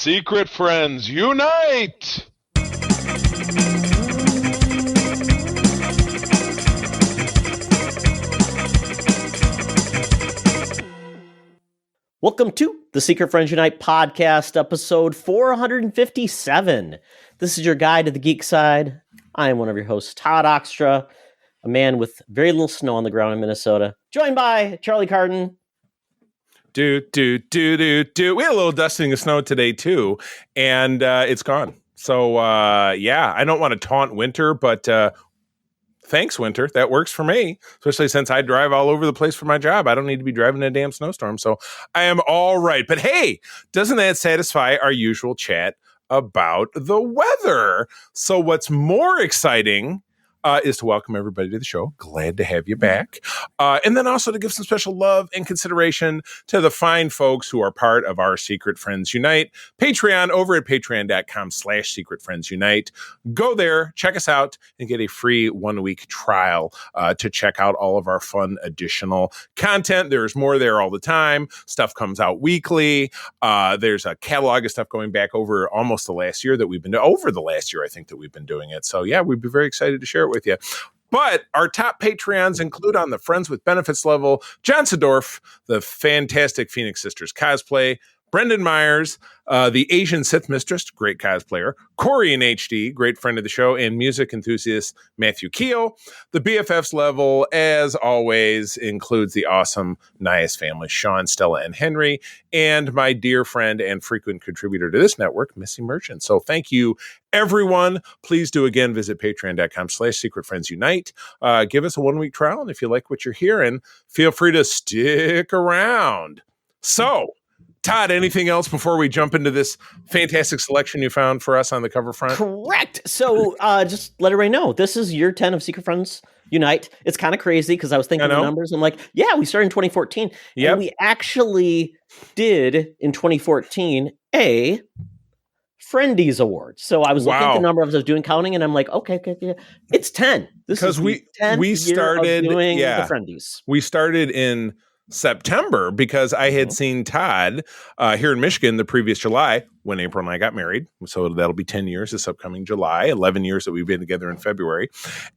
Secret friends, unite! Welcome to the Secret Friends Unite podcast, episode 457. This is your guide to the geek side. I am one of your hosts, Todd Oxtra, a man with very little snow on the ground in Minnesota, joined by Charlie Carden. We had a little dusting of snow today, too, and it's gone. So, I don't want to taunt winter, but thanks, winter. That works for me, especially since I drive all over the place for my job. I don't need to be driving in a damn snowstorm, so I am all right. But hey, doesn't that satisfy our usual chat about the weather? So what's more exciting is to welcome everybody to the show. Glad to have you back. And then also to give some special love and consideration to the fine folks who are part of our Secret Friends Unite Patreon over at patreon.com/Secret Friends Unite. Go there, check us out, and get a free 1-week trial to check out all of our fun additional content. There's more there all the time. Stuff comes out weekly. There's a catalog of stuff going back over almost the last year that we've been over the last year, I think, that we've been doing it. So yeah, we'd be very excited to share it with you. But our top Patreons include on the Friends with Benefits level, John Sedorf, the fantastic Phoenix Sisters cosplay, Brendan Myers, the Asian Sith Mistress, great cosplayer, Corey in HD, great friend of the show, and music enthusiast Matthew Keel. The BFFs level, as always, includes the awesome Nias family, Sean, Stella, and Henry, and my dear friend and frequent contributor to this network, Missy Merchant. So thank you, everyone. Please do again visit patreon.com/Secret Friends Unite. Give us a 1-week trial, and if you like what you're hearing, feel free to stick around. So, Todd, anything else before we jump into this fantastic selection you found for us on the cover front? Correct. So just let everybody know, this is year 10 of Secret Friends Unite. It's kind of crazy because I was thinking of the numbers. I'm like, yeah, we started in 2014. Yep. And we actually did, in 2014, a Friendy's Award. So I was looking at the number, I was doing counting, and I'm like, okay, yeah. It's 10. This is we started doing the Friendies. We started in September because I had seen Todd here in Michigan the previous July when April and I got married. So that'll be 10 years this upcoming July, 11 years that we've been together in February.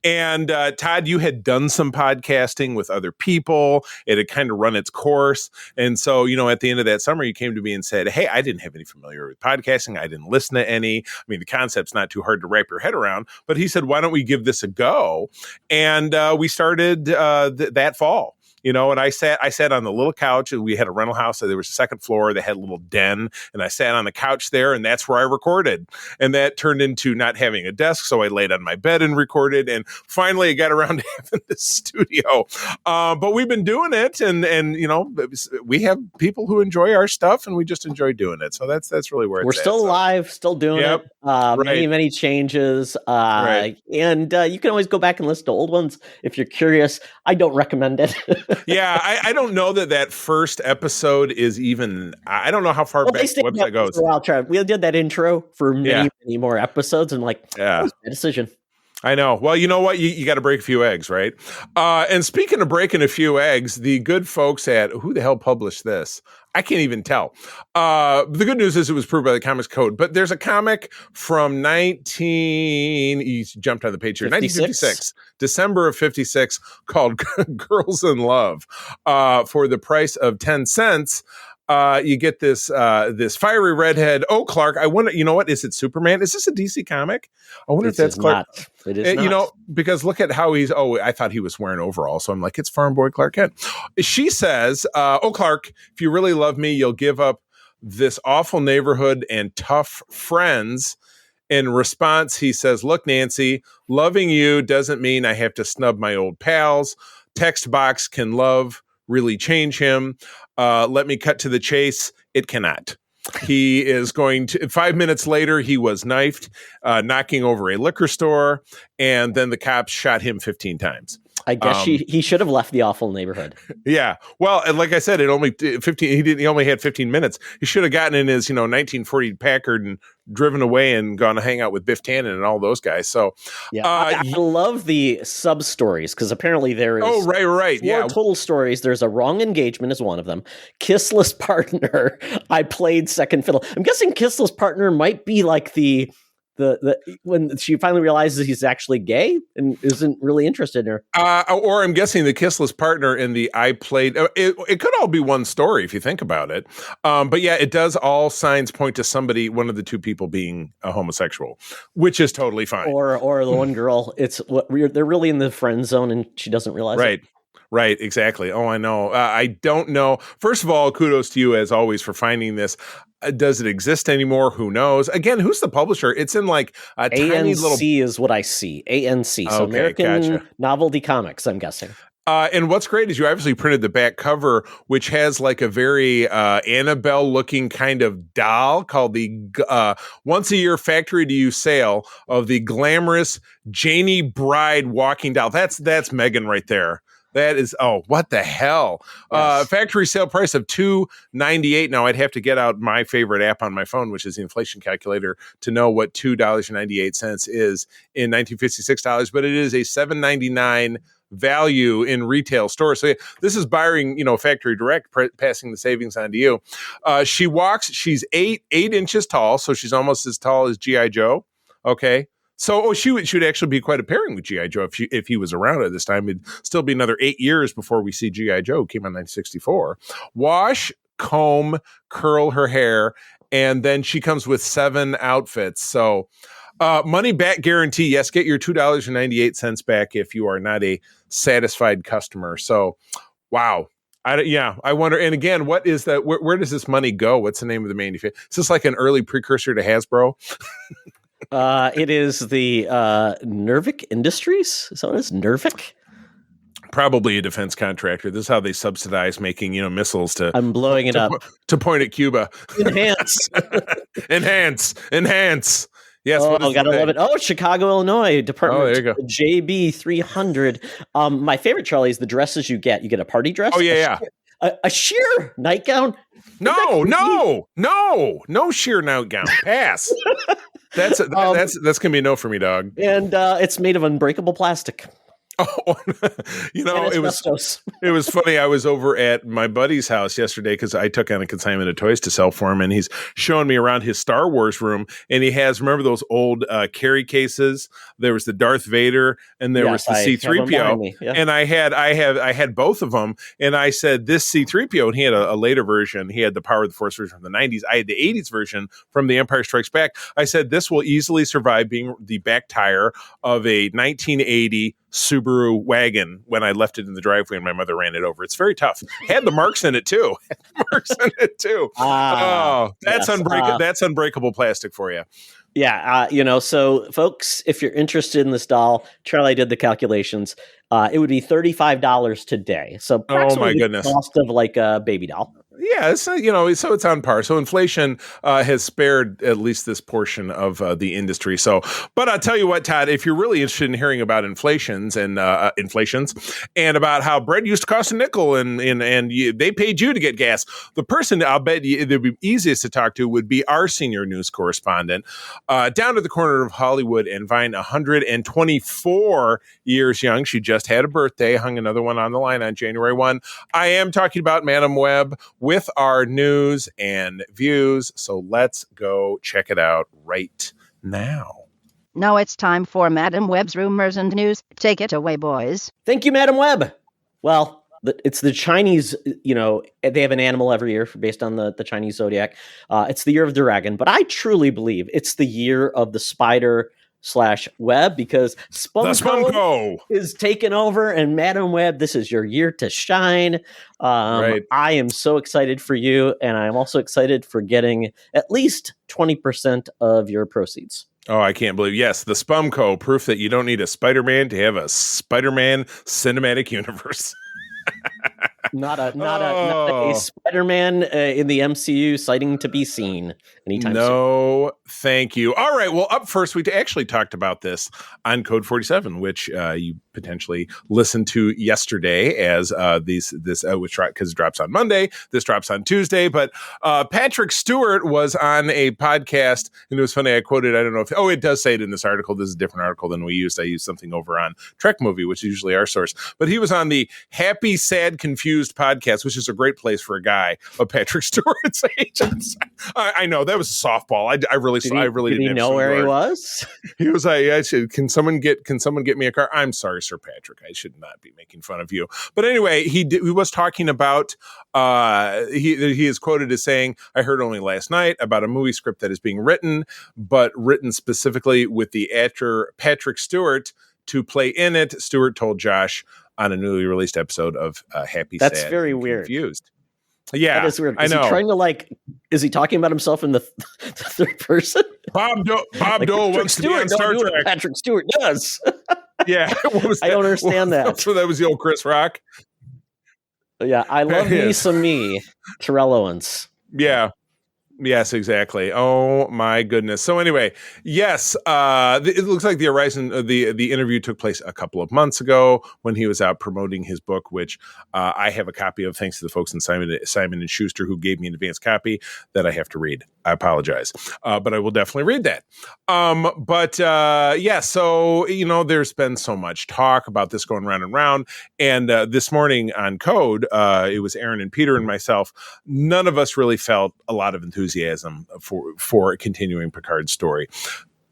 And Todd, you had done some podcasting with other people. It had kind of run its course. And so, at the end of that summer, you came to me and said, hey, I didn't have any familiarity with podcasting. I didn't listen to any. I mean, the concept's not too hard to wrap your head around. But he said, why don't we give this a go? And we started that fall. And I sat on the little couch. We had a rental house, so there was a second floor that had a little den, and I sat on the couch there, and that's where I recorded. And that turned into not having a desk, so I laid on my bed and recorded, and finally I got around to having this studio. But we've been doing it, and we have people who enjoy our stuff, and we just enjoy doing it. So that's really where we're still alive, still doing it. Many changes. And you can always go back and listen to old ones if you're curious. I don't recommend it. Yeah, I don't know that first episode is even. I don't know how far back the website goes. We did that intro for many more episodes, and that was my decision. I know. Well, you know what? You got to break a few eggs, right? And speaking of breaking a few eggs, the good folks at who the hell published this? I can't even tell. The good news is it was approved by the Comics Code, but there's a comic from you jumped on the page here, 1956, December of 56, called Girls in Love. For the price of 10 cents, you get this fiery redhead. Oh, Clark. I wonder, what? Is it Superman? Is this a DC comic? I wonder if that's Clark. It is not. Because look at how I thought he was wearing overalls. So I'm like, it's Farm Boy Clark Kent. She says, oh, Clark, if you really love me, you'll give up this awful neighborhood and tough friends. In response, he says, look, Nancy, loving you doesn't mean I have to snub my old pals. Text box can love really change him. Let me cut to the chase. It cannot. He is going to, 5 minutes later, he was knifed, knocking over a liquor store, and then the cops shot him 15 times. I guess he should have left the awful neighborhood. Yeah. Well, and like I said, it only 15. He only had 15 minutes. He should have gotten in his 1940 Packard and driven away and gone to hang out with Biff Tannen and all those guys. So yeah, I love the sub stories because apparently there is right. Four total stories. There's a wrong engagement is one of them. Kissless partner. I played second fiddle. I'm guessing kissless partner might be like the when she finally realizes he's actually gay and isn't really interested in her. Or I'm guessing the kissless partner in the I played. It could all be one story if you think about it. But yeah, it does. All signs point to one of the two people being a homosexual, which is totally fine. Or the one girl. They're really in the friend zone and she doesn't realize it. Right, exactly. Oh, I know. I don't know. First of all, kudos to you as always for finding this. Does it exist anymore? Who knows? Again, who's the publisher? It's in like a tiny little... ANC is what I see. ANC. So okay, American Novelty Comics, I'm guessing. And what's great is you obviously printed the back cover, which has like a very Annabelle-looking kind of doll called the once-a-year factory-to-use sale of the glamorous Janie Bride walking doll. That's Megan right there. That is, what the hell? Yes. Factory sale price of $2.98. Now, I'd have to get out my favorite app on my phone, which is the inflation calculator, to know what $2.98 is in $1956, but it is a $7.99 value in retail stores. So this is buying, factory direct, passing the savings on to you. She's 8 inches tall, so she's almost as tall as G.I. Joe. Okay. So she would actually be quite a pairing with G.I. Joe if he was around at this time. It'd still be another 8 years before we see G.I. Joe. Came out in 1964. Wash, comb, curl her hair, and then she comes with 7 outfits. So money back guarantee. Yes, get your $2.98 back if you are not a satisfied customer. So, wow. I wonder. And again, what is that? Where does this money go? What's the name of the manufacturer? Is this like an early precursor to Hasbro? It is the Nervik Industries. Is that what it is? Nervik? Probably a defense contractor. This is how they subsidize making, missiles to. I'm blowing it up to point at Cuba. Enhance. Enhance. Yes. Oh, gotta love it. Oh, Chicago, Illinois Department. Oh, there you go. JB 300. My favorite, Charlie, is the dresses you get. You get a party dress. Oh yeah, a sheer nightgown. No sheer nightgown. Pass. That's gonna be a no for me, dog. And it's made of unbreakable plastic. Oh, it was funny. I was over at my buddy's house yesterday because I took on a consignment of toys to sell for him, and he's showing me around his Star Wars room. And he has, remember those old carry cases? There was the Darth Vader, and there was the C-3PO. Yeah. And I had both of them. And I said, this C-3PO, and he had a later version. He had the Power of the Force version from the 90s. I had the 80s version from The Empire Strikes Back. I said, this will easily survive being the back tire of a 1980 Subaru wagon when I left it in the driveway and my mother ran it over. It's very tough. Had the marks in it too. That's unbreakable plastic for you. Yeah. So folks, if you're interested in this doll, Charlie did the calculations. It would be $35 today. So oh my goodness, the cost of like a baby doll. Yeah, so it's on par. So inflation has spared at least this portion of the industry. So, but I'll tell you what, Todd, if you're really interested in hearing about inflations and about how bread used to cost a nickel and they paid you to get gas, the person I'll bet you it'd be easiest to talk to would be our senior news correspondent down to the corner of Hollywood and Vine, 124 years young. She just had a birthday, hung another one on the line on January 1. I am talking about Madam Webb with our news and views. So let's go check it out right now. Now it's time for Madam Webb's rumors and news. Take it away, boys. Thank you, Madam Webb. Well, it's the Chinese, they have an animal every year based on the Chinese zodiac. It's the year of the dragon, but I truly believe it's the year of the spider/web because Spunko is taking over, and Madam Webb, this is your year to shine. Right. I am so excited for you, and I'm also excited for getting at least 20% of your proceeds. Oh, I can't believe. Yes, the Spumco, proof that you don't need a Spider-Man to have a Spider-Man cinematic universe. Not a Spider-Man in the MCU sighting to be seen anytime soon. No, thank you. All right. Well, up first, we actually talked about this on Code 47, which you potentially listened to yesterday, as which because it drops on Monday. This drops on Tuesday. But Patrick Stewart was on a podcast, and it was funny. I quoted, I don't know if it does say it in this article. This is a different article than we used. I used something over on Trek Movie, which is usually our source. But he was on the Happy, Sad, Confused podcast, which is a great place for a guy of Patrick Stewart's age. I know that was a softball. I really did he know where he was? He was like, I said, can someone get me a car? I'm sorry, Sir Patrick. I should not be making fun of you. But anyway, he was talking about he is quoted as saying, I heard only last night about a movie script that is being written, but written specifically with the actor Patrick Stewart to play in it. Stewart told Josh on a newly released episode of Happy, That's Sad, very and weird. Confused. Yeah, that is weird. I know. He trying to is he talking about himself in the third person? Bob Dole wants to be on Star Trek. Patrick Stewart does. Yeah, I don't understand that. So that was the old Chris Rock. Yeah, I love me some me, Terrell Owens. Yeah. Yes, exactly. Oh my goodness. So anyway, yes, it looks like the interview took place a couple of months ago when he was out promoting his book, which I have a copy of, thanks to the folks in Simon and Schuster who gave me an advance copy that I have to read. I apologize, but I will definitely read that. Yeah. So there's been so much talk about this going round and round, and this morning on Code, it was Aaron and Peter and myself. None of us really felt a lot of enthusiasm for continuing Picard's story.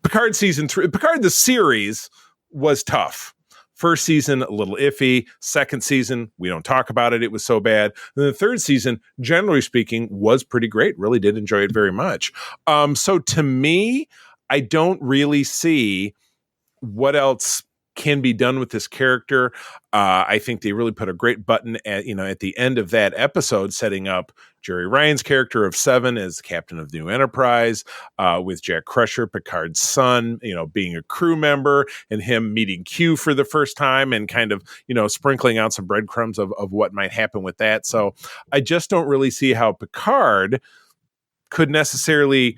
Picard season 3, Picard the series was tough. First season, a little iffy. Second season, we don't talk about it. It was so bad. And the third season, generally speaking, was pretty great. Really did enjoy it very much. So to me, I don't really see what else can be done with this character. I think they really put a great button at the end of that episode, setting up Jerry Ryan's character of Seven as captain of the New Enterprise, with Jack Crusher, Picard's son, being a crew member, and him meeting Q for the first time, and kind of, sprinkling out some breadcrumbs of what might happen with that. So I just don't really see how Picard could necessarily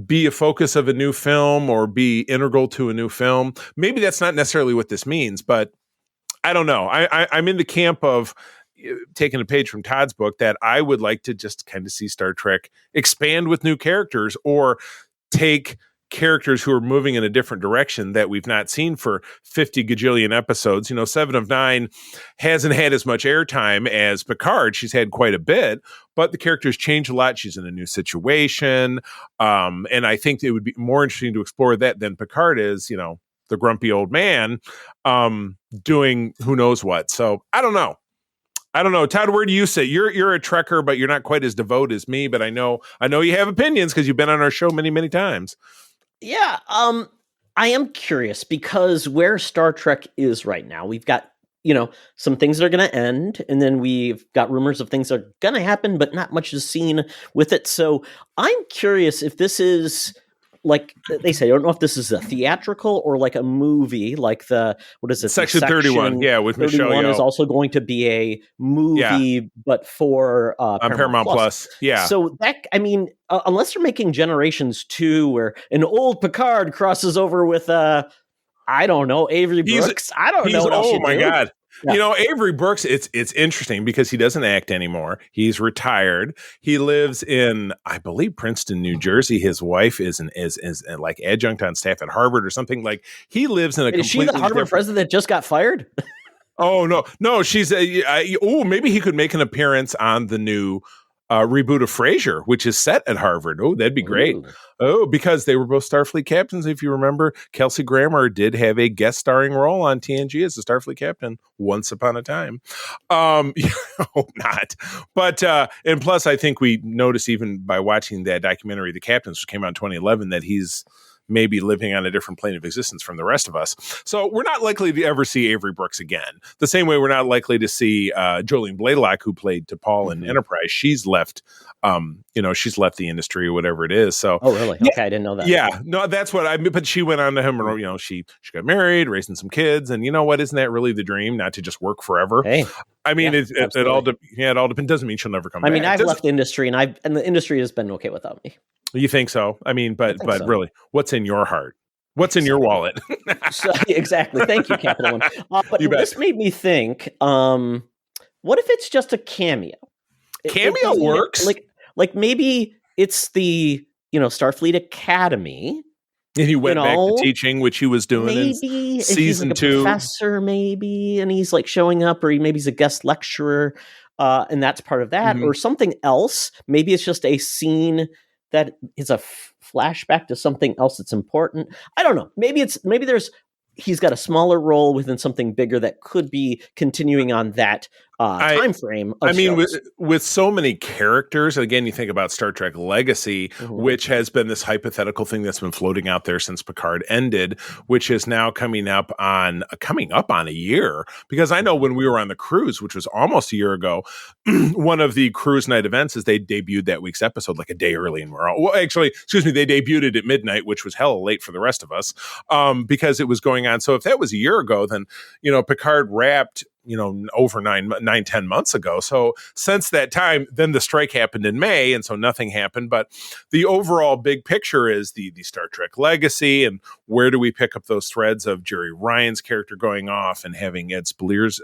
be a focus of a new film or be integral to a new film. Maybe that's not necessarily what this means, but I don't know. I'm in the camp of taking a page from Todd's book that I would like to just kind of see Star Trek expand with new characters, or take characters who are moving in a different direction that we've not seen for 50 gajillion episodes. 7 of 9 hasn't had as much airtime as Picard. She's had quite a bit, but the character's changed a lot. She's in a new situation. And I think it would be more interesting to explore that than Picard is, the grumpy old man, doing who knows what. So I don't know. Todd, where do you sit? You're a Trekker, but you're not quite as devout as me, but I know you have opinions because you've been on our show many, many times. Yeah, I am curious because where Star Trek is right now, we've got, some things that are going to end, and then we've got rumors of things that are going to happen, but not much is seen with it. So I'm curious if this is, like they say, I don't know if this is a theatrical or like a movie, like Section 31, yeah, with Michelle Yeoh. Is also going to be a movie, but for Paramount Plus. Yeah. So that, unless they're making Generations 2, where an old Picard crosses over with I don't know, Avery Brooks. I don't know. Oh my God. Yeah. Avery Brooks, it's interesting because he doesn't act anymore. He's retired. He lives in, I believe, Princeton, New Jersey. His wife is like adjunct on staff at Harvard or something. Like, he lives in a completely Is she the Harvard president that just got fired? Oh, no, she's maybe he could make an appearance on the new reboot of Frasier, which is set at Harvard. Oh, that'd be great. Ooh. Oh, because they were both Starfleet captains. If you remember, Kelsey Grammer did have a guest starring role on TNG as a Starfleet captain once upon a time. Hope not. But, and plus, I think we noticed even by watching that documentary, The Captains, which came out in 2011, that he's maybe living on a different plane of existence from the rest of us. So we're not likely to ever see Avery Brooks again. The same way we're not likely to see Jolene Blalock, who played T'Pol in Enterprise. She's left, she's left the industry or whatever it is. So, oh, really? Okay, I didn't know that. Yeah, no, that's what but she went on to him, she got married, raising some kids. And you know what? Isn't that really the dream? Not to just work forever. Hey. I mean, Yeah, it all depends. Doesn't mean she'll never come back. I mean, I've left the industry, and the industry has been okay without me. You think so? I mean, but so. Really, what's in your heart? What's in your wallet? So, exactly. Thank you, Capital One. But this made me think, what if it's just a cameo? Cameo works. Like maybe it's the Starfleet Academy. And he went back to teaching, which he was doing maybe in season 2. Professor, maybe, and he's like showing up, or maybe he's a guest lecturer, and that's part of that, or something else. Maybe it's just a scene that is a flashback to something else that's important. I don't know. Maybe he's got a smaller role within something bigger that could be continuing on that time frame. I mean, with so many characters, again, you think about Star Trek Legacy, which has been this hypothetical thing that's been floating out there since Picard ended, which is now coming up on a year. Because I know when we were on the cruise, which was almost a year ago, one of the cruise night events is they debuted that week's episode like a day early, and they debuted it at midnight, which was hella late for the rest of us, because it was going on. So if that was a year ago, then Picard wrapped over 9-10 months ago. So since that time, then the strike happened in May, and so nothing happened. But the overall big picture is the Star Trek Legacy, and where do we pick up those threads of Jerry Ryan's character going off and having Ed Speleer's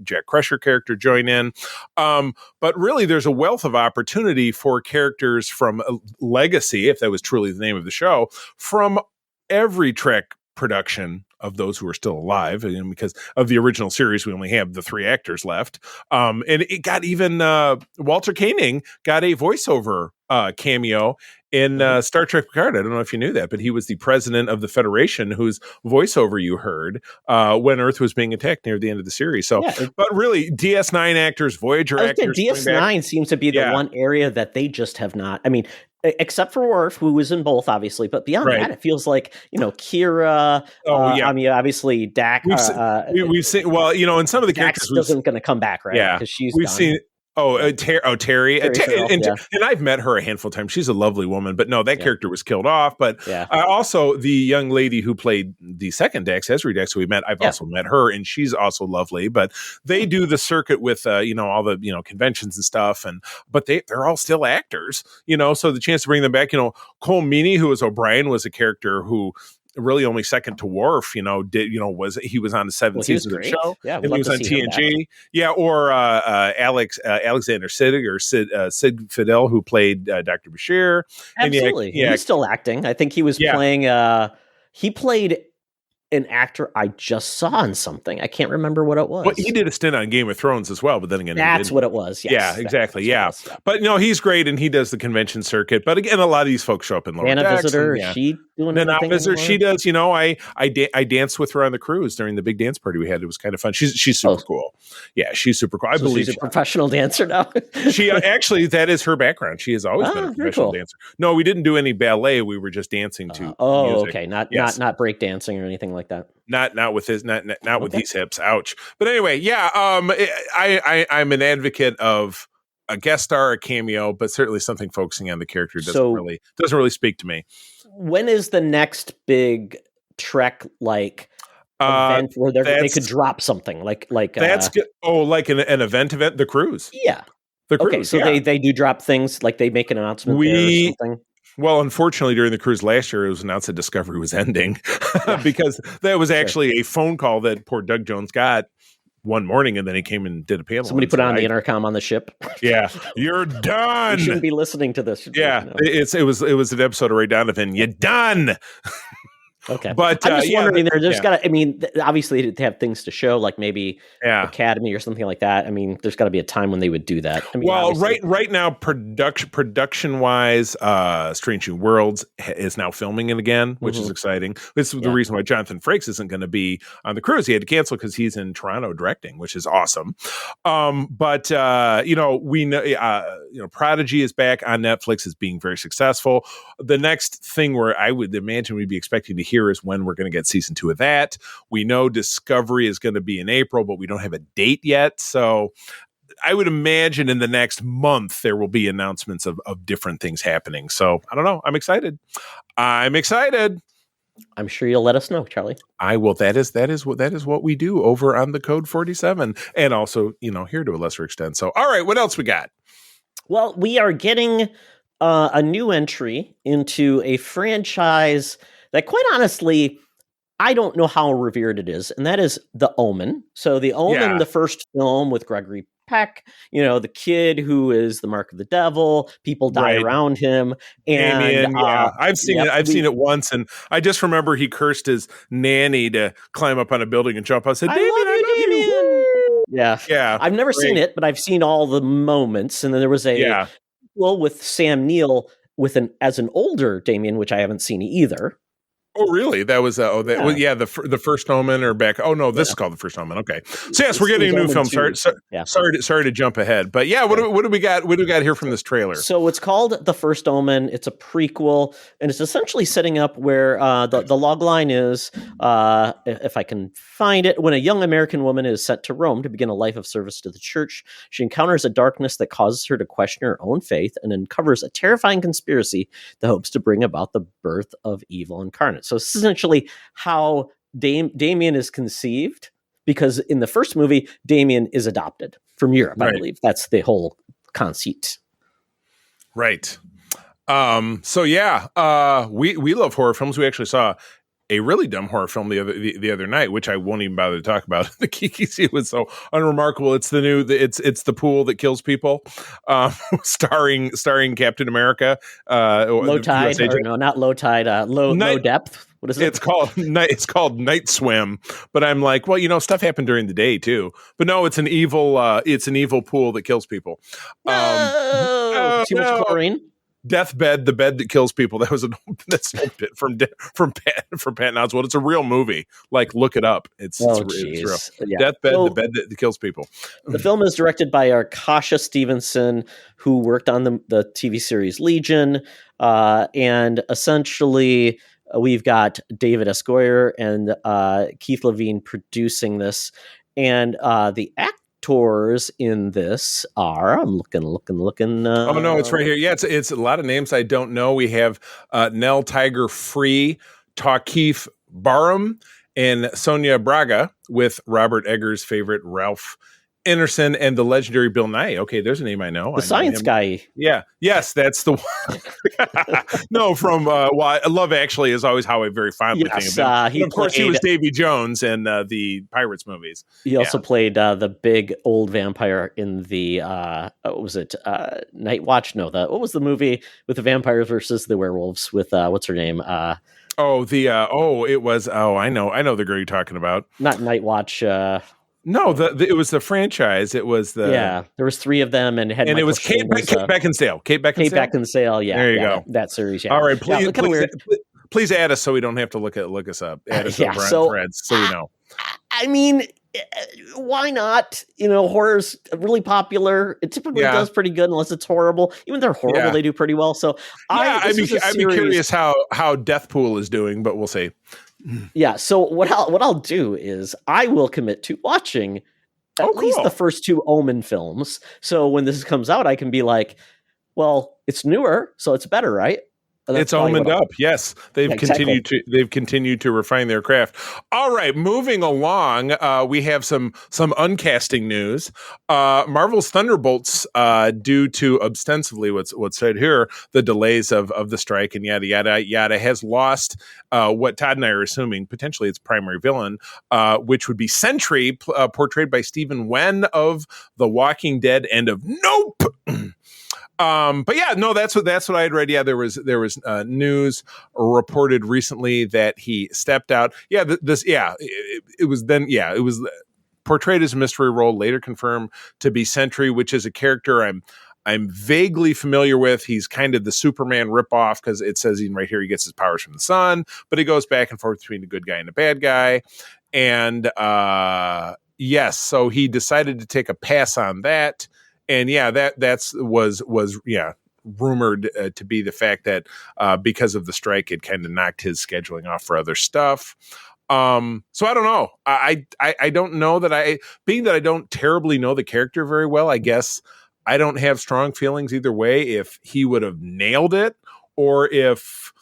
Jack Crusher character join in. But really, there's a wealth of opportunity for characters from Legacy, if that was truly the name of the show, from every Trek production of those who are still alive, and because of the original series, we only have the 3 actors left. And it got even Walter Koenig got a voiceover cameo in Star Trek Picard. I don't know if you knew that, but he was the president of the Federation whose voiceover you heard when Earth was being attacked near the end of the series. So, but really, DS9 actors, Voyager actors. DS9 seems to be the one area that they just have not. I mean, except for Worf, who was in both, obviously, but beyond that, it feels like Kira. I mean, obviously, Dak. We've seen. Well, and some of the characters isn't going to come back, right? Yeah, because she's. We've seen. Terry. And I've met her a handful of times. She's a lovely woman, but no, that character was killed off. But also the young lady who played the second Dax, Ezri Dax, who we met, I've also met her, and she's also lovely. But they do the circuit with all the conventions and stuff, but they're all still actors, so the chance to bring them back, Cole Meany, who was O'Brien, was a character who really only second to Worf, he was on the 7th season of the show. Yeah, and he was on TNG. Yeah, or Alexander Siddig or Sid Fidel, who played Dr. Bashir. Absolutely. And he's still acting. I think he was playing he played an actor I just saw in something. I can't remember what it was. Well, he did a stint on Game of Thrones as well, but then again, that's what it was. Yes, yeah, exactly. Yeah. But he's great, and he does the convention circuit. But again, a lot of these folks show up in Lower Decks. Visitor, is she doing anything? Visitor, she does. I danced with her on the cruise during the big dance party we had. It was kind of fun. She's super cool. Yeah, she's super cool. I believe she's a professional dancer now. She actually, that is her background. She has always been a professional dancer. No, we didn't do any ballet. We were just dancing to music. Okay, not break dancing or anything like that. Not with his with these hips. Ouch. But anyway, I'm an advocate of a guest star, a cameo, but certainly something focusing on the character doesn't really speak to me. When is the next big Trek event where they could drop something like that's good. Like an event, the cruise. Yeah. The cruise. Okay, so they do drop things, like they make an announcement there or something. Well, unfortunately, during the cruise last year, it was announced that Discovery was ending because that was actually a phone call that poor Doug Jones got one morning, and then he came and did a panel. Somebody put on the intercom on the ship. Yeah, you're done. You shouldn't be listening to this. Yeah, it was an episode of Ray Donovan. You're done. Okay, but I'm just wondering, there's got to. I mean, obviously, to have things to show, like maybe Academy or something like that. I mean, there's got to be a time when they would do that. I mean, right now, production wise, Strange New Worlds is now filming it again, which is exciting. This is the reason why Jonathan Frakes isn't going to be on the cruise. He had to cancel because he's in Toronto directing, which is awesome. But we know, Prodigy is back on Netflix, is being very successful. The next thing where I would imagine we'd be expecting to hear is when we're going to get season 2 of that. We know Discovery is going to be in April, but we don't have a date yet. So I would imagine in the next month there will be announcements of different things happening. So I don't know. I'm excited. I'm sure you'll let us know, Charlie. I will. That is what we do over on the Code 47, and also, here to a lesser extent. So, all right, what else we got? Well, we are getting a new entry into a franchise that, quite honestly, I don't know how revered it is, and that is The Omen. So The Omen, the first film with Gregory Peck, the kid who is the mark of the devil, people die around him. And Damien, I've seen it. I've seen it once, and I just remember he cursed his nanny to climb up on a building and jump. I said, Damien, I love you. Yeah. I've never seen it, but I've seen all the moments. And then there was a with Sam Neill as an older Damien, which I haven't seen either. Oh, really? That was the first Omen or back. Oh no, this is called the first Omen. Okay, so yes, we're getting a new film. Sorry to jump ahead, but what do we got? What do we got here from this trailer? So it's called The First Omen. It's a prequel, and it's essentially setting up where the log line is, if I can find it, when a young American woman is sent to Rome to begin a life of service to the church, she encounters a darkness that causes her to question her own faith and uncovers a terrifying conspiracy that hopes to bring about the birth of evil incarnate. So it's essentially how Damien is conceived, because in the first movie, Damien is adopted from Europe, I believe. That's the whole conceit. Right. We love horror films. We actually saw a really dumb horror film the other night, which I won't even bother to talk about. The Kiki, it was so unremarkable. It's the new, it's the pool that kills people, starring Captain America. Low tide, or no, not low tide. Low depth. What is it? It's called Night Swim. But I'm like, well, stuff happened during the day too. But no, it's an evil pool that kills people. Too much chlorine. Deathbed, the bed that kills people. That's an old bit from Patton Oswalt. It's a real movie. Like, look it up. It's real. Yeah. Deathbed, the bed that kills people. The film is directed by Kasha Stevenson, who worked on the TV series Legion, and essentially we've got David S. Goyer and Keith Levine producing this, and the actors in this are, I'm looking. Oh no, it's right here. Yeah, it's a lot of names I don't know. We have Nell Tiger Free, Takif Barum, and Sonia Braga, with Robert Eggers' favorite Ralph Ineson and the legendary Bill Nye. Okay, there's a name I know. The science guy. Yeah. Yes, that's the one. No, from Love Actually is always how I very fondly think of him. Of course, he was Davy Jones in the Pirates movies. He also played the big old vampire in the what was it? Night Watch? No, what was the movie with the vampires versus the werewolves with what's her name? I know the girl you're talking about. Not Night Watch. No, it was the franchise. It was there was three of them, and it was Kate Beckinsale. Kate Beckinsale. Yeah, there you go. That series. Yeah. All right, please add us so we don't have to look us up. Add us over on Threads so we know. I mean, why not? Horror's really popular. It typically does pretty good, unless it's horrible. Even if they're horrible, they do pretty well. So I'd be curious how Deathpool is doing, but we'll see. Yeah. So what I'll do is I will commit to watching at least the first two Omen films. So when this comes out, I can be like, well, it's newer, so it's better, right? It's omened up. Yes, they've continued to refine their craft. All right, moving along, we have some uncasting news. Marvel's Thunderbolts, due to ostensibly what's said here, the delays of the strike and yada yada yada, has lost what Todd and I are assuming potentially its primary villain, which would be Sentry, portrayed by Stephen Wen of The Walking Dead and of Nope. But yeah, no, that's what I had read. Yeah, there was news reported recently that he stepped out. Yeah, it was portrayed as a mystery role, later confirmed to be Sentry, which is a character I'm vaguely familiar with. He's kind of the Superman ripoff, because it says even right here he gets his powers from the sun, but he goes back and forth between the good guy and the bad guy. And yes, so he decided to take a pass on that. And yeah, that was rumored to be the fact that because of the strike, it kind of knocked his scheduling off for other stuff. So I don't know. I don't know that being that I don't terribly know the character very well, I guess I don't have strong feelings either way if he would have nailed it, or if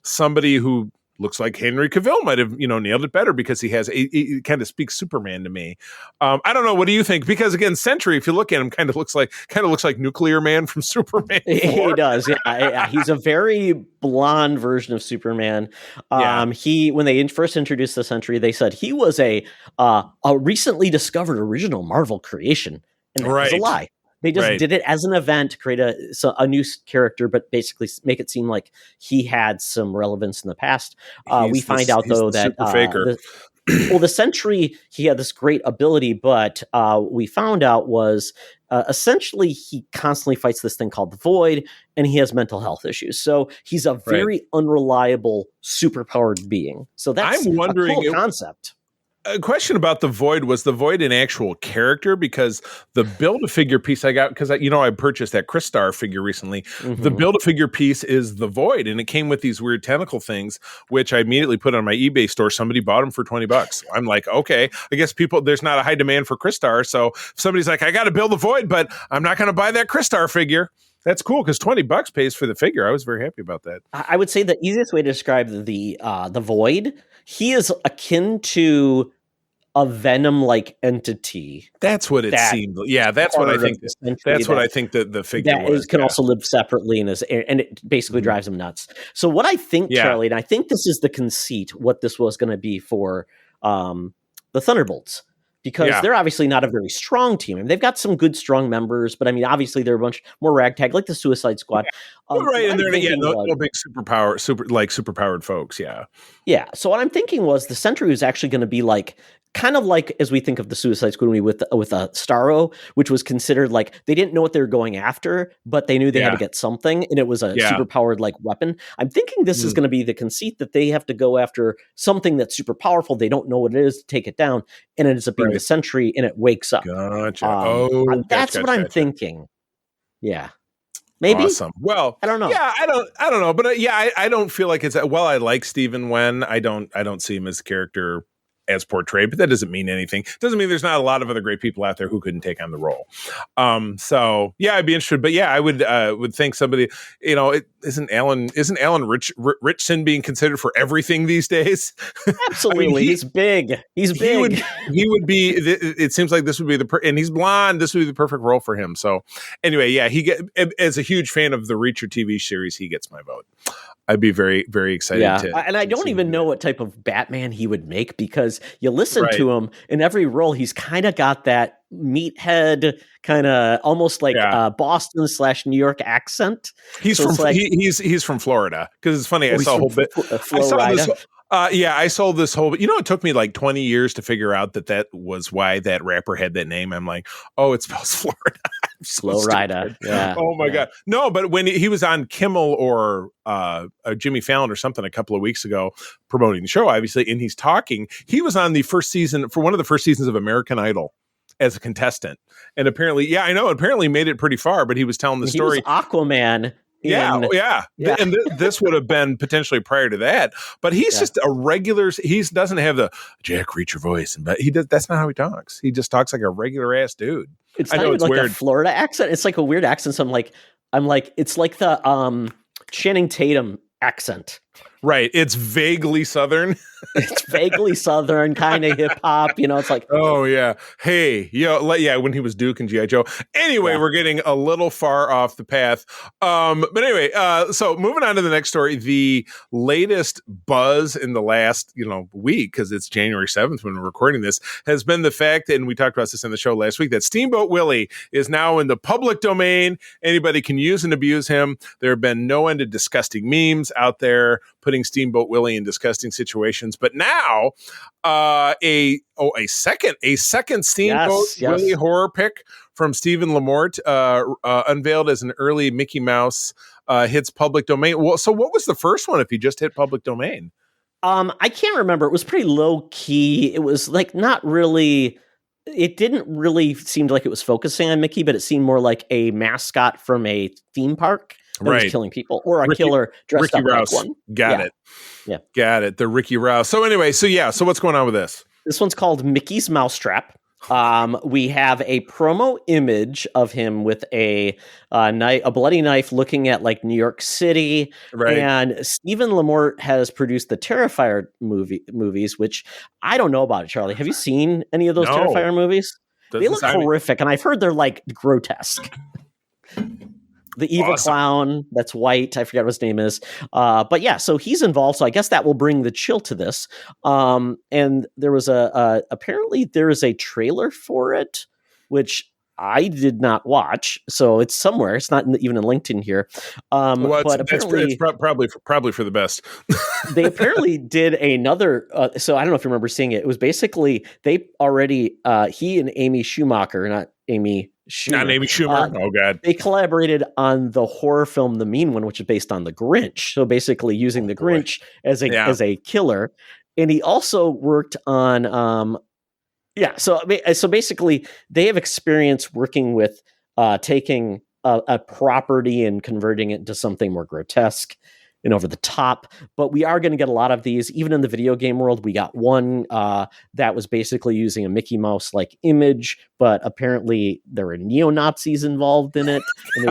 somebody who looks like Henry Cavill might have, nailed it better because he kind of speaks Superman to me. I don't know. What do you think? Because again, Sentry, if you look at him, kind of looks like Nuclear Man from Superman 4. He does. Yeah. He's a very blonde version of Superman. When they first introduced the Sentry, they said he was a recently discovered original Marvel creation. And that was a lie. They just did it as an event to create a new character, but basically make it seem like he had some relevance in the past. We find out, though, that the Sentry, he had this great ability, but we found out was essentially he constantly fights this thing called the Void, and he has mental health issues. So he's a very unreliable, superpowered being. So that's a cool concept. A question about the Void. Was the Void an actual character? Because the Build-A-Figure piece I got, because I purchased that Crystar figure recently. Mm-hmm. The Build-A-Figure piece is the Void, and it came with these weird tentacle things, which I immediately put on my eBay store. Somebody bought them for $20. I'm like, okay, I guess there's not a high demand for Crystar, so if somebody's like, I got to build the Void, but I'm not going to buy that Crystar figure. That's cool because $20 pays for the figure. I was very happy about that. I would say the easiest way to describe the Void, he is akin to a Venom-like entity. That's what it seemed. Yeah, that's what I think. That's what I think that the figure was. Can also live separately and it basically drives him nuts. So what I think, Charlie, and I think this is the conceit, what this was going to be for the Thunderbolts. Because they're obviously not a very strong team. I mean, they've got some good, strong members, but I mean, obviously they're a bunch more ragtag, like the Suicide Squad. Right, and they're no big superpowered folks. Yeah. So what I'm thinking was the Sentry was actually going to be kind of like as we think of the Suicide Squad with Starro, which was considered like they didn't know what they were going after, but they knew they had to get something, and it was a superpowered weapon. I'm thinking this is going to be the conceit that they have to go after something that's super powerful. They don't know what it is to take it down, and it ends up being the Sentry, and it wakes up. Gotcha. That's what I'm thinking. Yeah. Maybe. Awesome. Well, I don't know. Yeah, I don't know, but I don't feel like it's. Well, I like Stephen Wen. I don't see him as a character as portrayed, but that doesn't mean anything. Doesn't mean there's not a lot of other great people out there who couldn't take on the role. So yeah, I'd be interested. But yeah, I would think somebody. Isn't Alan Richson being considered for everything these days? Absolutely, I mean, he's big. He's big. He would be. It seems like this would be and he's blonde. This would be the perfect role for him. So anyway, yeah, as a huge fan of the Reacher TV series, he gets my vote. I'd be very, very excited. And I don't even know what type of Batman he would make because you listen to him in every role. He's kind of got that meathead, kind of almost like Boston / New York accent. He's from Florida because it's funny. I saw a whole bit. I saw this whole. It took me like 20 years to figure out that was why that rapper had that name. I'm like, oh, it spells Florida. Florida. Yeah. Oh my God. No, but when he was on Kimmel or Jimmy Fallon or something a couple of weeks ago promoting the show, obviously, and he's talking. He was on the first season for one of the first seasons of American Idol as a contestant, and apparently, apparently made it pretty far. But he was telling the story. He was Aquaman. And this would have been potentially prior to that, but he's just a regular. He doesn't have the Jack Reacher voice, but he does. That's not how he talks. He just talks like a regular ass dude. It's not even like weird. A Florida accent. It's like a weird accent. So I'm like, it's like the Channing Tatum accent. Right. It's vaguely Southern. It's vaguely Southern, kind of hip hop. It's like, oh yeah, hey, when he was Duke and G.I. Joe. Anyway, we're getting a little far off the path. But anyway, so moving on to the next story, the latest buzz in the last week, because it's January 7th when we're recording this, has been the fact, and we talked about this in the show last week, that Steamboat Willie is now in the public domain. Anybody can use and abuse him. There have been no end of disgusting memes out there putting Steamboat Willie in disgusting situations. But now, a second Steamboat Willie horror pick from Stephen Lamort, unveiled as an early Mickey Mouse, hits public domain. Well, so what was the first one if he just hit public domain? I can't remember. It was pretty low key. It was like not really. It didn't really seem like it was focusing on Mickey, but it seemed more like a mascot from a theme park. Right, killing people, or a killer dressed Ricky up Rouse. like one. Got it. The Ricky Rouse. So anyway, so what's going on with this? This one's called Mickey's Mousetrap. We have a promo image of him with a bloody knife looking at like New York City. Right. And Stephen Lamort has produced the Terrifier movies, which I don't know about it, Charlie. Have you seen any of those Terrifier movies? They look horrific, and I've heard they're like grotesque. The evil clown that's white. I forget what his name is. But yeah, so he's involved. So I guess that will bring the chill to this. And there was apparently there is a trailer for it, which I did not watch. So it's somewhere. It's not even in LinkedIn here. But apparently it's probably for the best. They apparently did another. So I don't know if you remember seeing it. It was basically he and Amy Schumacher, not Amy Schumer. Oh God! They collaborated on the horror film The Mean One, which is based on The Grinch. So basically, using the Grinch as a killer, and he also worked on. So basically, they have experience working with taking a property and converting it into something more grotesque and over the top. But we are going to get a lot of these, even in the video game world. We got one that was basically using a Mickey Mouse like image, but apparently there were neo-Nazis involved in it, and they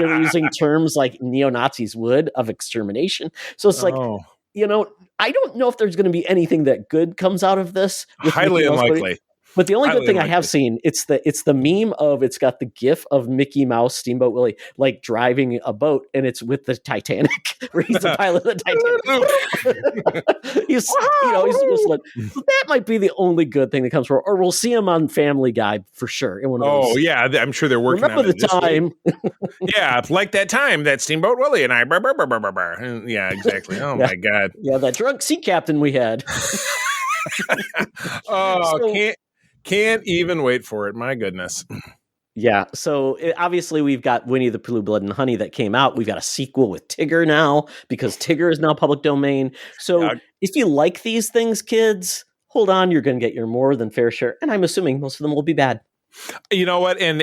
were using terms like neo-Nazis would of extermination. So it's like, I don't know if there's going to be anything that good comes out of this. Highly unlikely. But the only good thing I have seen, it's the meme of, it's got the GIF of Mickey Mouse, Steamboat Willie, like driving a boat, and it's with the Titanic, where he's the pilot of the Titanic. he's whistling. So that might be the only good thing that comes from, or we'll see him on Family Guy for sure. In one of those. Yeah, I'm sure they're working. Remember the time? Yeah, like that time that Steamboat Willie and I. Yeah, exactly. Oh my God. Yeah, that drunk sea captain we had. Can't even wait for it. My goodness. Yeah. So obviously we've got Winnie the Pooh, Blood and Honey that came out. We've got a sequel with Tigger now because Tigger is now public domain. So if you like these things, kids, hold on. You're going to get your more than fair share. And I'm assuming most of them will be bad. You know what? And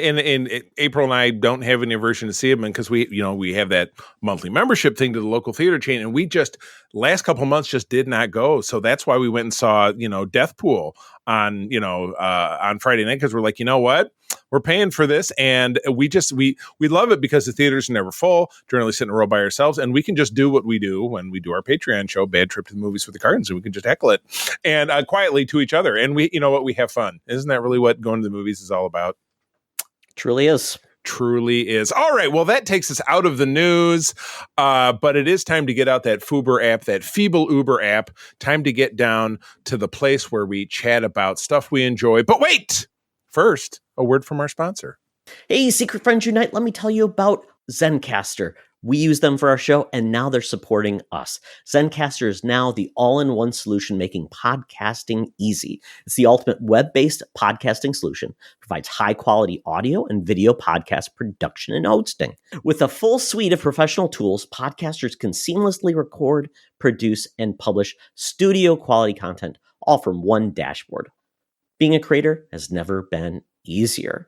April and I don't have any aversion to see them because we have that monthly membership thing to the local theater chain, and we just last couple of months just did not go. So that's why we went and saw Death Pool on Friday night, because we're like, you know what? We're paying for this, and we love it because the theaters are never full, generally sit in a row by ourselves, and we can just do what we do when we do our Patreon show, Bad Trip to the Movies with the Cartons, and we can just heckle it and quietly to each other. And we have fun. Isn't that really what going to the movies is all about? Truly is. Truly is. All right. Well, that takes us out of the news, but it is time to get out that Fuber app, that feeble Uber app. Time to get down to the place where we chat about stuff we enjoy. But wait! First, a word from our sponsor. Hey, Secret Friends Unite, let me tell you about Zencastr. We use them for our show, and now they're supporting us. Zencastr is now the all-in-one solution making podcasting easy. It's the ultimate web-based podcasting solution. Provides high-quality audio and video podcast production and hosting. With a full suite of professional tools, podcasters can seamlessly record, produce, and publish studio-quality content, all from one dashboard. Being a creator has never been easier.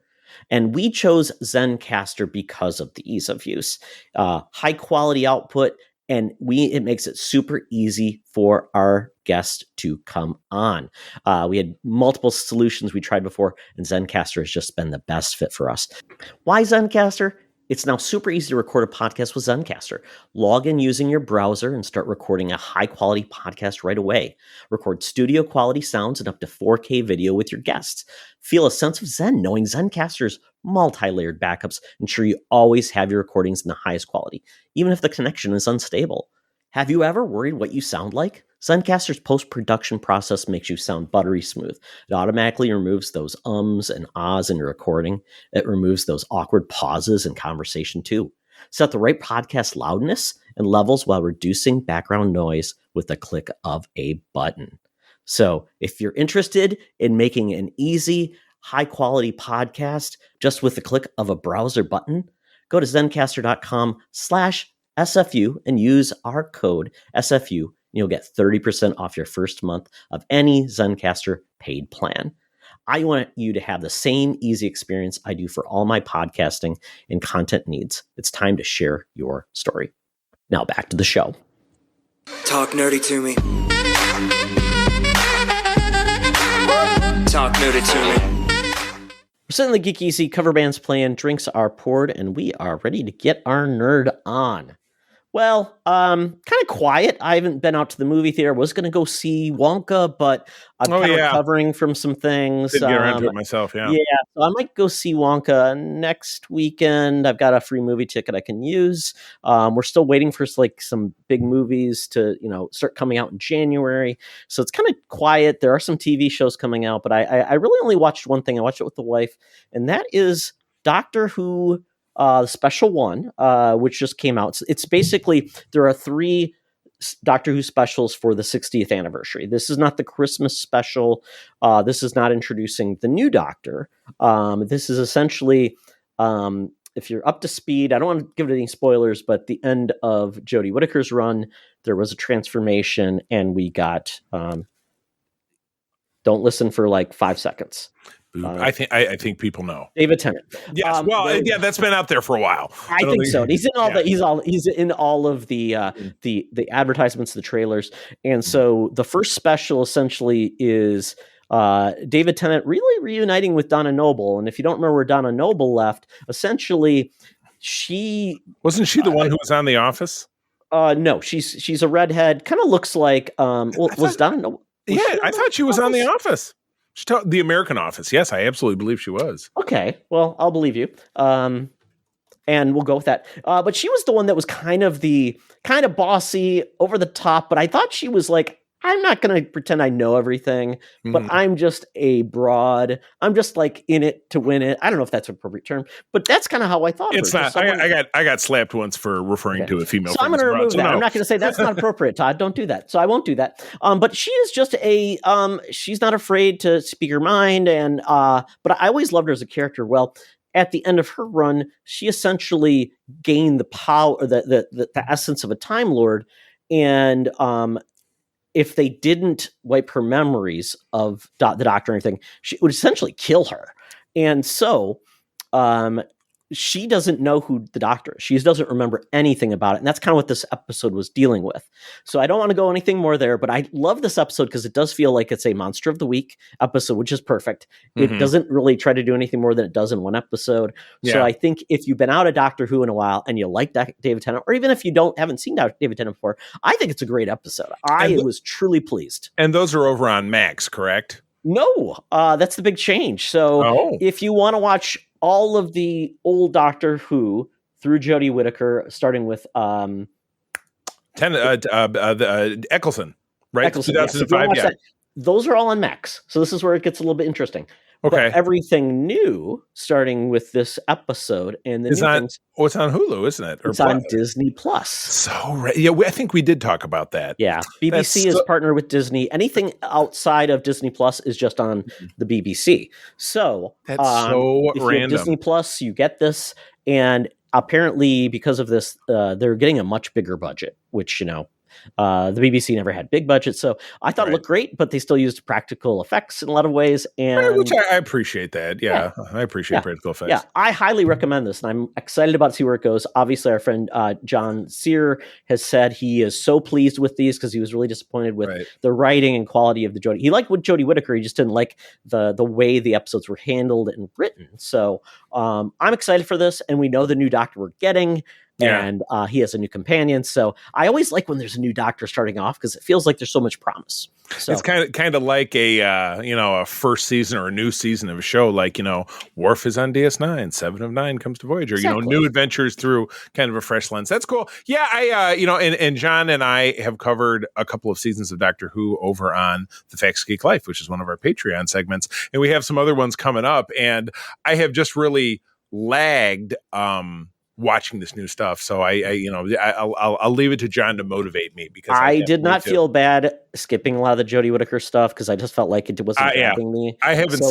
And we chose Zencastr because of the ease of use. High quality output, and it makes it super easy for our guests to come on. We had multiple solutions we tried before, and Zencastr has just been the best fit for us. Why Zencastr? It's now super easy to record a podcast with Zencastr. Log in using your browser and start recording a high-quality podcast right away. Record studio-quality sounds and up to 4K video with your guests. Feel a sense of zen knowing Zencastr's multi-layered backups ensure you always have your recordings in the highest quality, even if the connection is unstable. Have you ever worried what you sound like? Zencastr's post-production process makes you sound buttery smooth. It automatically removes those ums and ahs in your recording. It removes those awkward pauses in conversation too. Set the right podcast loudness and levels while reducing background noise with the click of a button. So if you're interested in making an easy, high-quality podcast just with the click of a browser button, go to zencastr.com/SFU and use our code SFU. You'll get 30% off your first month of any Zencastr paid plan. I want you to have the same easy experience I do for all my podcasting and content needs. It's time to share your story. Now back to the show. Talk nerdy to me. talk nudity to me. We're sitting in the Geek Easy, cover bands playing, drinks are poured, and we are ready to get our nerd on. Well, kind of quiet. I haven't been out to the movie theater. Was going to go see Wonka, but I'm kind of recovering from some things. Didn't get around to it myself, Yeah, so I might go see Wonka next weekend. I've got a free movie ticket I can use. We're still waiting for like some big movies to, start coming out in January. So it's kind of quiet. There are some TV shows coming out, but I really only watched one thing. I watched it with the wife, and that is Doctor Who. The special one, which just came out. It's basically, there are 3 Doctor Who specials for the 60th anniversary. This is not the Christmas special. This is not introducing the new Doctor. This is essentially, if you're up to speed, I don't want to give it any spoilers, but the end of Jodie Whittaker's run, there was a transformation, and we got, don't listen for like 5 seconds. I think people know David Tennant. Yes, that's been out there for a while. I think so. He's in all he's in all of the advertisements, the trailers, and so the first special essentially is David Tennant really reuniting with Donna Noble. And if you don't remember where Donna Noble left, essentially wasn't she the one who was on The Office? No, she's a redhead. Kind of looks like was Donna Noble? I thought she was on The Office. The American Office. Yes, I absolutely believe she was. Okay, well, I'll believe you. And we'll go with that. But she was the one that was kind of bossy, over the top. But I thought she was like, I'm not going to pretend I know everything, but I'm just a broad. I'm just like in it to win it. I don't know if that's an appropriate term, but that's kind of how I thought. It's not. I got slapped once for referring to a female. So I'm going to remove that. I'm not going to say that's not appropriate, Todd. Don't do that. So I won't do that. But she is just she's not afraid to speak her mind, and but I always loved her as a character. Well, at the end of her run, she essentially gained the power, the essence of a Time Lord, and if they didn't wipe her memories of the Doctor or anything, it would essentially kill her. And so she doesn't know who the Doctor is. She doesn't remember anything about it. And that's kind of what this episode was dealing with. So I don't want to go anything more there, but I love this episode because it does feel like it's a Monster of the Week episode, which is perfect. It doesn't really try to do anything more than it does in one episode. Yeah. So I think if you've been out of Doctor Who in a while and you like David Tennant, or even if you haven't seen David Tennant before, I think it's a great episode. I was truly pleased. And those are over on Max, correct? No, that's the big change. So if you want to watch all of the old Doctor Who through Jodie Whittaker, starting with Eccleston, right? Eccleston, 2005, yeah. Those are all on Max. So this is where it gets a little bit interesting. Okay. But everything new, starting with this episode, and the it's on Hulu, isn't it? Or it's on Disney Plus. So I think we did talk about that. Yeah, BBC is partnered with Disney. Anything outside of Disney Plus is just on the BBC. So that's so if random. You have Disney Plus, you get this, and apparently because of this, they're getting a much bigger budget, which the BBC never had big budgets, so I thought it looked great, but they still used practical effects in a lot of ways, and which I appreciate that. Yeah, I appreciate practical effects. Yeah, I highly recommend this, and I'm excited about to see where it goes. Obviously, our friend John Sear has said he is so pleased with these because he was really disappointed with the writing and quality of the Jodie. He liked Jodie Whittaker, he just didn't like the way the episodes were handled and written. So I'm excited for this, and we know the new Doctor we're getting. And he has a new companion. So I always like when there's a new Doctor starting off because it feels like there's so much promise. So it's kind of like a first season or a new season of a show. Like, Worf is on DS9, 7 of 9 comes to Voyager. Exactly. New adventures through kind of a fresh lens. That's cool. Yeah, and John and I have covered a couple of seasons of Doctor Who over on the Facts Geek Life, which is one of our Patreon segments, and we have some other ones coming up. And I have just really lagged. Watching this new stuff, so I'll leave it to John to motivate me because I did not feel bad skipping a lot of the Jodie Whittaker stuff because I just felt like it wasn't grabbing me. I haven't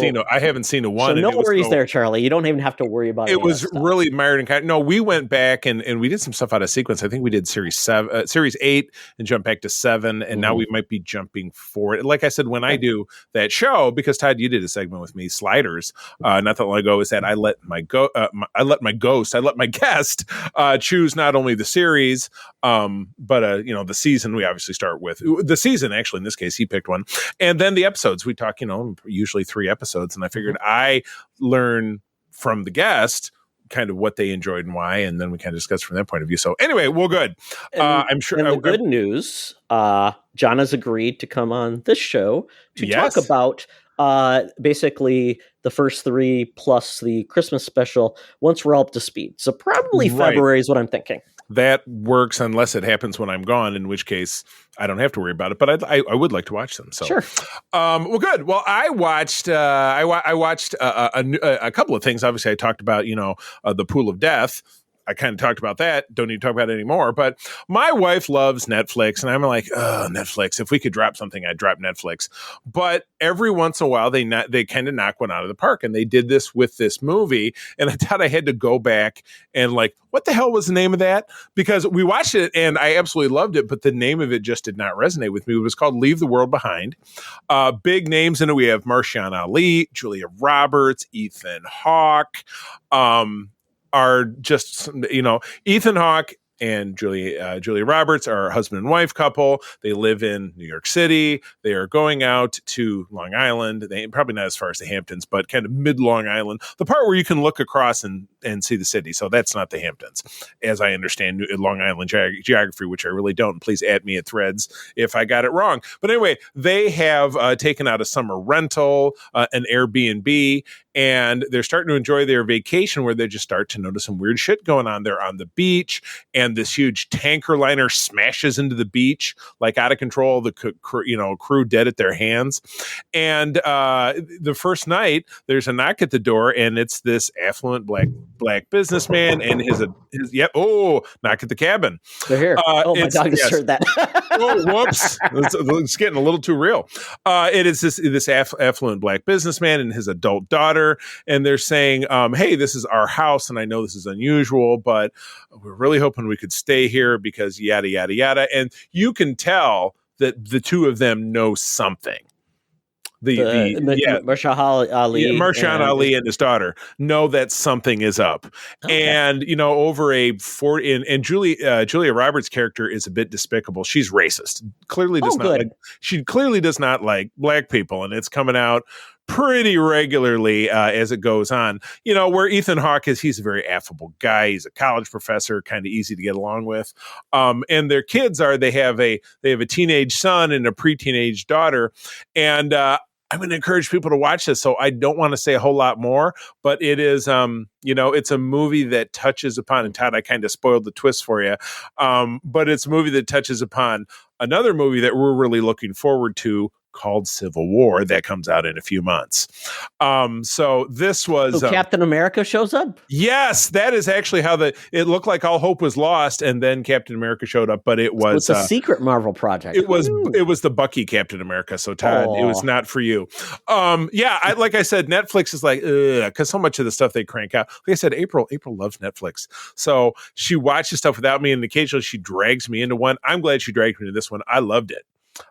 seen a one. So no worries there, Charlie. You don't even have to worry about it. It was really mired in kind. No, we went back and we did some stuff out of sequence. I think we did series 8, and jumped back to 7, and now we might be jumping forward. Like I said, when I do that show, because Todd, you did a segment with me, Sliders, not that long ago, is that I let my guest choose not only the series, but the season. We obviously start with the season actually, in this case, he picked one. And then the episodes. We talk, usually 3 episodes. And I figured I learn from the guest kind of what they enjoyed and why, and then we kind of discuss from that point of view. So anyway, well, good. I'm sure. And the good news, John has agreed to come on this show to talk about basically the first 3 plus the Christmas special once we're all up to speed. So probably February is what I'm thinking. That works unless it happens when I'm gone, in which case I don't have to worry about it. But I would like to watch them. So sure. Well, good. Well, I watched a couple of things. Obviously, I talked about the Pool of Death. I kind of talked about that. Don't need to talk about it anymore. But my wife loves Netflix, and I'm like, oh, Netflix. If we could drop something, I'd drop Netflix. But every once in a while, they kind of knock one out of the park, and they did this with this movie. And I thought I had to go back and what the hell was the name of that? Because we watched it, and I absolutely loved it, but the name of it just did not resonate with me. It was called Leave the World Behind. Big names in it. We have Marshawn Ali, Julia Roberts, Ethan Hawke. Are just, Ethan Hawke and Julia Roberts are a husband and wife couple. They live in New York City. They are going out to Long Island. They probably not as far as the Hamptons, but kind of mid Long Island, the part where you can look across and see the city. So that's not the Hamptons, as I understand Long Island geography, which I really don't. Please add me at Threads if I got it wrong. But anyway, they have taken out a summer rental, an Airbnb, and they're starting to enjoy their vacation where they just start to notice some weird shit going on. They're on the beach, and this huge tanker liner smashes into the beach, out of control. The crew dead at their hands. And the first night, there's a knock at the door, and it's this affluent black businessman and his knock at the cabin. They're here. My dog just heard that. Oh, whoops. It's getting a little too real. It is this affluent black businessman and his adult daughter. And they're saying, hey, this is our house. And I know this is unusual, but we're really hoping we could stay here because yada, yada, yada. And you can tell that the two of them know something. Marshawn Ali and his daughter know that something is up. Okay. And over and Julia Roberts' character is a bit despicable. She's racist. She clearly does not like black people, and it's coming out pretty regularly as it goes on. Where Ethan Hawke he's a very affable guy. He's a college professor, kind of easy to get along with. And their kids they have a teenage son and a pre-teenage daughter. And I'm going to encourage people to watch this. So I don't want to say a whole lot more, but it is, it's a movie that touches upon, and Todd, I kind of spoiled the twist for you. But it's a movie that touches upon another movie that we're really looking forward to, called Civil War, that comes out in a few months. So this was Captain America shows up. Yes, that is actually how it looked like all hope was lost, and then Captain America showed up. But it was a secret Marvel project. It was the Bucky Captain America. So Todd, It was not for you. Like I said, Netflix is because so much of the stuff they crank out. Like I said, April loves Netflix, so she watches stuff without me, and occasionally she drags me into one. I'm glad she dragged me to this one. I loved it.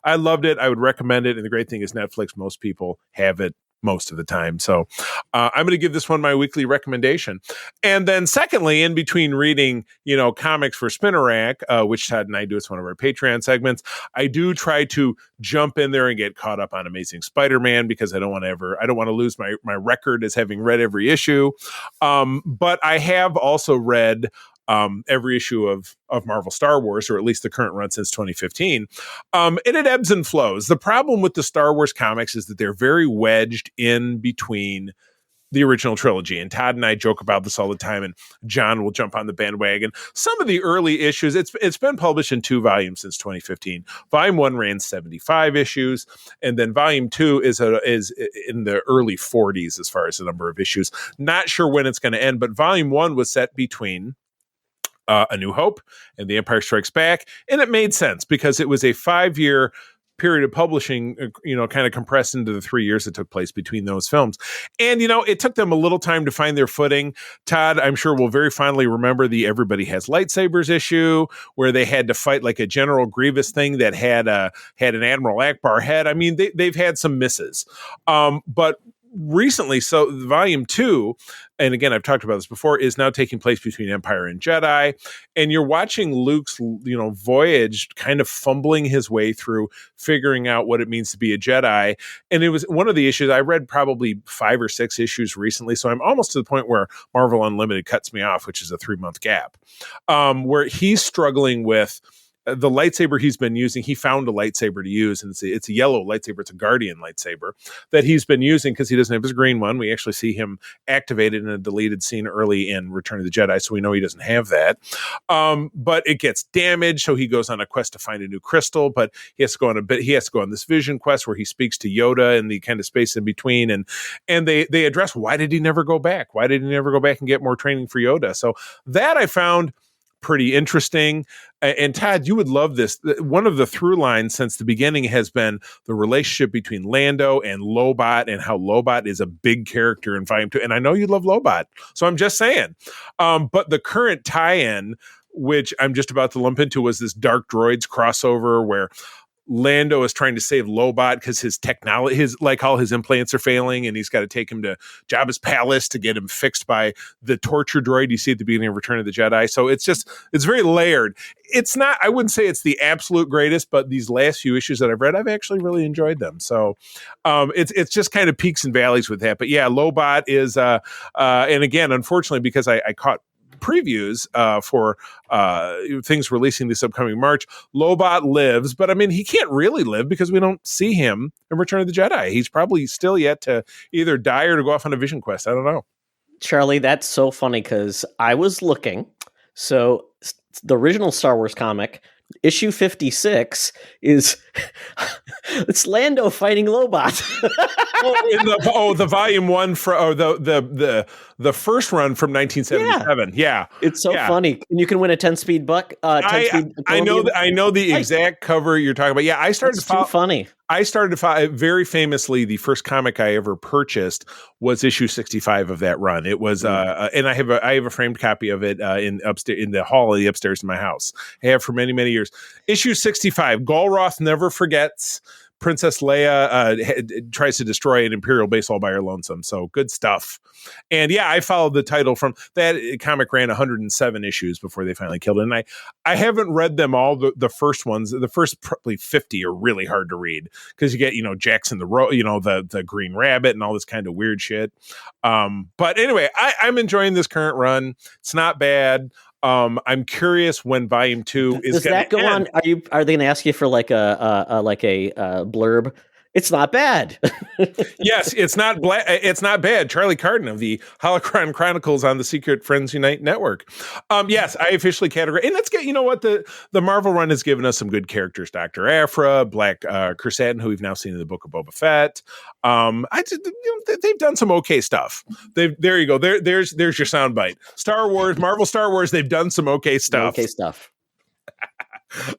I would recommend it. And the great thing is Netflix, most people have it most of the time. So I'm going to give this one my weekly recommendation. And then secondly, in between reading, comics for Spinner Rack, which Todd and I do, it's one of our Patreon segments, I do try to jump in there and get caught up on Amazing Spider-Man because I don't want to lose my record as having read every issue. But I have also read every issue of Marvel Star Wars, or at least the current run since 2015. And it ebbs and flows. The problem with the Star Wars comics is that they're very wedged in between the original trilogy. And Todd and I joke about this all the time, and John will jump on the bandwagon. Some of the early issues, it's been published in 2 volumes since 2015. Volume 1 ran 75 issues, and then Volume 2 is in the early 40s as far as the number of issues. Not sure when it's going to end, but Volume 1 was set between A New Hope and The Empire Strikes Back, and it made sense because it was a 5-year period of publishing, kind of compressed into the 3 years that took place between those films. And, it took them a little time to find their footing. Todd, I'm sure will very fondly remember the Everybody Has Lightsabers issue where they had to fight like a General Grievous thing that had an Admiral Akbar head. I mean, they've had some misses. But recently, so Volume 2, and again, I've talked about this before, is now taking place between Empire and Jedi, and you're watching Luke's, voyage, kind of fumbling his way through figuring out what it means to be a Jedi. And it was one of the issues I read, probably 5 or 6 issues recently, so I'm almost to the point where Marvel Unlimited cuts me off, which is a 3-month gap, where he's struggling with the lightsaber he's been using. He found a lightsaber to use, and it's a yellow lightsaber. It's a Guardian lightsaber that he's been using because he doesn't have his green one. We actually see him activated in a deleted scene early in Return of the Jedi, so we know he doesn't have that. But it gets damaged, so he goes on a quest to find a new crystal. But he has to go on this vision quest where he speaks to Yoda in the kind of space in between, and they address why did he never go back? Why did he never go back and get more training for Yoda? So that I found pretty interesting. And Todd, you would love this. One of the through lines since the beginning has been the relationship between Lando and Lobot, and how Lobot is a big character in Volume 2. And I know you love Lobot, so I'm just saying. But the current tie-in, which I'm just about to lump into, was this Dark Droids crossover where Lando is trying to save Lobot because his technology, all his implants are failing, and he's got to take him to Jabba's palace to get him fixed by the torture droid you see at the beginning of Return of the Jedi. So it's very layered. It's not, I wouldn't say it's the absolute greatest, but these last few issues that I've read, I've actually really enjoyed them. So it's just kind of peaks and valleys with that. But yeah, Lobot is, and again, unfortunately, because I caught previews for things releasing this upcoming March, Lobot lives, but I mean, he can't really live because we don't see him in Return of the Jedi. He's probably still yet to either die or to go off on a vision quest. I don't know. Charlie, that's so funny because I was looking. So the original Star Wars comic, issue 56, is it's Lando fighting Lobot. The volume 1 for the first run from 1977. Yeah. It's so funny. And you can win a 10-speed buck. I know the exact cover you're talking about. Yeah, I started to follow. Too funny. I started to follow, very famously, the first comic I ever purchased was issue 65 of that run. It was, and I have a framed copy of it in the hall upstairs in my house. I have for many, many years. Issue 65, Golroth never forgets. Princess Leia tries to destroy an Imperial base all by her lonesome. So good stuff. And yeah, I followed the title from that comic. Ran 107 issues before they finally killed it. And I haven't read them all. The first ones, the first probably 50 are really hard to read because you get, Jackson the Green Rabbit and all this kind of weird shit. But anyway, I'm enjoying this current run. It's not bad. I'm curious when Volume 2 is. Does that go on? Are they going to ask you for like a blurb? It's not bad. Yes, it's not bad. Charlie Carden of the Holocron Chronicles on the Secret Friends Unite network. Yes, I officially categorize. And let's get, the Marvel run has given us some good characters. Dr. Aphra, Black Krrsantan, who we've now seen in the Book of Boba Fett. They've done some okay stuff. There you go. There's your soundbite. Marvel Star Wars, they've done some okay stuff.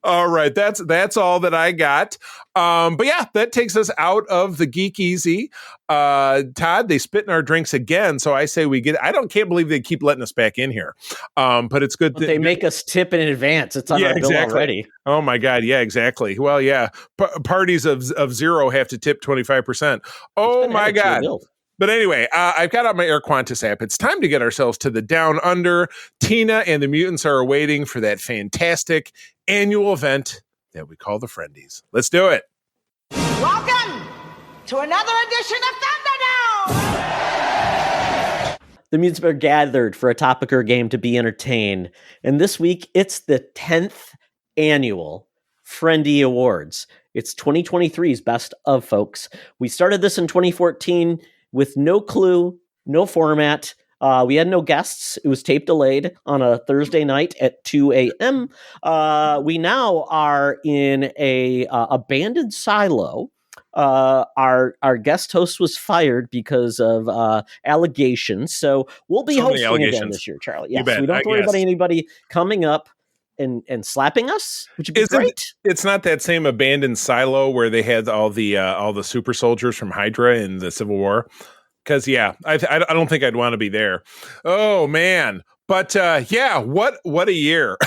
All right, that's all that I got. But yeah, that takes us out of the Geek Easy. Todd, they spit in our drinks again, so I say can't believe they keep letting us back in here. But it's good. They make us tip in advance. It's on our bill already. Oh my God, yeah, exactly. Well, yeah, parties of 0 have to tip 25%. Oh my God. But anyway, I've got out my Air Qantas app. It's time to get ourselves to the Down Under. Tina and the mutants are waiting for that fantastic annual event that we call the Friendies. Let's do it. Welcome to another edition of Thunderdome! The mutants are gathered for a topic or game to be entertained. And this week, it's the 10th annual Friendy Awards. It's 2023's best of, folks. We started this in 2014 with no clue, no format. We had no guests. It was tape delayed on a Thursday night at 2 a.m. We now are in a abandoned silo. Our guest host was fired because of allegations. So we'll be hosting again this year, Charlie. Yes, we don't have to worry about anybody coming up and slapping us, which would be great. It's not that same abandoned silo where they had all the super soldiers from Hydra in the Civil War. Because I don't think I'd want to be there. Oh man! But yeah, what a year!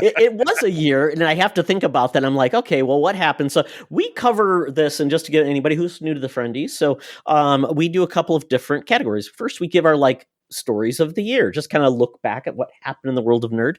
it was a year, and I have to think about that. I'm like, okay, well, what happened? So we cover this, and just to get anybody who's new to the Friendies, so we do a couple of different categories. First, we give our stories of the year, just kind of look back at what happened in the world of nerd.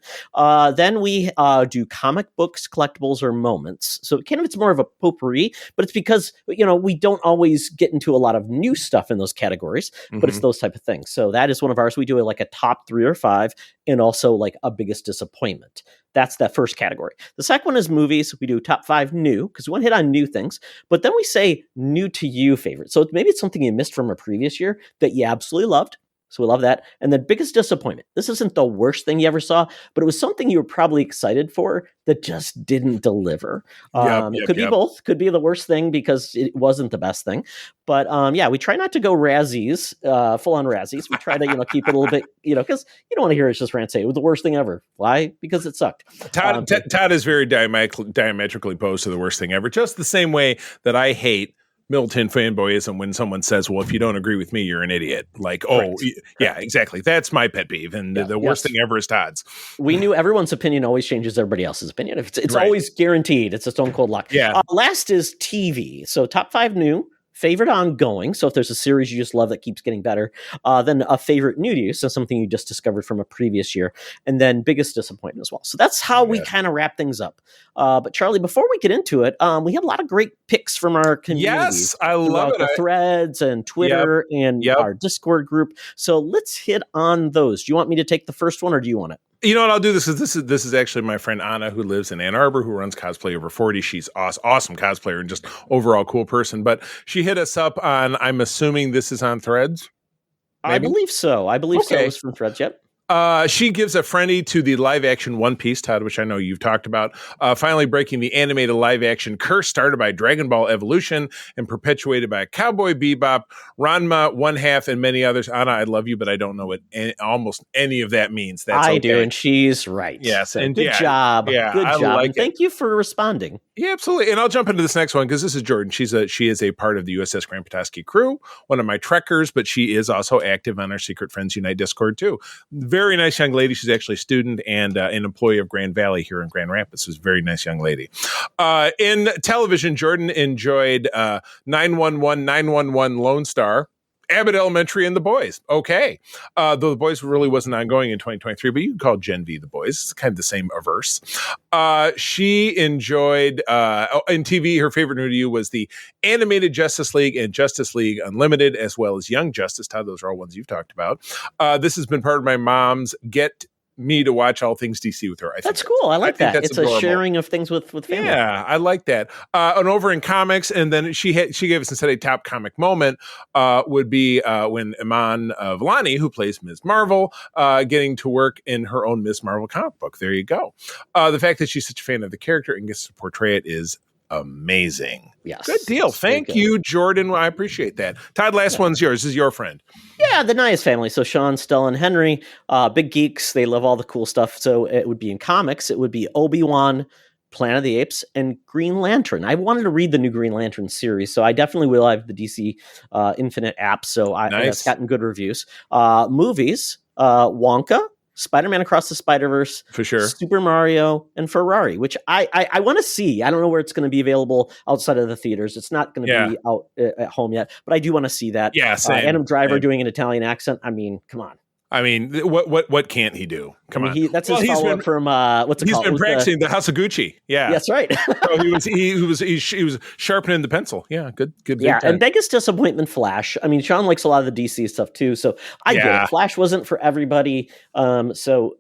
Then we do comic books, collectibles, or moments. So kind of it's more of a potpourri, but it's because we don't always get into a lot of new stuff in those categories, but it's those type of things. So that is one of ours. We do a top 3 or 5, and also a biggest disappointment. That's that first category. The second one is movies. We do top 5 new, because we want to hit on new things, but then we say new to you favorite. So maybe it's something you missed from a previous year that you absolutely loved. So we love that. And then biggest disappointment. This isn't the worst thing you ever saw, but it was something you were probably excited for that just didn't deliver. It could be both. Could be the worst thing because it wasn't the best thing. But we try not to go Razzies, full on Razzies. We try to keep it a little bit, because you don't want to hear us just rant say it was the worst thing ever. Why? Because it sucked. Todd is very diametrically opposed to the worst thing ever. Just the same way that I hate militant fanboyism when someone says, well, if you don't agree with me, you're an idiot. Yeah, exactly. That's my pet peeve. And the worst thing ever is Todd's. We knew everyone's opinion always changes everybody else's opinion. It's always guaranteed. It's a stone cold lock. Yeah. Last is TV. So top 5 new. Favorite ongoing, so if there's a series you just love that keeps getting better, then a favorite new to you, so something you just discovered from a previous year, and then biggest disappointment as well. So that's how we kind of wrap things up. But Charlie, before we get into it, we had a lot of great picks from our community. Yes, I love it. The threads and Twitter and our Discord group. So let's hit on those. Do you want me to take the first one, or do you want it? You know what I'll do? This is actually my friend Anna, who lives in Ann Arbor, who runs Cosplay Over 40. She's awesome cosplayer and just overall cool person. But she hit us up on, I'm assuming this is on Threads? Maybe? I believe so. So. It was from Threads, yep. She gives a Friendy to the live-action One Piece, Todd, which I know you've talked about, finally breaking the animated live-action curse started by Dragon Ball Evolution and perpetuated by Cowboy Bebop, Ranma, One Half, and many others. Anna, I love you, but I don't know what almost any of that means. That's I do, and she's right. Yes, and good job. Yeah, good job. Like thank you for responding. Yeah, absolutely. And I'll jump into this next one because this is Jordan. She is a part of the USS Grand Petoskey crew, one of my trekkers, but she is also active on our Secret Friends Unite Discord too. Very nice young lady. She's actually a student and an employee of Grand Valley here in Grand Rapids. She's a very nice young lady. In television, Jordan enjoyed 911 Lone Star, Abbott Elementary, and The Boys. Okay. Though The Boys really wasn't ongoing in 2023, but you can call Gen V The Boys. It's kind of the same averse. She enjoyed, in TV, her favorite new to you was the animated Justice League and Justice League Unlimited, as well as Young Justice. Todd, those are all ones you've talked about. This has been part of my mom's Get Me to watch all things DC with her. That's cool. I like that. It's adorable. A sharing of things with family. Yeah, I like that. And over in comics, and then she gave us instead a top comic moment would be when Iman Vellani, who plays Ms. Marvel, getting to work in her own Ms. Marvel comic book. There you go. The fact that she's such a fan of the character and gets to portray it is amazing. Yes. Good deal. Thank you, Jordan. I appreciate that. Todd, last one's yours. This is your friend. Yeah, the Nias family. So Sean, Stella, and Henry, big geeks. They love all the cool stuff. So it would be in comics. It would be Obi-Wan, Planet of the Apes, and Green Lantern. I wanted to read the new Green Lantern series, so I definitely will have the DC Infinite app. So it's gotten good reviews. Movies, Wonka, Spider-Man Across the Spider-Verse, for sure, Super Mario, and Ferrari, which I want to see. I don't know where it's going to be available outside of the theaters. It's not going to be out at home yet, but I do want to see that. Yeah, same. Adam Driver doing an Italian accent. I mean, come on. I mean, what can't he do? Come on. That's his follow-up from what's it called? He's been practicing the House of Gucci. Yeah, that's right. So he was sharpening the pencil. Yeah, good. Yeah, and biggest disappointment, Flash. I mean, Sean likes a lot of the DC stuff too, so I get it. Flash wasn't for everybody. So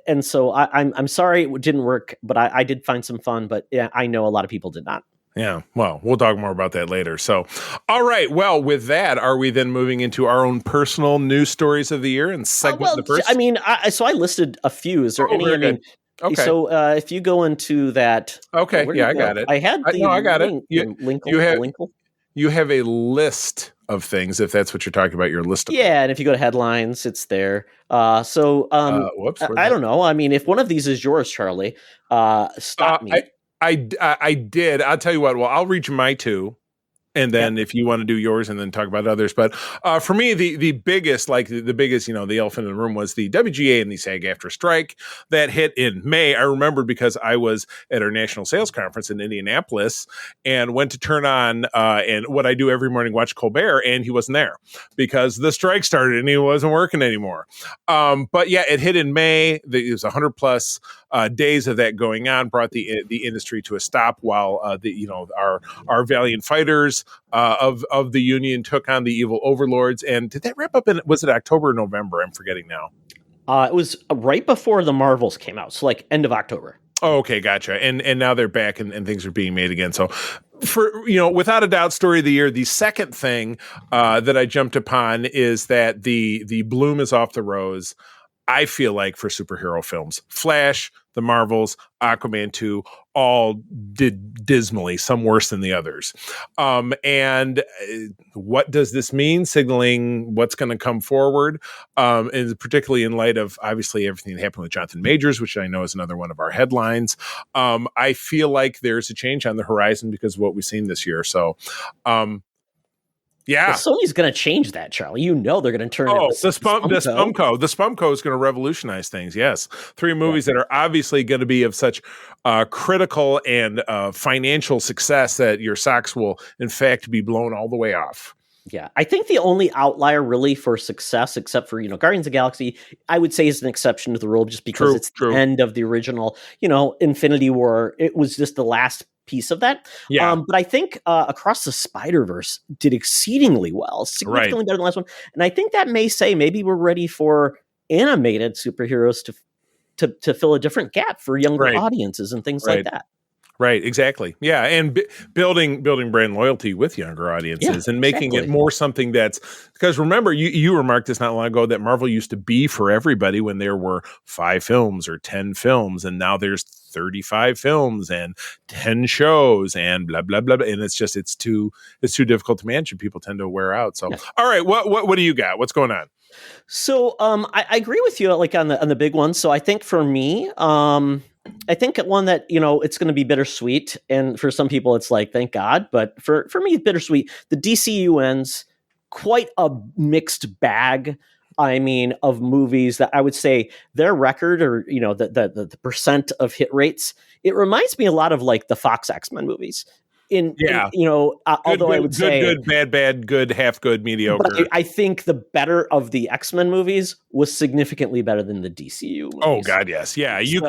and so I'm sorry it didn't work, but I did find some fun. But yeah, I know a lot of people did not. Yeah, well, we'll talk more about that later. So, all right. Well, with that, are we then moving into our own personal news stories of the year and segment the first? I mean, so I listed a few. Is there any? I mean, okay. So if you go into that, okay, I got it. I had the I got it. You have a list of things, if that's what you're talking about. Your list. And if you go to headlines, it's there. Whoops. I don't know. I mean, if one of these is yours, Charlie, stop me. I did. I'll tell you what. Well, I'll reach my two. And then if you want to do yours and then talk about others. But for me, the biggest, the elephant in the room was the WGA and the SAG-AFTRA strike that hit in May. I remember because I was at our national sales conference in Indianapolis and went to turn on and what I do every morning, watch Colbert, and he wasn't there because the strike started and he wasn't working anymore. But yeah, it hit in May. It was 100 plus days of that going on, brought the industry to a stop while our valiant fighters of the union took on the evil overlords. And did that wrap up was it October or November? I'm forgetting now. It was right before the Marvels came out, so like end of October. Oh, okay, gotcha. And now they're back and things are being made again. So for, without a doubt, story of the year. The second thing that I jumped upon is that the bloom is off the rose, I feel like, for superhero films. Flash, the Marvels, Aquaman 2, all did dismally, some worse than the others. And what does this mean? Signaling what's going to come forward, and particularly in light of, obviously, everything that happened with Jonathan Majors, which I know is another one of our headlines. I feel like there's a change on the horizon because of what we've seen this year. So, yeah, well, Sony's going to change that, Charlie. They're going to turn. The Spumco. The Spumco is going to revolutionize things. Yes, 3 movies that are obviously going to be of such critical and financial success that your socks will, in fact, be blown all the way off. Yeah, I think the only outlier really for success, except for Guardians of the Galaxy, I would say is an exception to the rule, just because the end of the original, Infinity War. It was just the last piece of that. Yeah. But I think Across the Spider-Verse did exceedingly well, significantly better than the last one. And I think that may say maybe we're ready for animated superheroes to fill a different gap for younger audiences and things like that. Right, exactly. Yeah, and building brand loyalty with younger audiences and making it more something that's, because remember, you remarked this not long ago that Marvel used to be for everybody when there were 5 films or 10 films, and now there's 35 films and 10 shows and blah blah blah, and it's too difficult to manage and people tend to wear out. So, all right, what do you got? What's going on? So, I agree with you, like on the big ones. So, I think for me, I think one that, it's going to be bittersweet. And for some people, it's like, thank God. But for me, it's bittersweet. The DCU ends quite a mixed bag. I mean, of movies that I would say their record, or, the percent of hit rates, it reminds me a lot of like the Fox X-Men movies. Although I would say good, bad, good, half good, mediocre. But I think the better of the X-Men movies was significantly better than the DCU movies. Oh God, yes, yeah. You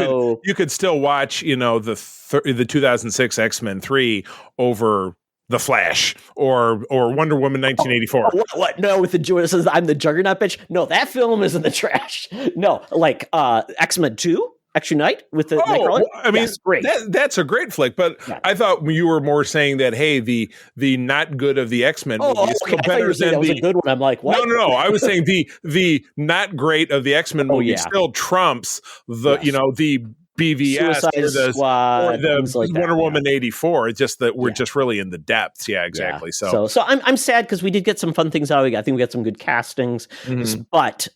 could still watch, the 2006 X-Men 3 over The Flash or Wonder Woman 1984. What? No, with the Jordan says I'm the Juggernaut bitch. No, that film is in the trash. No, like X-Men 2. X Unite with the Nightcrawler? I mean, great. That's a great flick, but I thought you were more saying that, hey, the not good of the X-Men movie is still better than that was a good one. I'm like, what? No. I was saying the not great of the X-Men movie still trumps the the BVS Suicide Squad, or the Wonder Woman 84. It's just that we're just really in the depths. Yeah, exactly. Yeah. So I'm sad because we did get some fun things out of it. I think we got some good castings, but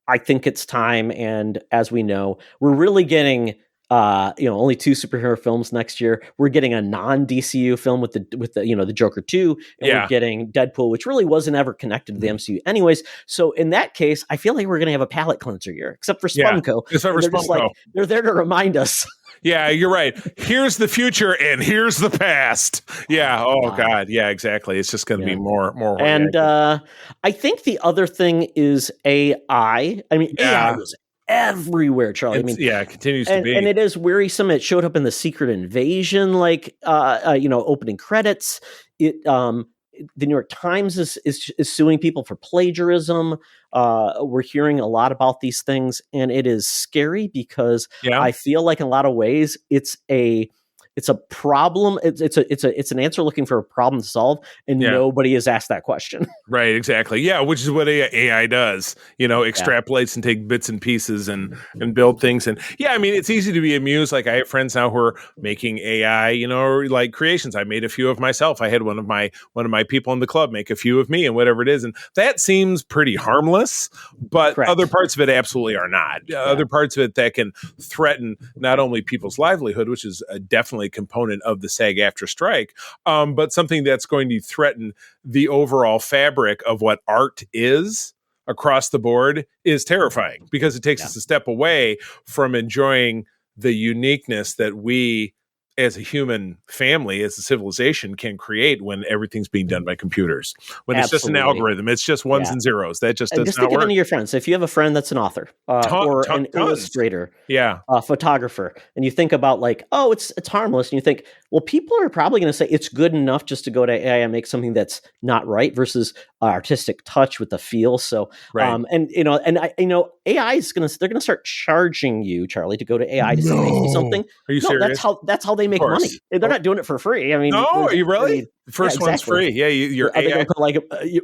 I think it's time, and as we know, we're really getting only 2 superhero films next year. We're getting a non-DCU film with the Joker 2, and we're getting Deadpool, which really wasn't ever connected to the MCU anyways. So in that case, I feel like we're going to have a palate cleanser year, except for Spumco. They're there to remind us. Yeah, you're right. Here's the future and here's the past. Yeah. Oh God. Yeah, exactly. It's just going to be more. And I think the other thing is AI. I mean, AI was everywhere, Charlie. It continues to be. And it is wearisome. It showed up in the Secret Invasion, opening credits. The New York Times is suing people for plagiarism. We're hearing a lot about these things, and it is scary because I feel like in a lot of ways it's a problem. It's an answer looking for a problem to solve, and nobody has asked that question. Right, exactly. Yeah, which is what AI does. Extrapolates and take bits and pieces and build things. And I mean, it's easy to be amused. Like I have friends now who are making AI, like creations. I made a few of myself. I had one of my people in the club make a few of me, and whatever it is. And that seems pretty harmless, but other parts of it absolutely are not. Other parts of it that can threaten not only people's livelihood, which is definitely definitely a component of the SAG-AFTRA strike, but something that's going to threaten the overall fabric of what art is across the board is terrifying, because it takes us a step away from enjoying the uniqueness that we as a human family, as a civilization, can create when everything's being done by computers. When it's just an algorithm, it's just ones and zeros. That just does just not work. Think of any of your friends. If you have a friend that's an author or an illustrator, a photographer, and you think about like, oh, it's harmless, and you think, well, people are probably going to say it's good enough just to go to AI and make something that's not right versus artistic touch with the feel. So, AI is they're going to start charging you, Charlie, to go to AI to say make me something. Are you serious? That's how they make money. They're not doing it for free. I mean, no, are you really? The first one's free. Yeah, your AI. They put like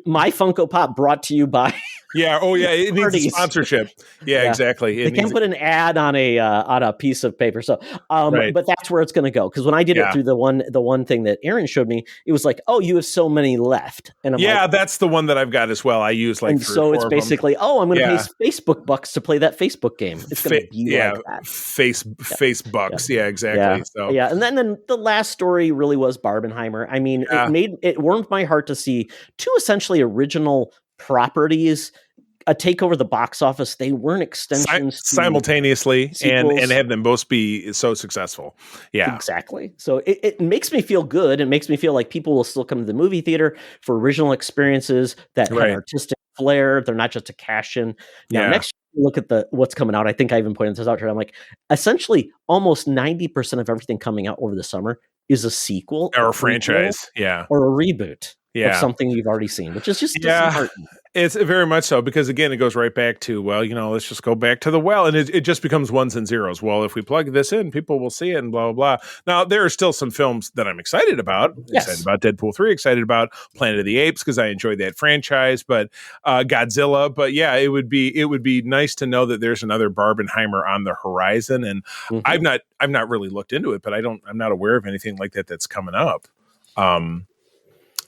my Funko Pop brought to you by. Yeah. Oh, yeah. It needs a sponsorship. Yeah, exactly. They can't put an ad on a piece of paper. So, but that's where it's going to go. Because when I did it through the one thing that Aaron showed me, it was like, oh, you have so many left. And I'm like, that's the one that I've got as well. I use like. And so it's basically, I'm going to pay Facebook bucks to play that Facebook game. It's going to be like that. Face bucks. Yeah, exactly. So and then the last story really was Barbenheimer. I mean, it warmed my heart to see two essentially original properties take over the box office. They weren't extensions simultaneously and have them both be so successful. Yeah, exactly. So it makes me feel good. It makes me feel like people will still come to the movie theater for original experiences that have artistic flair. They're not just a cash in. Now next year, look at what's coming out. I think I even pointed this out here. I'm like, essentially almost 90% of everything coming out over the summer is a sequel or a franchise. Or a reboot. Of something you've already seen, which is just disheartening. It's very much so, because again, it goes right back to, let's just go back to the well, and it just becomes ones and zeros. Well, if we plug this in, people will see it, and blah, blah, blah. Now, there are still some films that I'm excited about. Excited about Deadpool 3, excited about Planet of the Apes, because I enjoyed that franchise, but Godzilla. But yeah, it would be nice to know that there's another Barbenheimer on the horizon. And I've not really looked into it, but I'm not aware of anything like that that's coming up.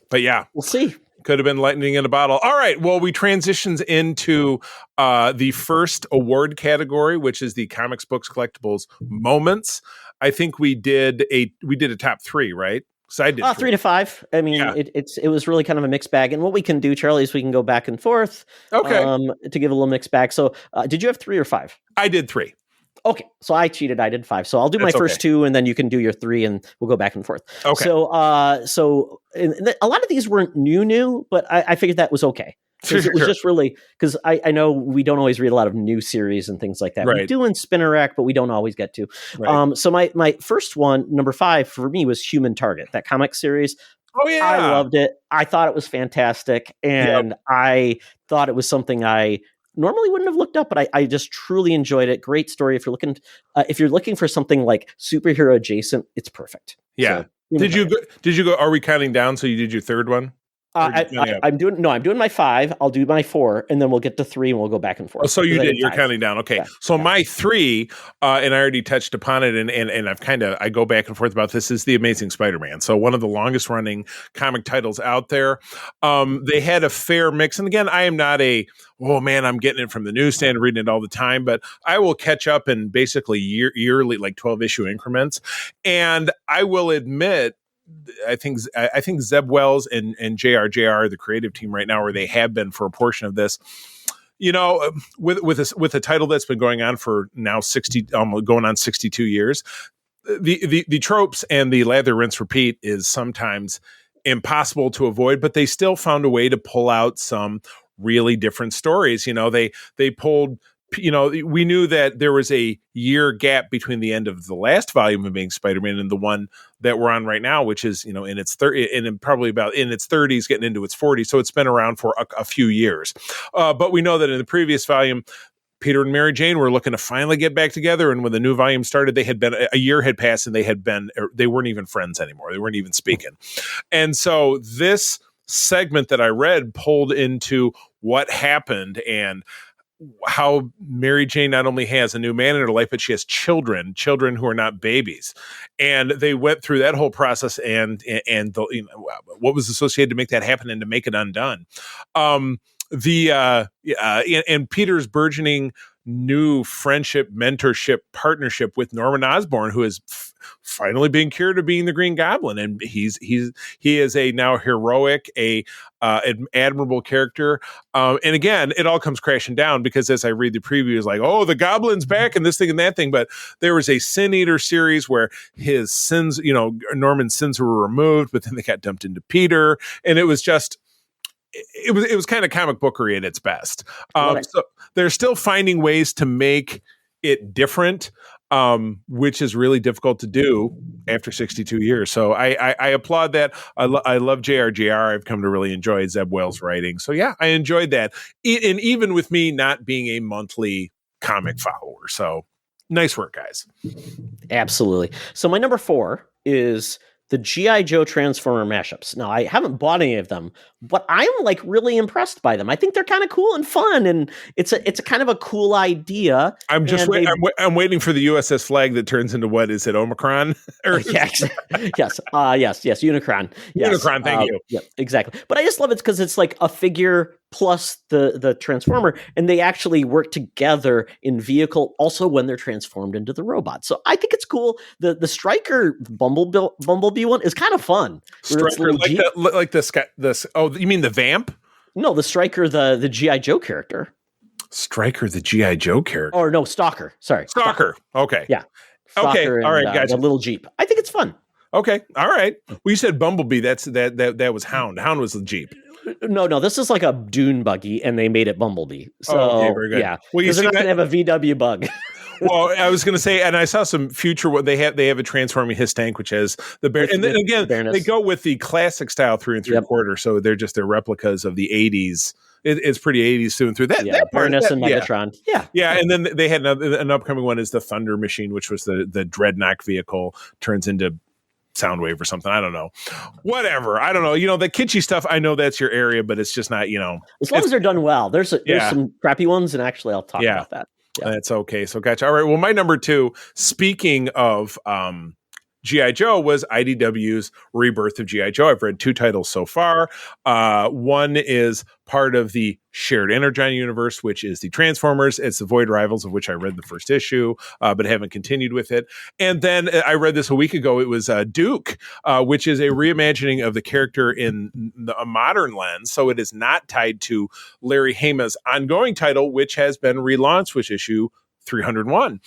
But yeah, we'll see. Could have been lightning in a bottle. All right. Well, we transitions into the first award category, which is the comics, books, collectibles moments. I think we did a top three, right? So I did 3 to 5. I mean, it was really kind of a mixed bag. And what we can do, Charlie, is we can go back and forth. Okay. To give a little mixed bag. So, did you have 3 or 5? I did 3. Okay, so I cheated. I did 5. So I'll do my first 2, and then you can do your 3, and we'll go back and forth. Okay. So, a lot of these weren't new, but I figured that was okay. It was just really because I know we don't always read a lot of new series and things like that. Right. We do in Spinner Rack, but we don't always get to. Right. So my first one, number 5 for me, was Human Target, that comic series. Oh yeah, I loved it. I thought it was fantastic, and I thought it was something I normally wouldn't have looked up, but I just truly enjoyed it. Great story. If you're looking for something like superhero adjacent, it's perfect. Yeah. So, did you go? Are we counting down? So you did your third one? I'm doing my 5. I'll do my 4, and then we'll get to 3, and we'll go back and forth. Oh, so you're counting down. Okay. Yeah, so my 3, and I already touched upon it, and I go back and forth about this, is The Amazing Spider-Man. So one of the longest running comic titles out there. They had a fair mix. And again, I am not I'm getting it from the newsstand, reading it all the time, but I will catch up in basically yearly, like 12 issue increments. And I will admit, I think Zeb Wells and JR, the creative team right now, where they have been for a portion of this, with a title that's been going on for now 62 years, the tropes and the lather, rinse, repeat is sometimes impossible to avoid, but they still found a way to pull out some really different stories. They pulled. We knew that there was a year gap between the end of the last volume of Being Spider-Man and the one that we're on right now, which is, in its 30s, and probably about in its 30s, getting into its 40s. So it's been around for a few years. But we know that in the previous volume, Peter and Mary Jane were looking to finally get back together. And when the new volume started, a year had passed, and they weren't even friends anymore. They weren't even speaking. And so this segment that I read pulled into what happened and how Mary Jane not only has a new man in her life, but she has children who are not babies. And they went through that whole process and what was associated to make that happen and to make it undone. And Peter's burgeoning new friendship, mentorship, partnership with Norman Osborn, who is finally being cured of being the Green Goblin, and he is a now heroic, admirable character. And again, it all comes crashing down because as I read the preview, it's like, oh, the Goblin's back and this thing and that thing. But there was a Sin Eater series where his sins, Norman's sins were removed, but then they got dumped into Peter, and it was just. It was kind of comic bookery at its best. So they're still finding ways to make it different, which is really difficult to do after 62 years. So I applaud that. I love JRJR. I've come to really enjoy Zeb Wells' writing. So yeah, I enjoyed that. And even with me not being a monthly comic follower. So nice work, guys. Absolutely. So my number 4 is the G.I. Joe Transformer mashups. Now, I haven't bought any of them, but I'm like really impressed by them. I think they're kind of cool and fun, and it's a kind of a cool idea. I'm just I'm waiting for the USS Flag that turns into what is it, Omicron? Yes, Unicron. Yes. Unicron, thank you. Yeah, exactly. But I just love it because it's like a figure plus the Transformer, and they actually work together in vehicle also when they're transformed into the robot. So I think it's cool. The Stryker Bumblebee one is kind of fun. Stryker, like this. Oh, you mean the Vamp? No, the Stryker, the G.I. Joe character. Stryker, the G.I. Joe character. Or no, Stalker. Sorry. Stalker. Okay. Yeah. Stalker okay. All right. Gotcha. The little Jeep. I think it's fun. Okay. All right. Well, you said Bumblebee. That was Hound. Hound was the Jeep. No, this is like a dune buggy, and they made it Bumblebee. So, okay, very good. Yeah. Well, they're not going to have a VW bug. Well, I was going to say, and I saw some future what they have a transforming his tank, which has the bear. And then again, they go with the classic style 3 3/4. So they're replicas of the 80s. It's pretty 80s through and through. That Baroness and Megatron. Yeah. And then they had an upcoming one is the Thunder Machine, which was the Dreadnought vehicle turns into Soundwave or something. I don't know. Whatever. I don't know. The kitschy stuff, I know that's your area, but it's just not, As long as they're done well. There's some crappy ones, and actually I'll talk about that. Yeah. That's okay. So gotcha. All right. Well, my number 2, speaking of G.I. Joe, was IDW's Rebirth of G.I. Joe. I've read 2 titles so far. One is part of the Shared Energon universe, which is the Transformers. It's the Void Rivals, of which I read the first issue, but haven't continued with it. And then I read this a week ago. It was Duke, which is a reimagining of the character in a modern lens. So it is not tied to Larry Hama's ongoing title, which has been relaunched with issue 301,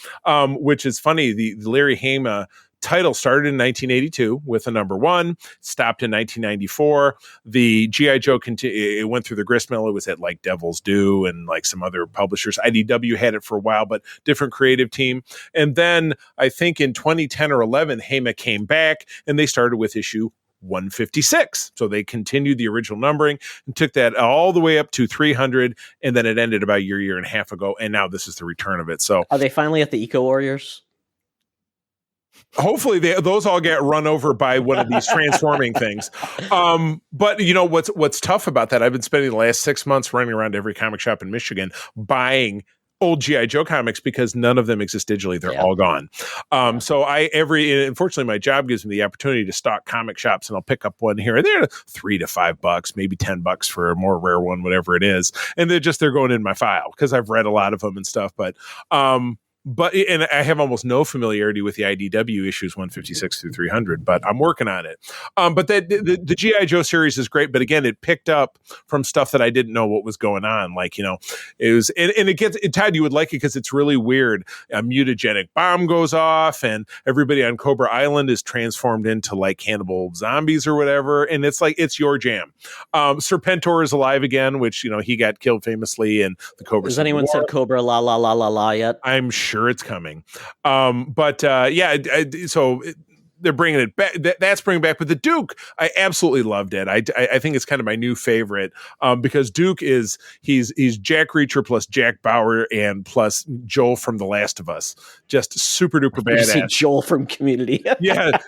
which is funny. The Larry Hama title started in 1982 with a number 1, stopped in 1994. The G.I. Joe it went through the gristmill. It was at like Devil's Due and like some other publishers. IDW had it for a while, but different creative team. And then I think in 2010 or 11, Hama came back and they started with issue 156. So they continued the original numbering and took that all the way up to 300. And then it ended about a year and a half ago. And now this is the return of it. So are they finally at the Eco Warriors? Hopefully those all get run over by one of these transforming things. But what's tough about that, I've been spending the last 6 months running around every comic shop in Michigan buying old G.I. Joe comics because none of them exist digitally. They're all gone. So unfortunately my job gives me the opportunity to stock comic shops, and I'll pick up one here and there, $3 to $5, maybe $10 for a more rare one, whatever it is. And they're going in my file because I've read a lot of them and stuff. But I have almost no familiarity with the IDW issues 156 through 300, but I'm working on it. But the G.I. Joe series is great, but again, it picked up from stuff that I didn't know what was going on. Like, it was, and it gets, Todd, you would like it because it's really weird. A mutagenic bomb goes off and everybody on Cobra Island is transformed into like cannibal zombies or whatever. And it's like, it's your jam. Serpentor is alive again, which, he got killed famously in the Cobra. Has anyone said Cobra la la la la la yet? I'm sure it's coming. So they're bringing it back. That's bringing back. But the Duke, I absolutely loved it. I think it's kind of my new favorite because Duke he's Jack Reacher plus Jack Bauer and plus Joel from The Last of Us. Just super duper badass. Joel from Community.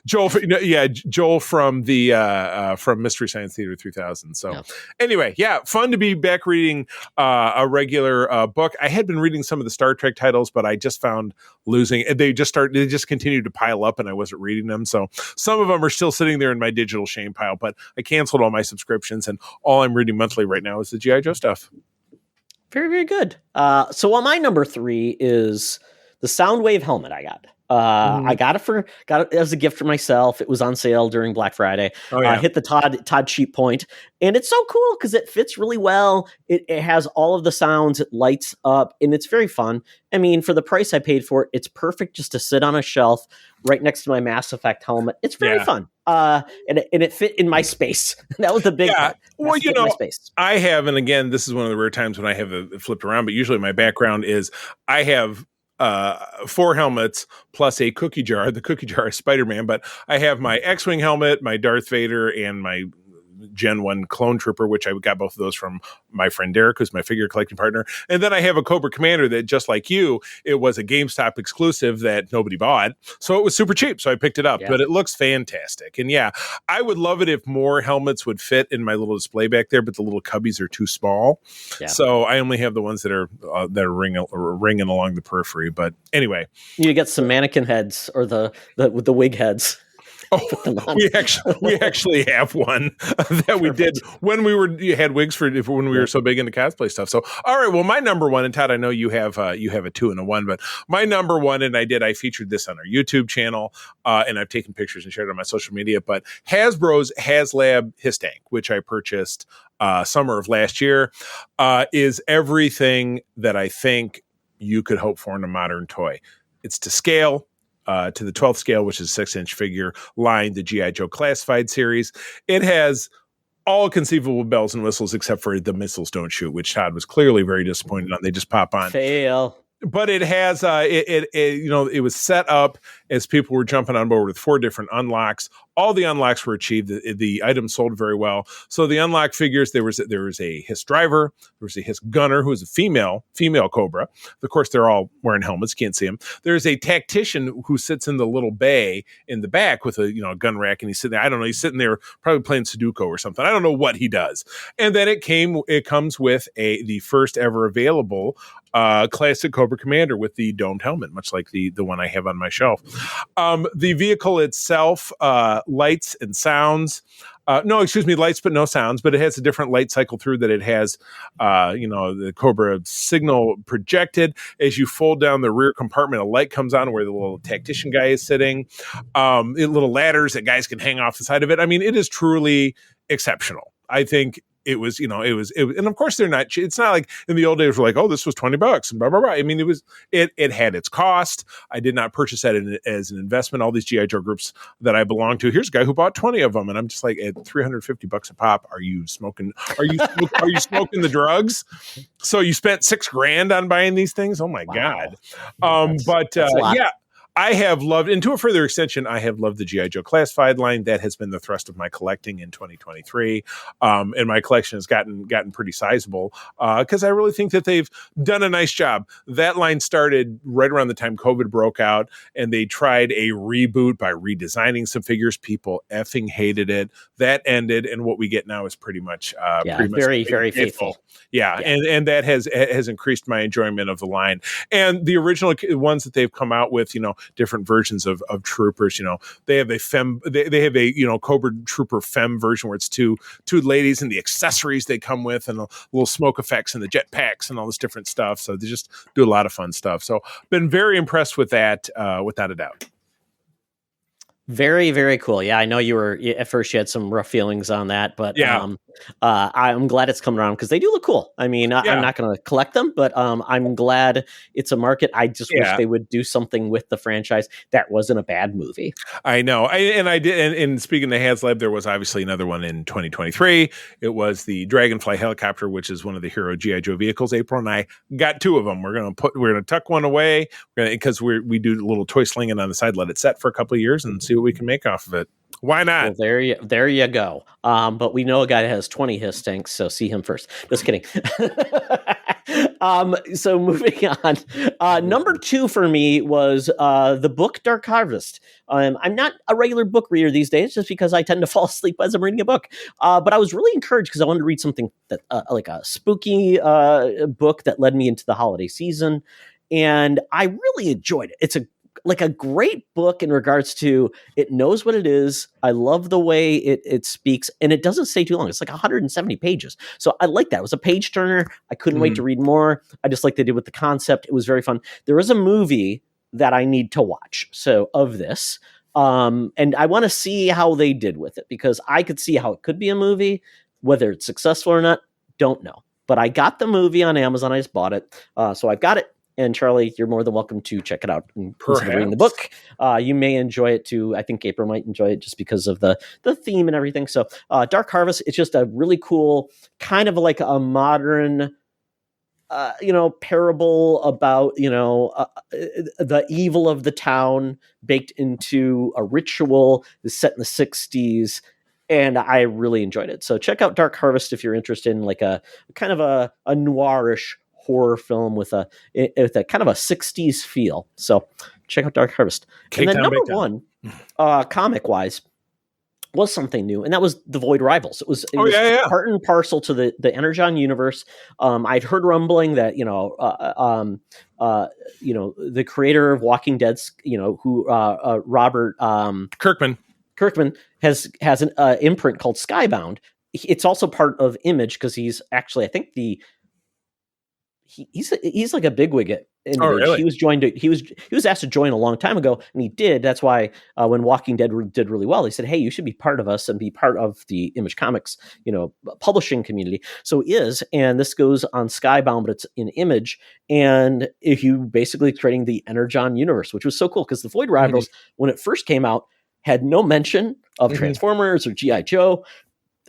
Joel from the from Mystery Science Theater 3000. So anyway, fun to be back reading a regular book. I had been reading some of the Star Trek titles, but I just found losing. They just continued to pile up, and I wasn't reading them. So some of them are still sitting there in my digital shame pile, but I canceled all my subscriptions, and all I'm reading monthly right now is the G.I. Joe stuff. Very, very good. So on my number 3 is the Soundwave helmet I got. I got it as a gift for myself. It was on sale during Black Friday. Oh, yeah. Hit the Todd cheap point, and it's so cool because it fits really well. It has all of the sounds. It lights up, and it's very fun. I mean, for the price I paid for it, it's perfect just to sit on a shelf right next to my Mass Effect helmet. It's very fun. And it fit in my space. That was the big part. Well, my space. I have, and again, this is one of the rare times when I have it flipped around, but usually my background is I have 4 helmets plus a cookie jar. The cookie jar is Spider-Man, but I have my X-Wing helmet, my Darth Vader, and my Gen 1 Clone Trooper, which I got both of those from my friend Derek, who's my figure collecting partner. And then I have a Cobra Commander that, just like you, it was a GameStop exclusive that nobody bought. So it was super cheap. So I picked it up, but it looks fantastic. And yeah, I would love it if more helmets would fit in my little display back there, but the little cubbies are too small. Yeah. So I only have the ones that are ringing along the periphery. But anyway, you get some mannequin heads or the wig heads. Oh, we actually have one that we did when we had wigs for when we were so big into cosplay stuff. So, all right, well, my number 1, and Todd, I know you have a 2 and a 1, but my number 1, and I featured this on our YouTube channel, and I've taken pictures and shared it on my social media. But Hasbro's HasLab Histank, which I purchased summer of last year, is everything that I think you could hope for in a modern toy. It's to scale. To the 12th scale, which is a 6-inch figure line, the G.I. Joe Classified series. It has all conceivable bells and whistles except for the missiles don't shoot, which Todd was clearly very disappointed on. They just pop on. Fail. But it has, it was set up as people were jumping on board with 4 different unlocks. All the unlocks were achieved. The items sold very well. So the unlock figures, there was a Hiss driver, there was a Hiss gunner who is a female Cobra. Of course, they're all wearing helmets, can't see them. There's a tactician who sits in the little bay in the back with a gun rack, and he's sitting there. I don't know, he's sitting there probably playing Sudoku or something. I don't know what he does. And then it comes with the first ever available classic Cobra Commander with the domed helmet, much like the one I have on my shelf. The vehicle itself, lights and sounds. Lights but no sounds, but it has a different light cycle through that it has, the Cobra signal projected. As you fold down the rear compartment, a light comes on where the little tactician guy is sitting. Little ladders that guys can hang off the side of it. I mean, it is truly exceptional. I think it was, and of course they're not, it's not like in the old days we're like, oh, this was $20 and blah, blah, blah. I mean, it had its cost. I did not purchase that as an investment. All these G.I. Joe groups that I belong to, here's a guy who bought 20 of them. And I'm just like, at $350 a pop, are you smoking the drugs? So you spent $6,000 on buying these things? Oh my God. Yeah. I have loved, and to a further extension, I have loved the G.I. Joe Classified line. That has been the thrust of my collecting in 2023. And my collection has gotten pretty sizable because I really think that they've done a nice job. That line started right around the time COVID broke out, and they tried a reboot by redesigning some figures. People effing hated it. That ended, and what we get now is pretty much very, very faithful. Yeah. And that has increased my enjoyment of the line. And the original ones that they've come out with, different versions of troopers, they have a Cobra Trooper Femme version where it's two ladies and the accessories they come with and the little smoke effects and the jetpacks and all this different stuff. So they just do a lot of fun stuff. So been very impressed with that, without a doubt. Very, very cool. Yeah, I know at first you had some rough feelings on that, but I'm glad it's coming around because they do look cool. I mean, I'm not going to collect them, but I'm glad it's a market. I just wish they would do something with the franchise that wasn't a bad movie. I know. And speaking of HasLab, there was obviously another one in 2023. It was the Dragonfly helicopter, which is one of the hero G.I. Joe vehicles. April and I got 2 of them. We're going to tuck one away because we do a little toy slinging on the side, let it set for a couple of years and see what we can make off of it. Why not? Well, there you go. But we know a guy that has 20 Hiss tanks, so see him first. Just kidding. So moving on. Number 2 for me was the book Dark Harvest. I'm not a regular book reader these days just because I tend to fall asleep as I'm reading a book. But I was really encouraged because I wanted to read something that like a spooky book that led me into the holiday season. And I really enjoyed it. It's a like a great book in regards to it knows what it is. I love the way it speaks, and it doesn't stay too long. It's like 170 pages. So I like that. It was a page turner. I couldn't wait to read more. I just like they did with the concept. It was very fun. There is a movie that I need to watch. So of this, and I want to see how they did with it, because I could see how it could be a movie. Whether it's successful or not, don't know. But I got the movie on Amazon. I just bought it. So I've got it. And Charlie, you're more than welcome to check it out and consider reading the book. You may enjoy it too. I think April might enjoy it just because of the theme and everything. So Dark Harvest, it's just a really cool, kind of like a modern, parable about, the evil of the town baked into a ritual that's set in the 60s. And I really enjoyed it. So check out Dark Harvest if you're interested in like a kind of a noirish horror film with a kind of a 60s feel. So check out Dark Harvest. And then number one, comic wise, was something new, and that was The Void Rivals. It was part and parcel to the Energon universe. I'd heard rumbling that the creator of Walking Dead, Robert Kirkman has an imprint called Skybound. It's also part of Image, because he's actually, I think he's like a bigwig at Image. Oh, really? He was asked to join a long time ago, and he did. That's why when Walking Dead did really well, he said, "Hey, you should be part of us and be part of the Image Comics, publishing community." So he is, and this goes on Skybound, but it's in Image, and if you basically creating the Energon universe, which was so cool, because the Void Rivals, when it first came out, had no mention of Transformers or G.I. Joe.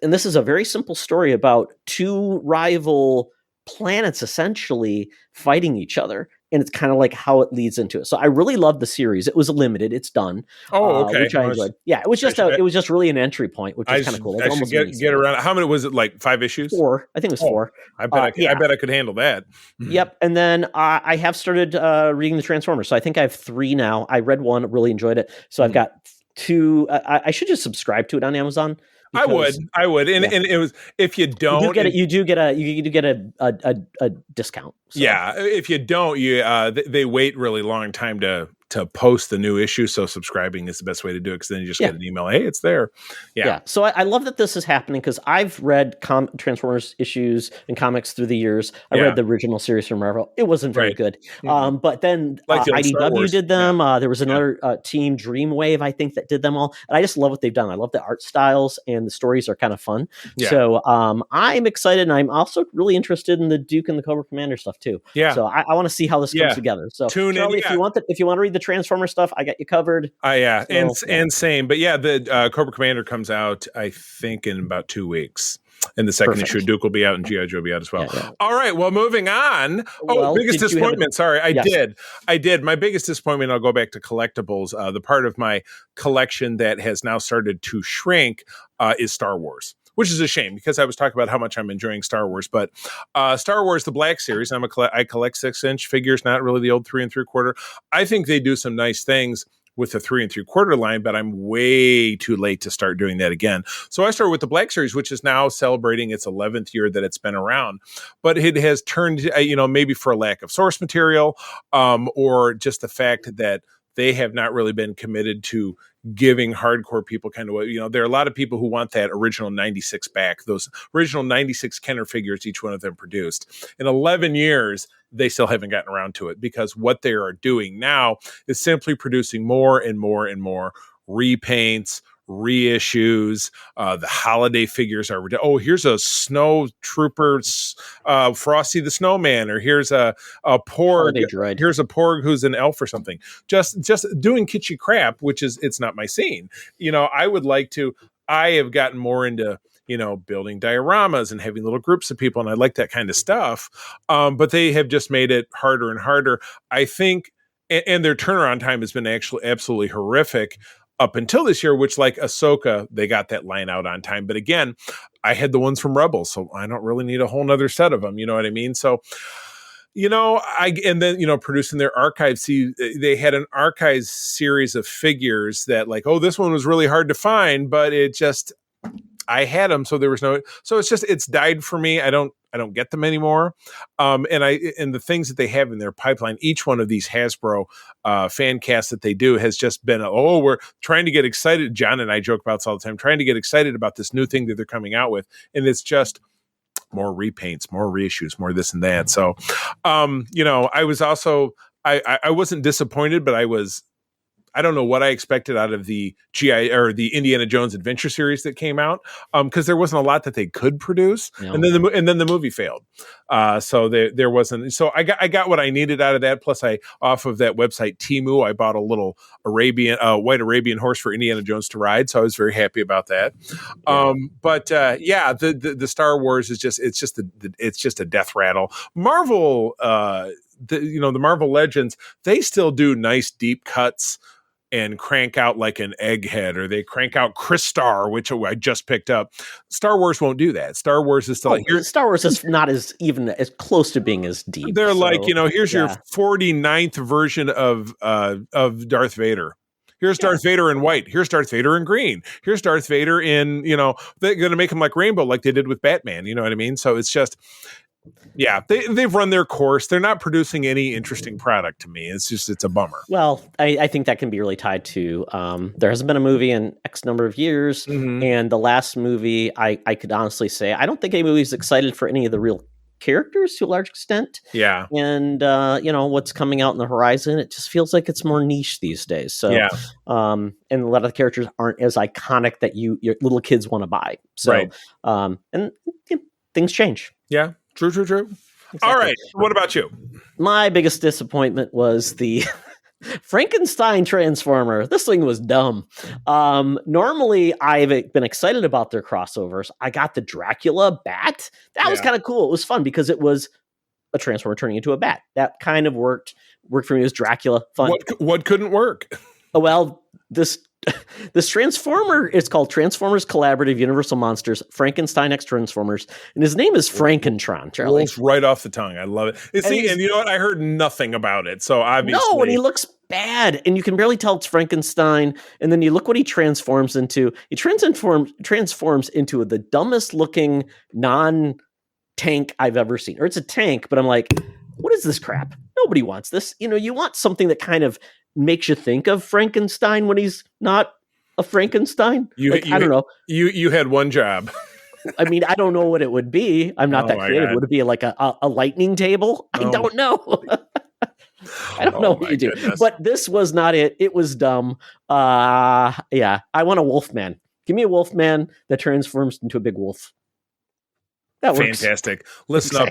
And this is a very simple story about two rival planets essentially fighting each other. And it's kind of like how it leads into it. So I really loved the series. It was limited. It's done. Oh, okay. Which I enjoyed. Yeah, it was just really an entry point, which was kind of cool. I should get around. How many was it? Like 5 issues? 4. I think it was 4. I bet I could handle that. Yep. And then I have started reading the Transformers. So I think I have 3 now. I read 1, really enjoyed it. So I've got 2. I should just subscribe to it on Amazon. I would, and it was, if you don't, you do get a discount. So. Yeah, if you don't, they wait really long time to post the new issue. So subscribing is the best way to do it, because then you just get an email, hey, it's there. Yeah. So I love that this is happening, because I've read Transformers issues and comics through the years. I read the original series from Marvel. It wasn't very good. But then IDW did them. There was another team, Dreamwave, I think, that did them all. And I just love what they've done. I love the art styles, and the stories are kind of fun. Yeah. So I'm excited, and I'm also really interested in the Duke and the Cobra Commander stuff too. Yeah. So I want to see how this comes together. So Charlie, if you want to read the Transformer stuff, I got you covered. And same. But the Cobra Commander comes out, I think, in about 2 weeks. And the second issue, Duke will be out, and G.I. Joe will be out as well. Yeah. All right. Well, moving on. Biggest disappointment. Sorry, I did. My biggest disappointment, I'll go back to collectibles. The part of my collection that has now started to shrink is Star Wars. Which is a shame, because I was talking about how much I'm enjoying Star Wars. But Star Wars, the Black Series, I collect 6-inch figures, not really the old 3 3/4. I think they do some nice things with the 3 3/4 line, but I'm way too late to start doing that again. So I started with the Black Series, which is now celebrating its 11th year that it's been around. But it has turned, maybe for a lack of source material, or just the fact that they have not really been committed to giving hardcore people kind of there are a lot of people who want that original 96 back, those original 96 Kenner figures, each one of them produced. In 11 years, they still haven't gotten around to it, because what they are doing now is simply producing more and more and more repaints, reissues. The holiday figures are, here's a snow trooper, Frosty the Snowman, or here's a Porg, here's a Porg who's an elf or something. Just doing kitschy crap, which is, it's not my scene. I have gotten more into building dioramas and having little groups of people, and I like that kind of stuff. But they have just made it harder and harder, I think, and their turnaround time has been actually absolutely horrific up until this year, which, like Ahsoka, they got that line out on time. But again, I had the ones from Rebels, so I don't really need a whole nother set of them. You know what I mean? So, producing their archives. See, they had an archives series of figures that, like, this one was really hard to find, but it just, I had them, so there was no. So it's died for me. I don't get them anymore. And the things that they have in their pipeline, each one of these Hasbro fan casts that they do has just been, we're trying to get excited. John and I joke about this all the time, trying to get excited about this new thing that they're coming out with, and it's just more repaints, more reissues, more this and that. So, I was also I wasn't disappointed, but I don't know what I expected out of the GI or the Indiana Jones Adventure series that came out, because there wasn't a lot that they could produce, and then the movie failed. So there wasn't. So I got what I needed out of that. Plus, off of that website Temu, I bought a little white Arabian horse for Indiana Jones to ride. So I was very happy about that. Yeah. The Star Wars is just a death rattle. Marvel, the Marvel Legends, they still do nice deep cuts and crank out like an egghead, or they crank out Crystar, which I just picked up. Star Wars won't do that. Star Wars is still Star Wars is not even as close to being as deep. They're here's your 49th version of Darth Vader. Here's Darth Vader in white. Here's Darth Vader in green. Here's Darth Vader in, they're going to make him like rainbow, like they did with Batman. You know what I mean? So it's just, they've run their course. They're not producing any interesting product to me. It's a bummer. Well, I think that can be really tied to there hasn't been a movie in X number of years, and the last movie, I could honestly say I don't think anybody's excited for any of the real characters to a large extent. Yeah, and what's coming out in the horizon, it just feels like it's more niche these days. So, and a lot of the characters aren't as iconic that your little kids want to buy. So, things change. Yeah. True. Exactly. All right. What about you? My biggest disappointment was the Frankenstein Transformer. This thing was dumb. Normally, I've been excited about their crossovers. I got the Dracula bat. That was kind of cool. It was fun because it was a Transformer turning into a bat. That kind of worked for me as Dracula. Fun. What couldn't work? Well, this Transformer is called Transformers Collaborative Universal Monsters Frankenstein X Transformers, and his name is Frankentron. Charlie, rolls right off the tongue. I love it. And you know what? I heard nothing about it, so obviously, no. And he looks bad, and you can barely tell it's Frankenstein. And then you look what he transforms into. He transforms into the dumbest looking non-tank I've ever seen. Or it's a tank, but I'm like, what is this crap? Nobody wants this. You want something that kind of makes you think of Frankenstein when he's not a Frankenstein. I don't know. You had one job. I mean, I don't know what it would be. I'm not that creative. God. Would it be like a lightning table? I don't know. I don't know what you do. Goodness. But this was not it. It was dumb. I want a Wolfman. Give me a Wolfman that transforms into a big wolf. That works. Fantastic. Listen up.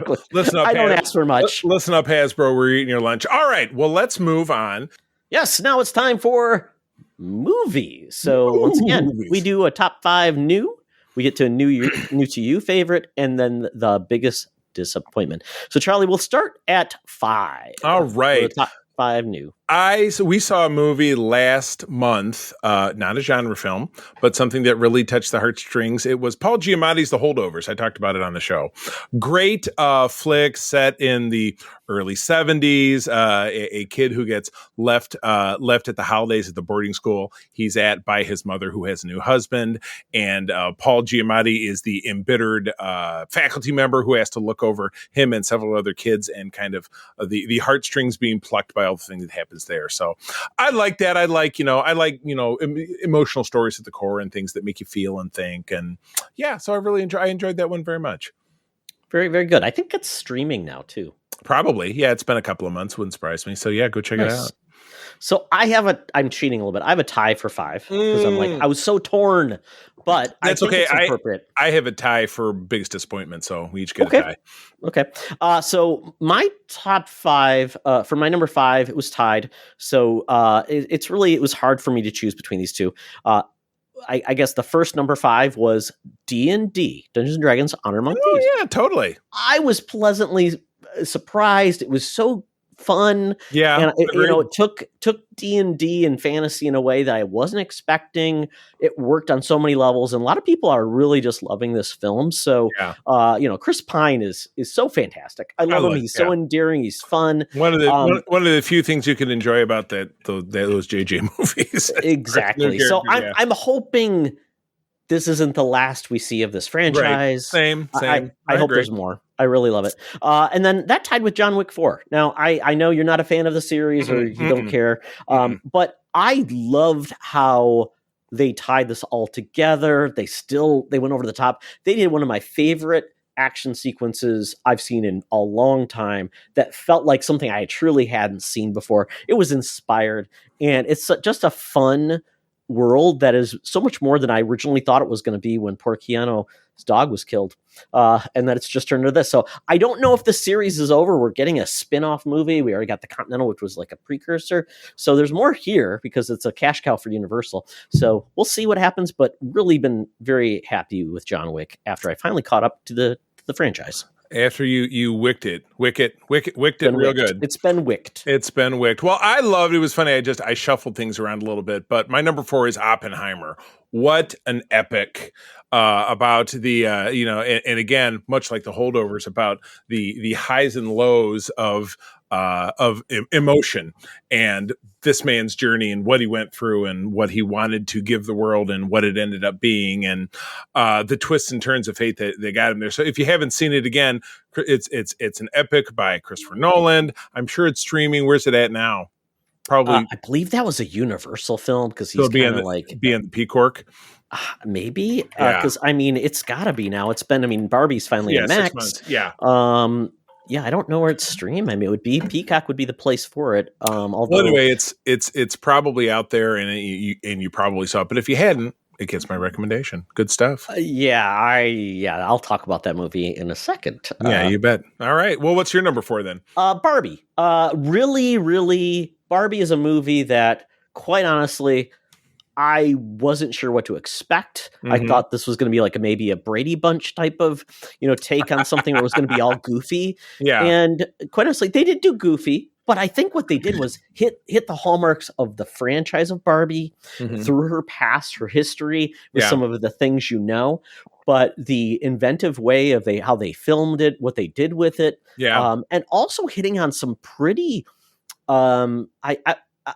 I don't ask for much. Listen up, Hasbro. We're eating your lunch. All right. Well, let's move on. Yes, now it's time for movies. So once again, we do a top 5 new. We get to a new to you favorite, and then the biggest disappointment. So Charlie, we'll start at 5. All right. So top 5 new. We saw a movie last month, not a genre film, but something that really touched the heartstrings. It was Paul Giamatti's The Holdovers. I talked about it on the show. Great flick set in the early 70s. A kid who gets left at the holidays at the boarding school he's at by his mother, who has a new husband. And Paul Giamatti is the embittered faculty member who has to look over him and several other kids, and kind of the heartstrings being plucked by all the things that happens there. So I like that. I like emotional stories at the core and things that make you feel and think. And so I enjoyed that one very much. Very, very good. I think it's streaming now too. Probably. Yeah. It's been a couple of months. Wouldn't surprise me. So go check it out. So I'm cheating a little bit. I have a tie for 5 because I'm like, I was so torn, but that's I think okay. It's appropriate. I have a tie for biggest disappointment, so we each get a tie. Okay. So my top 5 for my number 5, it was tied. So it was hard for me to choose between these two. I guess the first number 5 was D&D, Dungeons and Dragons: Honor Among Thieves. Oh yeah, totally. I was pleasantly surprised. It was so fun. Yeah. And it took D&D and fantasy in a way that I wasn't expecting. It worked on so many levels, and a lot of people are really just loving this film. So, Chris Pine is so fantastic. I love him. He's so endearing. He's fun. One of the few things you can enjoy about those JJ movies. Exactly. So I'm hoping this isn't the last we see of this franchise. Right. Same. I hope there's more. I really love it. And then that tied with John Wick 4. Now, I know you're not a fan of the series or you don't care, but I loved how they tied this all together. They went over the top. They did one of my favorite action sequences I've seen in a long time that felt like something I truly hadn't seen before. It was inspired, and it's just a fun world that is so much more than I originally thought it was going to be when poor Keanu's dog was killed, and that it's just turned into this. So I don't know if the series is over. We're getting a spin-off movie. We already got the Continental, which was like a precursor. So there's more here because it's a cash cow for Universal. So we'll see what happens, but really been very happy with John Wick after I finally caught up to the franchise. After you wicked it real good. It's been wicked. Well, I loved it. It was funny. I shuffled things around a little bit, but my number 4 is Oppenheimer. What an epic about the and again, much like the Holdovers, about the highs and lows of emotion and this man's journey and what he went through and what he wanted to give the world and what it ended up being, and the twists and turns of fate that they got him there. So if you haven't seen it, again, it's an epic by Christopher Nolan. I'm sure it's streaming. Where's it at now? Probably. I believe that was a Universal film because he's kind of like being the Peacock. Maybe because it's got to be now. It's been. Barbie's finally in Max. 6 months. Yeah. Yeah, I don't know where it's streamed. It would be Peacock would be the place for it. Although, well, anyway, it's probably out there, and you probably saw it. But if you hadn't, it gets my recommendation. Good stuff. I'll talk about that movie in a second. Yeah, you bet. All right. Well, what's your number 4 then? Barbie. Really, really, Barbie is a movie that, quite honestly, I wasn't sure what to expect. I thought this was going to be like maybe a Brady Bunch type of, take on something where it was going to be all goofy. Yeah. And quite honestly, they did do goofy, but I think what they did was hit the hallmarks of the franchise of Barbie through her past, her history, with some of the things but the inventive way of how they filmed it, what they did with it, and also hitting on some pretty,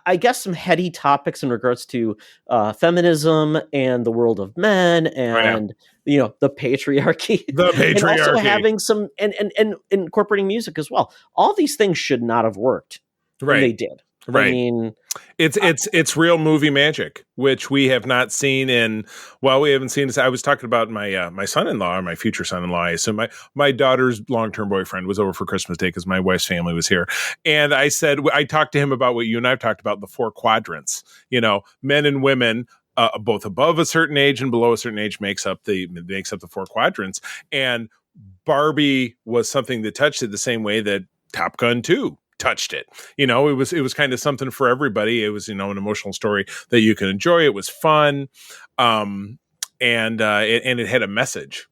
I guess, some heady topics in regards to feminism and the world of men and, the patriarchy. And also having some, and incorporating music as well. All these things should not have worked. Right. And they did. Right. It's real movie magic, which we have not seen we haven't seen this. I was talking about my son-in-law, or my future son-in-law. So my daughter's long-term boyfriend was over for Christmas Day because my wife's family was here. And I talked to him about what you and I've talked about, the 4 quadrants, men and women, both above a certain age and below a certain age makes up the 4 quadrants. And Barbie was something that touched it the same way that Top Gun 2 touched it. It was kind of something for everybody. It was, an emotional story that you can enjoy. It was fun. And it had a message.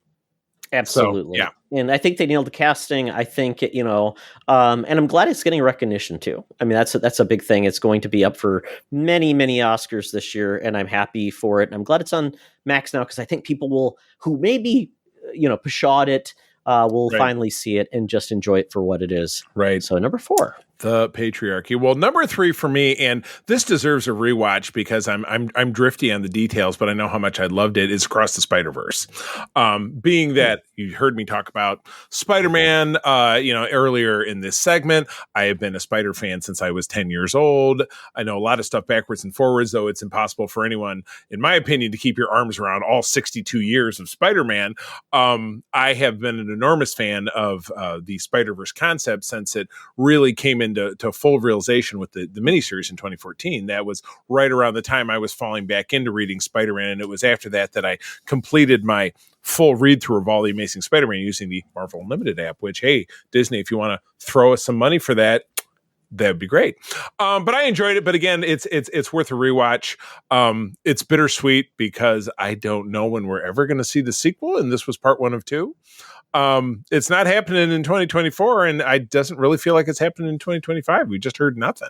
Absolutely. So, yeah. And I think they nailed the casting. I think, and I'm glad it's getting recognition too. That's a big thing. It's going to be up for many, many Oscars this year, and I'm happy for it. And I'm glad it's on Max now, because I think people who maybe, pshawed it, will finally see it and just enjoy it for what it is. Right. So number 4. The patriarchy. Well, number 3 for me, and this deserves a rewatch because I'm drifty on the details, but I know how much I loved it, is Across the Spider-Verse. Being that you heard me talk about Spider-Man, earlier in this segment, I have been a Spider fan since I was 10 years old. I know a lot of stuff backwards and forwards, though it's impossible for anyone, in my opinion, to keep your arms around all 62 years of Spider-Man. I have been an enormous fan of the Spider-Verse concept since it really came into full realization with the miniseries in 2014. That was right around the time I was falling back into reading Spider-Man, and it was after that I completed my full read-through of all the Amazing Spider-Man using the Marvel Unlimited app, which, hey, Disney, if you want to throw us some money for that, that'd be great. But I enjoyed it. But again, it's worth a rewatch. It's bittersweet because I don't know when we're ever going to see the sequel, and this was part 1 of 2. It's not happening in 2024, and I doesn't really feel like it's happening in 2025. We just heard nothing.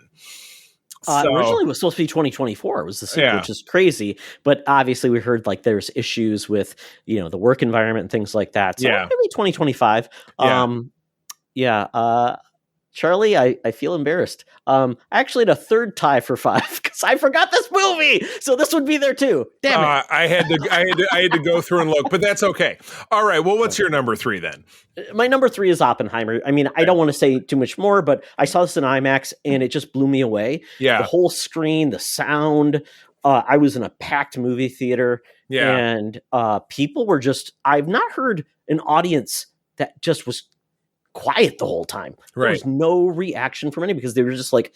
Originally it was supposed to be 2024. It was the sequel, which is crazy. But obviously we heard there's issues with, the work environment and things like that. So maybe 2025. Charlie, I feel embarrassed. I actually had a third tie for 5 because I forgot this movie, so this would be there too. Damn it! I had to go through and look, but that's okay. All right. Well, what's your number 3 then? My number 3 is Oppenheimer. I mean, I don't want to say too much more, but I saw this in IMAX and it just blew me away. Yeah. The whole screen, the sound. I was in a packed movie theater. Yeah. And people were just, I've not heard an audience that just was quiet the whole time. There was no reaction from any because they were just like,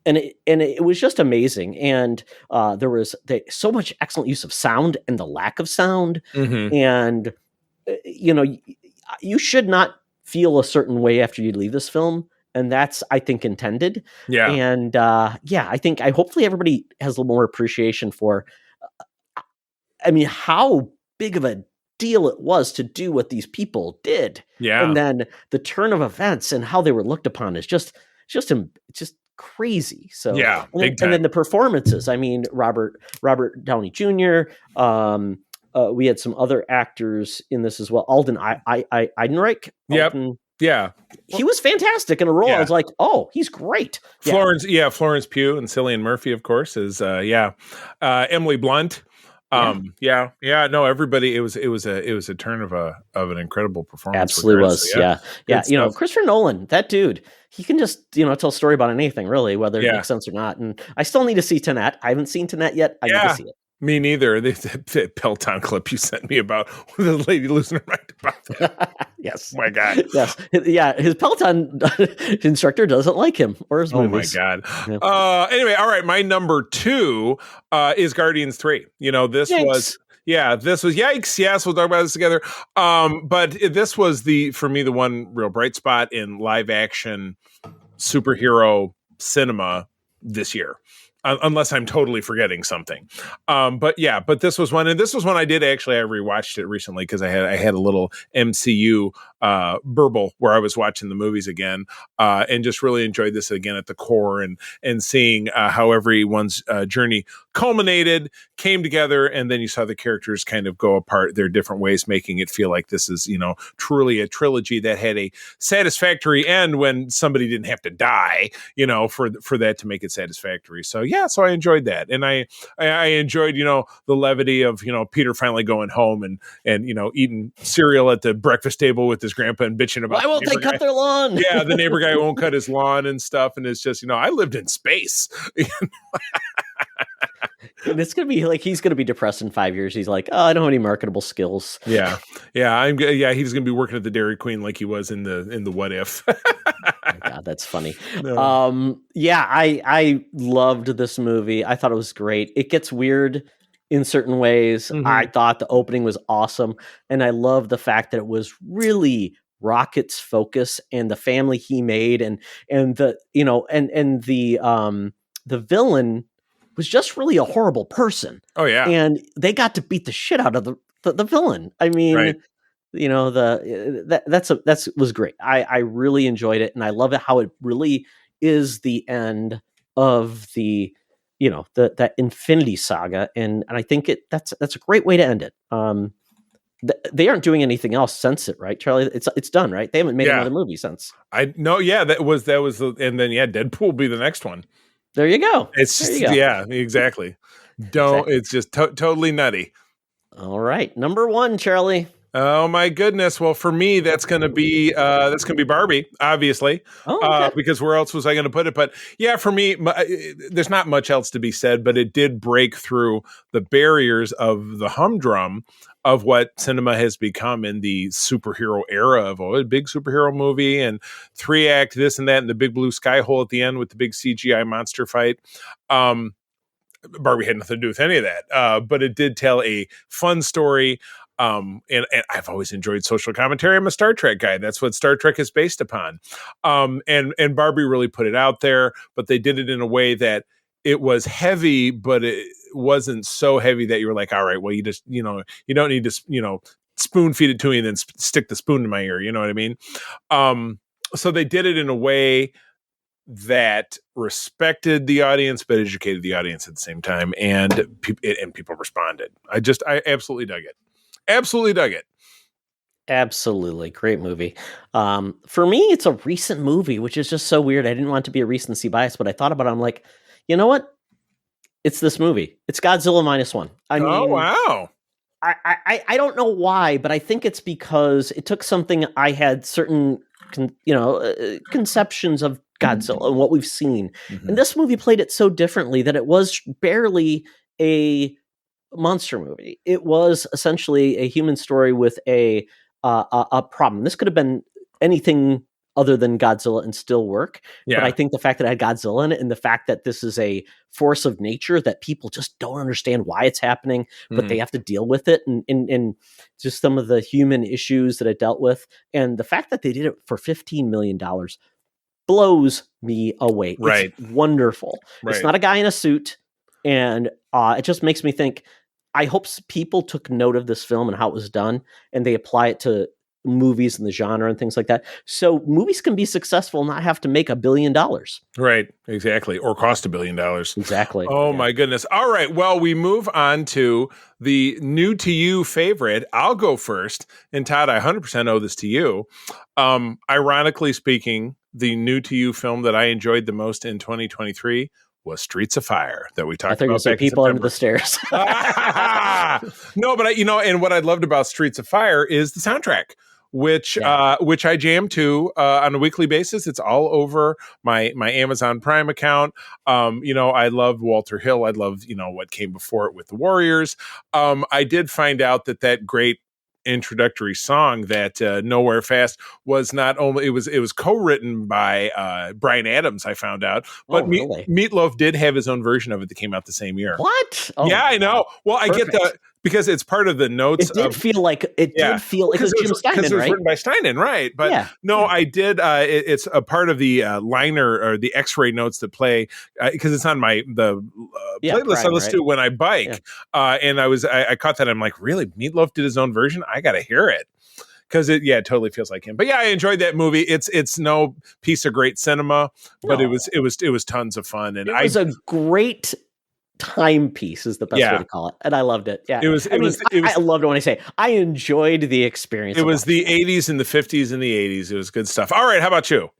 and it was just amazing. And there was so much excellent use of sound and the lack of sound. Mm-hmm. And, you should not feel a certain way after you leave this film. And that's, I think, intended. Yeah. And I hopefully everybody has a little more appreciation for, how big of a deal it was to do what these people did. Yeah. And then the turn of events and how they were looked upon is just crazy. So yeah, and then the performances. I mean, Robert Downey Jr. We had some other actors in this as well. Alden Ehrenreich. Yep. Yeah. He was fantastic in a role. Yeah. I was like, oh, he's great. Florence Pugh and Cillian Murphy, of course, is Emily Blunt. No, everybody. It was a turn of an incredible performance. Absolutely was. So, yeah. Christopher Nolan, that dude, he can just tell a story about anything really, whether it makes sense or not. And I still need to see Tenet. I haven't seen Tenet yet. I need to see it. Me neither. The Peloton clip you sent me about the lady losing her mind about that. Yes. Oh my God. Yes. Yeah. His Peloton instructor doesn't like him or his movies. Oh my God. Yeah. Anyway, all right. My number 2 is Guardians 3. This was yikes. Yes, we'll talk about this together. But this was for me the one real bright spot in live action superhero cinema this year. Unless I'm totally forgetting something. But this was one, and this was one I rewatched it recently because I had a little MCU burble where I was watching the movies again, and just really enjoyed this again at the core and seeing how everyone's journey culminated, came together, and then you saw the characters kind of go apart their different ways, making it feel like this is, truly a trilogy that had a satisfactory end when somebody didn't have to die, for that to make it satisfactory. So so I enjoyed that. And I enjoyed, the levity of, Peter finally going home and eating cereal at the breakfast table with his grandpa and bitching about why won't they cut their lawn? Yeah, the neighbor guy won't cut his lawn and stuff. And it's just, I lived in space. And it's gonna be like he's gonna be depressed in 5 years. He's like, oh, I don't have any marketable skills. Yeah. He's gonna be working at the Dairy Queen like he was in the What If. Oh God, that's funny. No. I loved this movie. I thought it was great. It gets weird in certain ways. Mm-hmm. I thought the opening was awesome, and I love the fact that it was really Rocket's focus and the family he made, and the the villain was just really a horrible person. Oh yeah. And they got to beat the shit out of the villain. I mean, right. That was great. I really enjoyed it, and I love it how it really is the end of the that Infinity Saga, and I think that's a great way to end it. They aren't doing anything else since it, right, Charlie? It's done, right? They haven't made another movie since. And then Deadpool will be the next one. There you go. It's just, yeah, exactly. It's just totally nutty. All right, number 1, Charlie. Oh my goodness! Well, for me, that's going to be Barbie, obviously, because where else was I going to put it? But yeah, for me, there's not much else to be said. But it did break through the barriers of the humdrum of what cinema has become in the superhero era of a big superhero movie and 3-act this and that, and the big blue sky hole at the end with the big CGI monster fight. Barbie had nothing to do with any of that, but it did tell a fun story. And I've always enjoyed social commentary. I'm a Star Trek guy. That's what Star Trek is based upon. And Barbie really put it out there, but they did it in a way that it was heavy, but it wasn't so heavy that you were like, all right, well, you just, you don't need to, spoon feed it to me and then stick the spoon in my ear. You know what I mean? So they did it in a way that respected the audience, but educated the audience at the same time. And people responded. I absolutely dug it. Absolutely dug it. Absolutely. Great movie. For me, it's a recent movie, which is just so weird. I didn't want to be a recency bias, but I thought about it. I'm like, you know what? It's this movie. It's Godzilla -1. I mean, wow. I don't know why, but I think it's because it took something I had certain, conceptions of Godzilla and what we've seen. Mm-hmm. And this movie played it so differently that it was barely a monster movie. It was essentially a human story with a problem. This could have been anything other than Godzilla and still work. Yeah. But I think the fact that it had Godzilla in it and the fact that this is a force of nature that people just don't understand why it's happening, but they have to deal with it and just some of the human issues that it dealt with. And the fact that they did it for $15 million blows me away. Right. It's wonderful. Right. It's not a guy in a suit. And it just makes me think, I hope people took note of this film and how it was done, and they apply it to movies and the genre and things like that. So movies can be successful and not have to make $1 billion. Right, exactly. Or cost $1 billion. Exactly. Oh, my goodness. All right. Well, we move on to the new to you favorite. I'll go first. And Todd, I 100% owe this to you. Ironically speaking, the new to you film that I enjoyed the most in 2023 was Streets of Fire that we talked about. Back people under the stairs. No, but and what I loved about Streets of Fire is the soundtrack, which I jam to on a weekly basis. It's all over my Amazon Prime account. I loved Walter Hill. I loved what came before it with the Warriors. I did find out that great introductory song that Nowhere Fast was not only it was co-written by Bryan Adams, I found out, but really? Meatloaf did have his own version of it that came out the same year. What? Yeah, I know. Well, Perfect. I get because it's part of the notes. It did feel like it Jim Steinman, because it was right? written by Steinman, right? But no, I did. It's a part of the liner or the X-ray notes that play because it's on the playlist Prime, I listen to when I bike. And I caught that. I'm like, really? Meatloaf did his own version? I got to hear it. Because it totally feels like him. But yeah, I enjoyed that movie. It's no piece of great cinema, but it was tons of fun. And it was a great timepiece is the best way to call it, and I loved it. Yeah, I loved it when I say I enjoyed the experience. It was the 80s and the 50s and the 80s. It was good stuff. All right, how about you?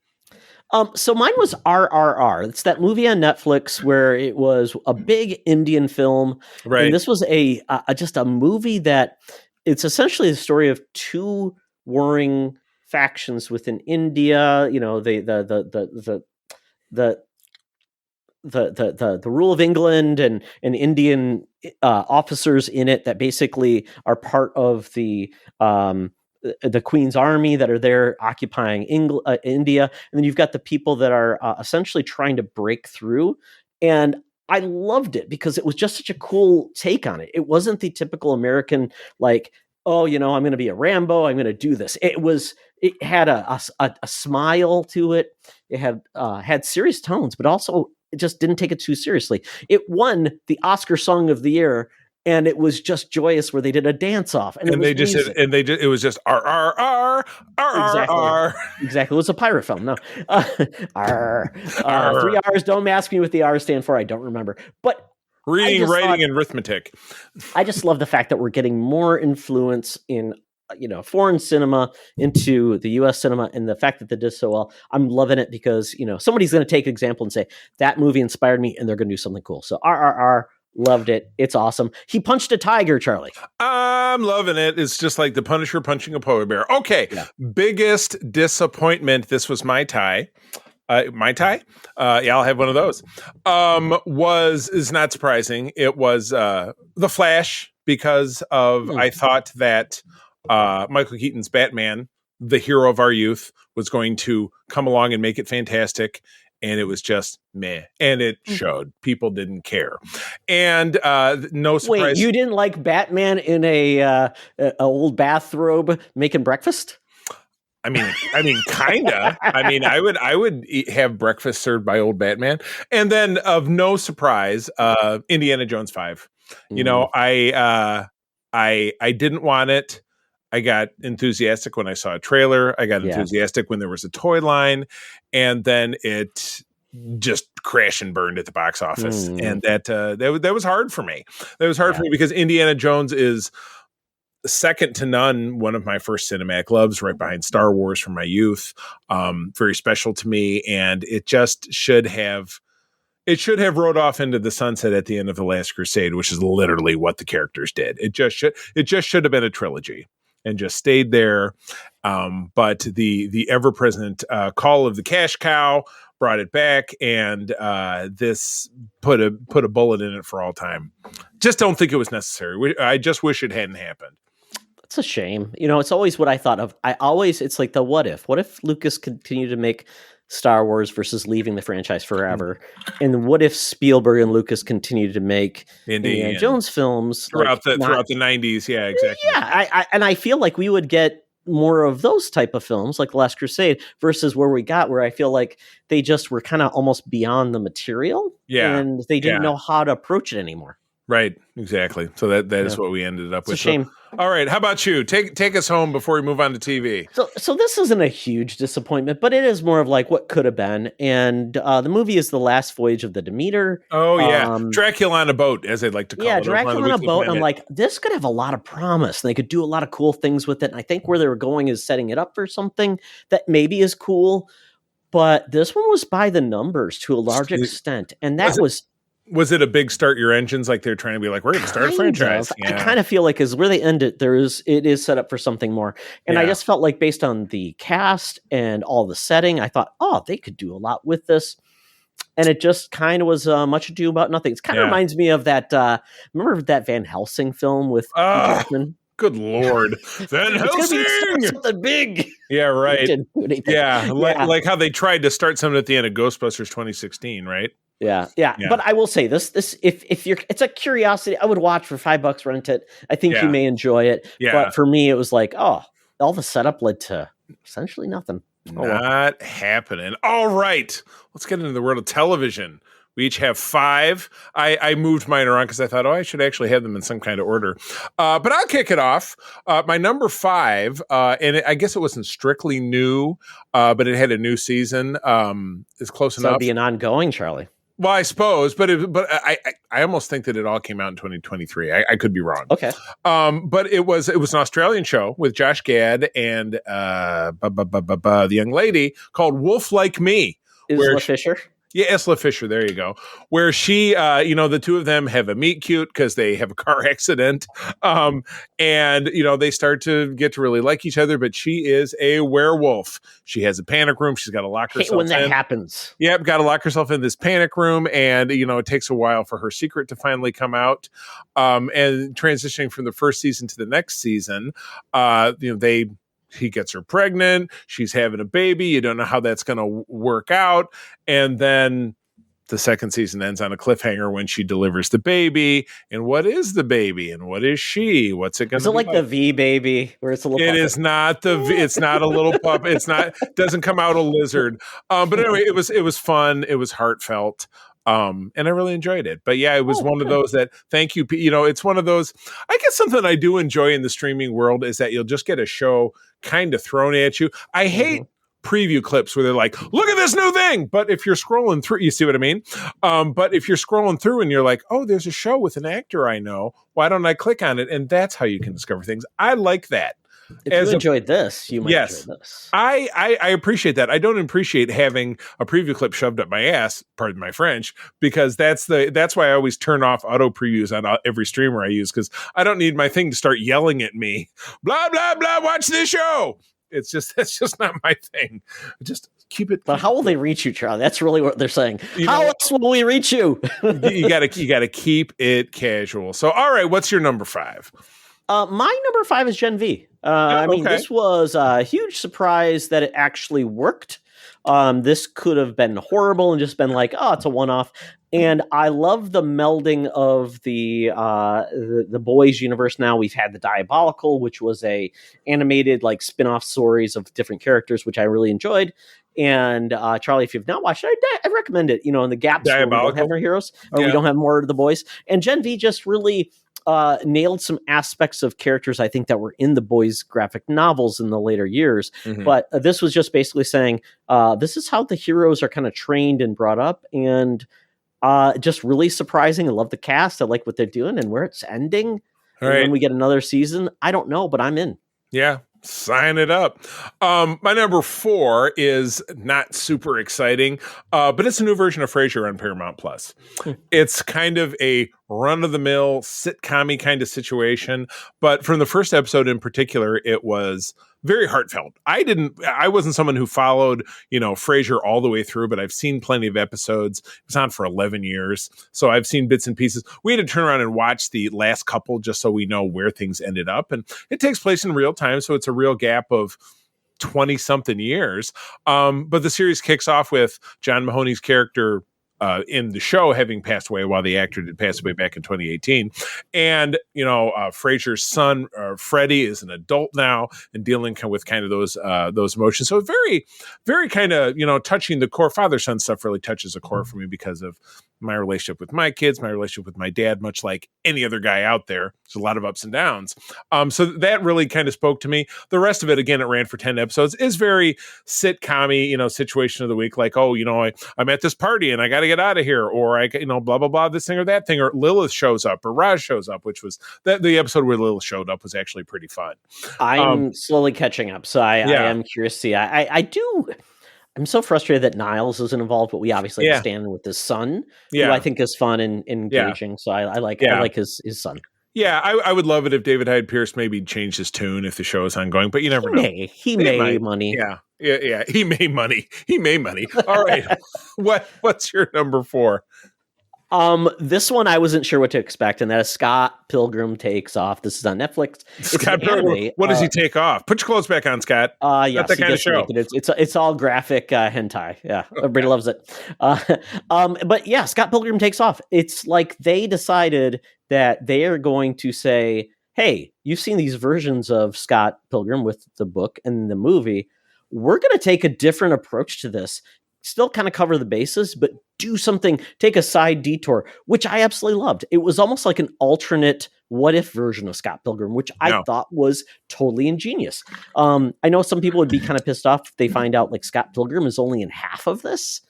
So mine was RRR. It's that movie on Netflix where it was a big Indian film, right? And this was just a movie that it's essentially the story of two warring factions within India. The rule of England and Indian officers in it that basically are part of the Queen's army that are there occupying India, and then you've got the people that are essentially trying to break through. And I loved it because it was just such a cool take on it. It wasn't the typical American like, oh, I'm going to be a Rambo, I'm going to do this. It had a smile to it. It had serious tones, but also it just didn't take it too seriously. It won the Oscar Song of the Year, and it was just joyous where they did a dance off, and it was just R R R R R. Exactly. It was a pirate film. No, R. 3 R's. Don't ask me what the R's stand for. I don't remember. But reading, writing, and arithmetic. I just love the fact that we're getting more influence in foreign cinema into the U.S. cinema, and the fact that they did so well, I'm loving it because somebody's going to take an example and say that movie inspired me, and they're going to do something cool. So RRR, loved it. It's awesome. He punched a tiger, Charlie. I'm loving it. It's just like the Punisher punching a polar bear. Okay, biggest disappointment. This was my tie. I'll have one of those. Is not surprising. It was The Flash because of I thought that Michael Keaton's Batman, the hero of our youth, was going to come along and make it fantastic, and it was just meh. And it showed. People didn't care. And no surprise. Wait, you didn't like Batman in a old bathrobe making breakfast? I mean, kinda. I would have breakfast served by old Batman, and then of no surprise, Indiana Jones 5. I didn't want it. I got enthusiastic when I saw a trailer. I got enthusiastic when there was a toy line, and then it just crashed and burned at the box office, and that was hard for me. That was hard for me because Indiana Jones is second to none, one of my first cinematic loves, right behind Star Wars from my youth. Very special to me, and it just should have rode off into the sunset at the end of The Last Crusade, which is literally what the characters did. It just should have been a trilogy and just stayed there. But the ever present call of the cash cow brought it back, and this put a bullet in it for all time. Just don't think it was necessary. I just wish it hadn't happened. It's a shame. It's always what I thought of. It's like the what if. What if Lucas continued to make Star Wars versus leaving the franchise forever? And what if Spielberg and Lucas continued to make Indiana Jones films throughout the 90s? Yeah, exactly. Yeah, I feel like we would get more of those type of films like The Last Crusade versus where I feel like they just were kind of almost beyond the material. Yeah. And they didn't know how to approach it anymore. Right, exactly. So that is what we ended up with. It's a shame. All right, how about you? Take us home before we move on to TV. So this isn't a huge disappointment, but it is more of like what could have been. And the movie is The Last Voyage of the Demeter. Oh yeah, Dracula on a boat, as they'd like to call it. Yeah, Dracula on a boat. I'm like, this could have a lot of promise. They could do a lot of cool things with it. And I think where they were going is setting it up for something that maybe is cool. But this one was by the numbers to a large extent, and that Was it a big start your engines? Like they're trying to be like, we're going to start a franchise. Yeah. I kind of feel like is where they end it. It is set up for something more. And I just felt like based on the cast and all the setting, I thought, they could do a lot with this. And it just kind of was much ado about nothing. It kind of reminds me of that. Remember that Van Helsing film with Jackman? Good Lord. Van Helsing! Something big. Yeah, right. Yeah, like how they tried to start something at the end of Ghostbusters 2016, right? Yeah. But I will say this if you're, it's a curiosity. I would watch for $5, rent it. I think you may enjoy it. Yeah. But for me, it was like, all the setup led to essentially nothing. Not happening. All right, let's get into the world of television. We each have 5. I moved mine around because I thought, I should actually have them in some kind of order. But I'll kick it off. My number 5, and I guess it wasn't strictly new, but it had a new season. Is close enough. It'll be an ongoing, Charlie. Well, I suppose, but I almost think that it all came out in 2023. I could be wrong. Okay. But it was an Australian show with Josh Gad and the young lady called Wolf Like Me. Isla Fisher. Yeah, Isla Fisher. There you go. Where she, the two of them have a meet cute because they have a car accident. And they start to get to really like each other, but she is a werewolf. She has a panic room. She's got to lock herself in. When that happens. Yep. Got to lock herself in this panic room. And, it takes a while for her secret to finally come out. And transitioning from the first season to the next season, he gets her pregnant. She's having a baby. You don't know how that's going to work out. And then the second season ends on a cliffhanger when she delivers the baby. And what is the baby? And what is she? What's it going to be? Is it like the V baby where it's a little puppet? It is not the V. It's not a little puppet. It's not, doesn't come out a lizard. But anyway, it was fun. It was heartfelt. And I really enjoyed it. But yeah, it was one of those that, thank you. It's one of those, I guess something I do enjoy in the streaming world is that you'll just get a show kind of thrown at you. I hate preview clips where they're like, look at this new thing. But if you're scrolling through, you see what I mean? But if you're scrolling through and you're like, there's a show with an actor I know, why don't I click on it? And that's how you can discover things. I like that. If you enjoyed this, you might enjoy this. I appreciate that. I don't appreciate having a preview clip shoved up my ass, pardon my French, because that's why I always turn off auto previews on every streamer I use, because I don't need my thing to start yelling at me, blah, blah, blah, watch this show. That's just not my thing. Just keep it. But how will they reach you, Charlie? That's really what they're saying. How else will we reach you? you gotta keep it casual. So, all right, what's your number 5? My number 5 is Gen V. I mean, this was a huge surprise that it actually worked. This could have been horrible and just been like, it's a one-off. And I love the melding of the boys universe. Now we've had the Diabolical, which was a animated like spin-off stories of different characters, which I really enjoyed. And Charlie, if you've not watched it, I recommend it. In the gaps where we don't have more heroes or we don't have more of the boys. And Gen V just really nailed some aspects of characters I think that were in the boys' graphic novels in the later years. Mm-hmm. But this was just basically saying this is how the heroes are kind of trained and brought up, and just really surprising. I love the cast. I like what they're doing and where it's ending. All right. When we get another season, I don't know, but I'm in. Yeah. Sign it up. My number 4 is not super exciting, but it's a new version of Frasier on Paramount Plus. It's kind of a run-of-the-mill sitcom-y kind of situation, but from the first episode in particular, it was very heartfelt. I wasn't someone who followed, Frasier all the way through, but I've seen plenty of episodes. It was on for 11 years. So I've seen bits and pieces. We had to turn around and watch the last couple just so we know where things ended up. And it takes place in real time. So it's a real gap of 20 something years. But the series kicks off with John Mahoney's character in the show having passed away, while the actor did pass away back in 2018. And, Frasier's son, Freddie, is an adult now and dealing with kind of those emotions. So very, very kind of, touching the core. Father-son stuff really touches the core for me because of my relationship with my kids, my relationship with my dad, much like any other guy out there. There's a lot of ups and downs. So that really kind of spoke to me. The rest of it, again, it ran for 10 episodes, is very sitcom-y, situation of the week. Like, I'm at this party and I got to get out of here, or blah, blah, blah, this thing or that thing, or Lilith shows up, or Raj shows up, which was the episode where Lilith showed up was actually pretty fun. I'm slowly catching up. So I am curious to see. I'm so frustrated that Niles isn't involved, but we obviously understand with his son, who I think is fun and engaging. So I like his son. Yeah, I would love it if David Hyde Pierce maybe changed his tune if the show is ongoing, but you never know. He made money. Yeah. He made money. All right. What's your number 4? This one I wasn't sure what to expect, and that is Scott Pilgrim Takes Off. This is on Netflix. Scott Pilgrim. What does he take off? Put your clothes back on, Scott. Yes, that kind of show. It's all graphic hentai. Yeah, everybody loves it. But yeah, Scott Pilgrim Takes Off. It's like they decided that they are going to say, "Hey, you've seen these versions of Scott Pilgrim with the book and the movie. We're going to take a different approach to this. Still kind of cover the bases, but do something, take a side detour," which I absolutely loved. It was almost like an alternate what if version of Scott Pilgrim, which I thought was totally ingenious. I know some people would be kind of pissed off if they find out like Scott Pilgrim is only in half of this.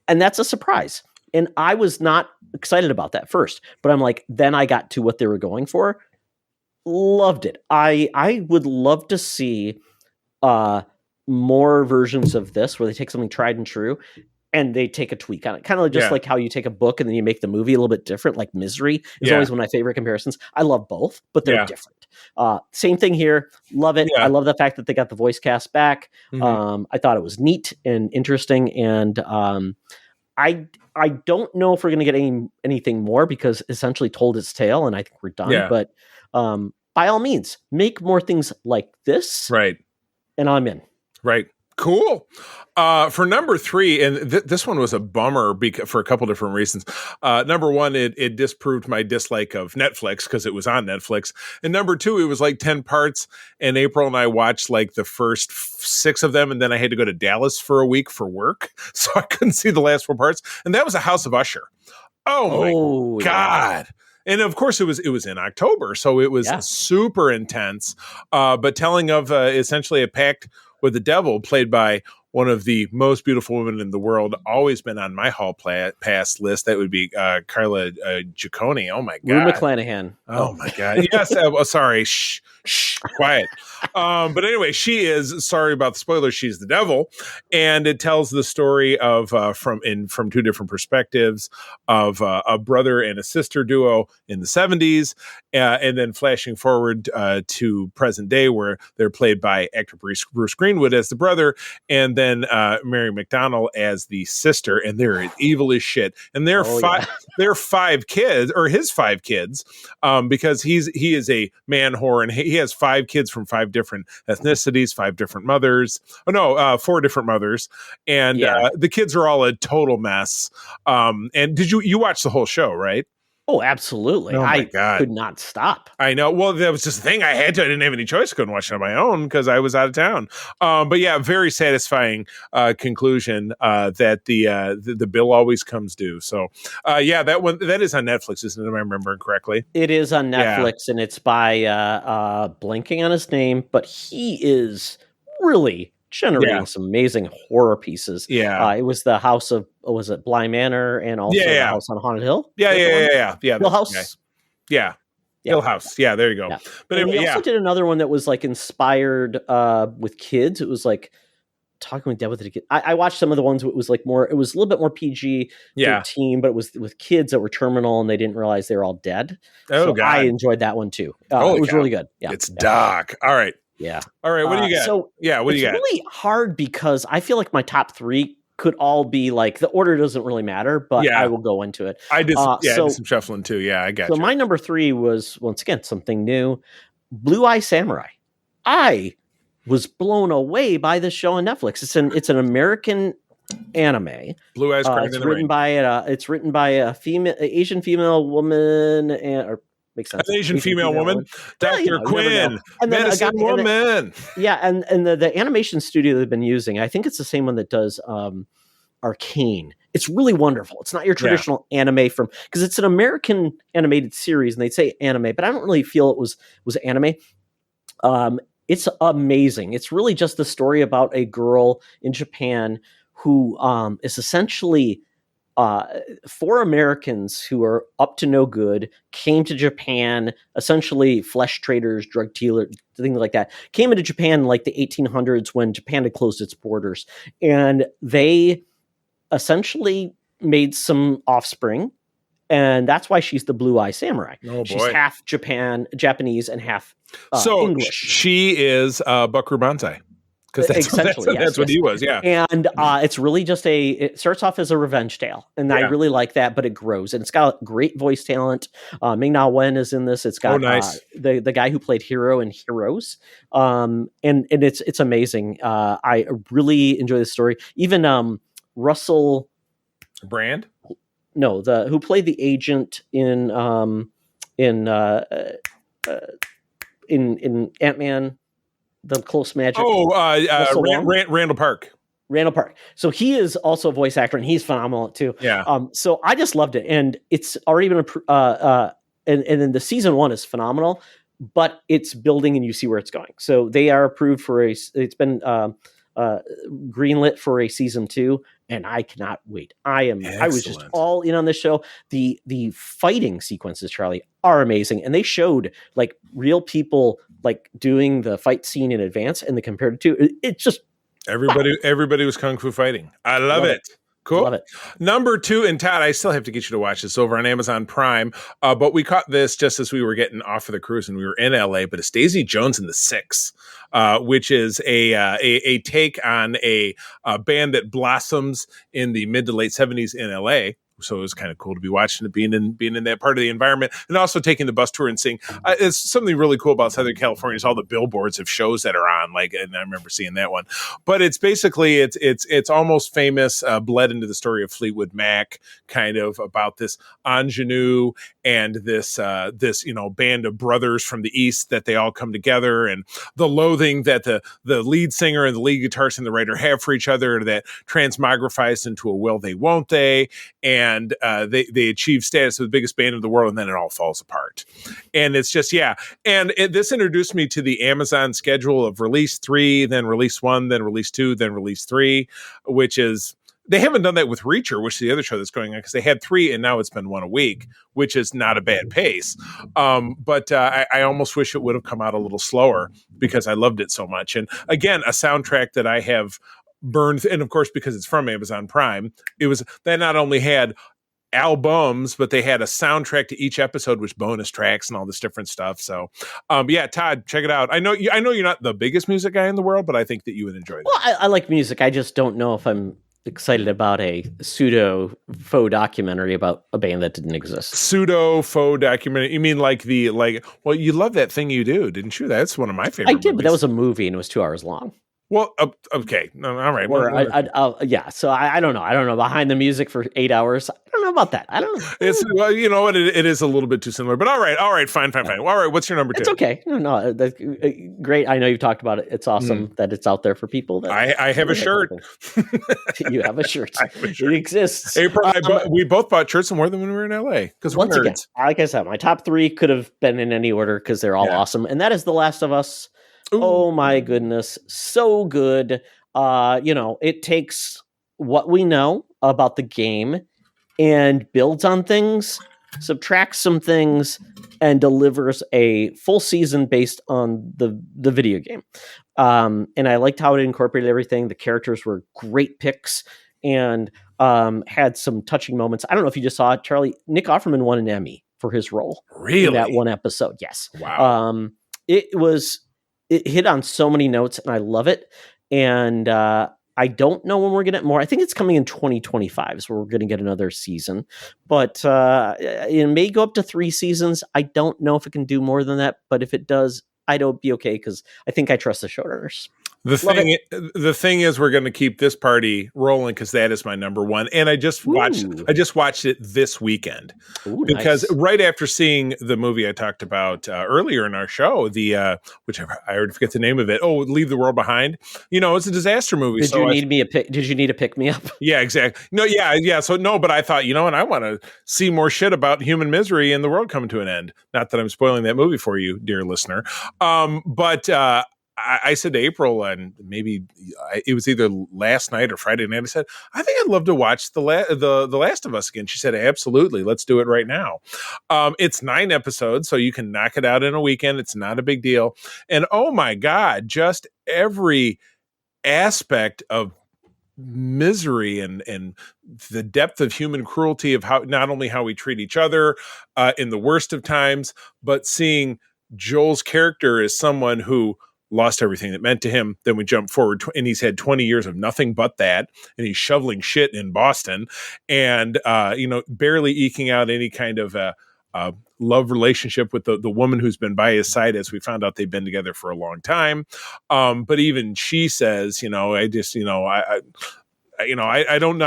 And that's a surprise. And I was not excited about that first, but I'm like, then I got to what they were going for. Loved it. I would love to see more versions of this where they take something tried and true and they take a tweak on it. Kind of just like how you take a book and then you make the movie a little bit different, like Misery is always one of my favorite comparisons. I love both, but they're different. Same thing here. Love it. I love the fact that they got the voice cast back. I thought it was neat and interesting. And I don't know if we're going to get anything more because essentially told its tale and I think we're done. Yeah. But by all means, make more things like this. Right. And I'm in. Right. Cool. For number 3, and this one was a bummer for a couple different reasons. Number 1, it disproved my dislike of Netflix because it was on Netflix. And number 2, it was like 10 parts. And April and I watched like the first 6 of them. And then I had to go to Dallas for a week for work. So I couldn't see the last 4 parts. And that was a House of Usher. Oh my God. And of course it was in October. So it was super intense. But telling of essentially a pact with the devil, played by one of the most beautiful women in the world, always been on my hall pass list. That would be Carla Giacone. Oh my God, Rue McClanahan. Oh my God. Yes. Sorry. Shh. Quiet. But anyway, she is, sorry about the spoilers, she's the devil, and it tells the story of from 2 different perspectives of a brother and a sister duo in the 70s, and then flashing forward to present day where they're played by actor Bruce Greenwood as the brother, and then Mary McDonnell as the sister, and they're evil as shit. And they're they're 5 kids, or his 5 kids, because he is a man whore, and he has 5 kids from 5 different ethnicities, 5 different mothers. 4 different mothers, and the kids are all a total mess. And did you watch the whole show, right? Oh, absolutely. Oh my God. Could not stop. I know. Well, that was just the thing. I had to. I didn't have any choice. I couldn't watch it on my own because I was out of town. But yeah, very satisfying conclusion that the bill always comes due. So that is on Netflix, isn't it? Am I remembering correctly? It is on Netflix, and it's by blanking on his name, but he is really generating some amazing horror pieces. It was the House of, was it Bly Manor, and also the House on Haunted Hill? Yeah. Hill House. Yeah. Hill House. Yeah, there you go. Yeah. But and anyway, we also did another one that was like inspired with kids. It was like Talking with Dad with a Kid. I watched some of the ones. It was like more. It was a little bit more PG-13, but it was with kids that were terminal and they didn't realize they were all dead. Oh, so God. I enjoyed that one too. It was really good. Yeah, it's dark. All right. Yeah. All right. What do you got? So what do you got? It's really hard because I feel like my top three could all be like the order doesn't really matter, but I will go into it. I did. I did some shuffling too. Yeah, I got you. So my number 3 was once again something new, Blue Eye Samurai. I was blown away by this show on Netflix. It's an American anime. Blue Eyes Crying it's in the written Rain. It's written by a Asian female woman, or makes sense. An Asian female woman. Dr. Quinn, and then medicine woman. And the animation studio they've been using, I think it's the same one that does Arcane. It's really wonderful. It's not your traditional anime because it's an American animated series, and they'd say anime, but I don't really feel it was anime. It's amazing. It's really just the story about a girl in Japan who is essentially 4 Americans who are up to no good, came to Japan, essentially flesh traders, drug dealers, things like that, came into Japan in like the 1800s when Japan had closed its borders. And they essentially made some offspring. And that's why she's the Blue Eye Samurai. Oh, boy. She's half Japanese and half English. She is Buckaroo Banzai. Because that's what he was, yeah. And it's really just it starts off as a revenge tale, and I really like that, but it grows, and it's got great voice talent. Ming-Na Wen is in this. It's got the guy who played Hero in Heroes, and it's amazing. I really enjoy this story. Even Russell Brand, who played the agent in Ant-Man. The Close Magic. Randall Park. Randall Park. So he is also a voice actor, and he's phenomenal too. Yeah. So I just loved it, and it's already been and then the season 1 is phenomenal, but it's building, and you see where it's going. So they are approved for it's been greenlit for a season 2, and I cannot wait. I was just all in on this show. The fighting sequences, Charlie, are amazing, and they showed like real people like doing the fight scene in advance, and they compared it to it's just everybody was kung fu fighting. I love it. Cool. Love it. Number 2, and Todd, I still have to get you to watch this over on Amazon Prime, but we caught this just as we were getting off of the cruise, and we were in LA. But it's Daisy Jones and the Six, which is a take on a band that blossoms in the mid to late 70s in LA. So it was kind of cool to be watching it, being in that part of the environment, and also taking the bus tour and seeing. It's something really cool about Southern California is all the billboards of shows that are on. Like, and I remember seeing that one. But it's basically it's almost famous, bled into the story of Fleetwood Mac, kind of about this ingenue and this band of brothers from the East that they all come together, and the loathing that the lead singer and the lead guitarist and the writer have for each other that transmogrifies into a will they won't they. And they achieve status of the biggest band in the world, and then it all falls apart. And it's just, And this introduced me to the Amazon schedule of release 3, then release 1, then release 2, then release 3, which is, they haven't done that with Reacher, which is the other show that's going on, because they had 3 and now it's been 1 a week, which is not a bad pace. But I almost wish it would have come out a little slower because I loved it so much. And again, a soundtrack that I have burned, and of course because it's from Amazon Prime, they not only had albums, but they had a soundtrack to each episode with bonus tracks and all this different stuff. So Todd, check it out. I know you're not the biggest music guy in the world, but I think that you would enjoy it. Well, I like music. I just don't know if I'm excited about a pseudo faux documentary about a band that didn't exist. Pseudo faux documentary? You mean like well, you love That Thing You Do, didn't you? That's one of my favorite movies. But that was a movie and it was 2 hours long. Well, okay. No, all right. So I don't know. I don't know. Behind the music for 8 hours. I don't know about that. I don't know. It's, well, you know what? It is a little bit too similar, but all right. Fine. All right. What's your number 2? It's okay. No, that's great. I know you've talked about it. It's awesome that it's out there for people. I have a shirt. You have a shirt. It exists. April, we both bought shirts more than when we were in LA. Because once again, like I said, my top 3 could have been in any order because they're all awesome. And that is The Last of Us. Ooh. Oh my goodness. So good. It takes what we know about the game and builds on things subtracts some things, and delivers a full season based on the video game. And I liked how it incorporated everything. The characters were great picks and had some touching moments. I don't know if you just saw it, Charlie. Nick Offerman won an Emmy for his role in that one episode. Yes. Wow. It hit on so many notes, and I love it. And I don't know when we're going to get more. I think it's coming in 2025 is where we're going to get another season. But it may go up to 3 seasons. I don't know if it can do more than that. But if it does, I'd be okay because I think I trust the showrunners. The thing is, we're going to keep this party rolling because that is my number one, and I just watched it this weekend. Ooh, because nice. right after seeing the movie I talked about earlier in our show, the which I already forget the name of it. Oh, Leave the World Behind. It's a disaster movie. Did you need a pick me up? Yeah, exactly. No, yeah. So no, but I thought, and I want to see more shit about human misery and the world coming to an end. Not that I'm spoiling that movie for you, dear listener. But I said to April, and maybe it was either last night or Friday night, I said, I think I'd love to watch the Last of Us again. She said, absolutely. Let's do it right now. It's 9 episodes, so you can knock it out in a weekend. It's not a big deal. And oh my God, just every aspect of misery and the depth of human cruelty of how not only how we treat each other in the worst of times, but seeing Joel's character as someone who lost everything that meant to him. Then we jump forward and he's had 20 years of nothing but that. And he's shoveling shit in Boston and, barely eking out any kind of love relationship with the woman who's been by his side, as we found out they've been together for a long time. But even she says, I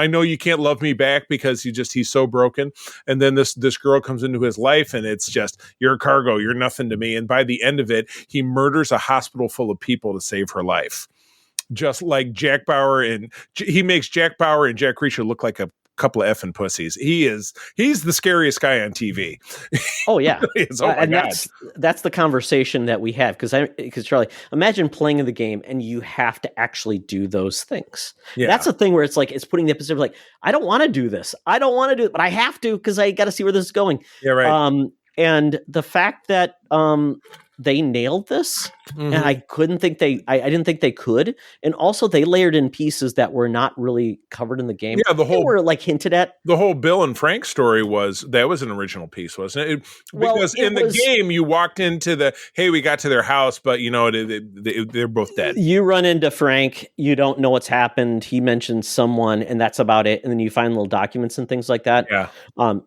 know you can't love me back because he's so broken. And then this girl comes into his life and it's just, you're a cargo, you're nothing to me. And by the end of it, he murders a hospital full of people to save her life. Just like Jack Bauer, and he makes Jack Bauer and Jack Reacher look like a couple of effing pussies. He's the scariest guy on TV. Oh yeah. My God. That's the conversation that we have. Because Charlie, imagine playing in the game and you have to actually do those things. Yeah. That's the thing where it's like, it's putting the episode like, I don't want to do this. I don't want to do it, but I have to, because I got to see where this is going. Yeah. Right. And the fact that, they nailed this, and I didn't think they could. And also they layered in pieces that were not really covered in the game. Yeah, they were like hinted at. The whole Bill and Frank story was an original piece, wasn't it? Because the game you walked into we got to their house, but they're both dead. You run into Frank, you don't know what's happened. He mentions someone, and that's about it. And then you find little documents and things like that. Yeah.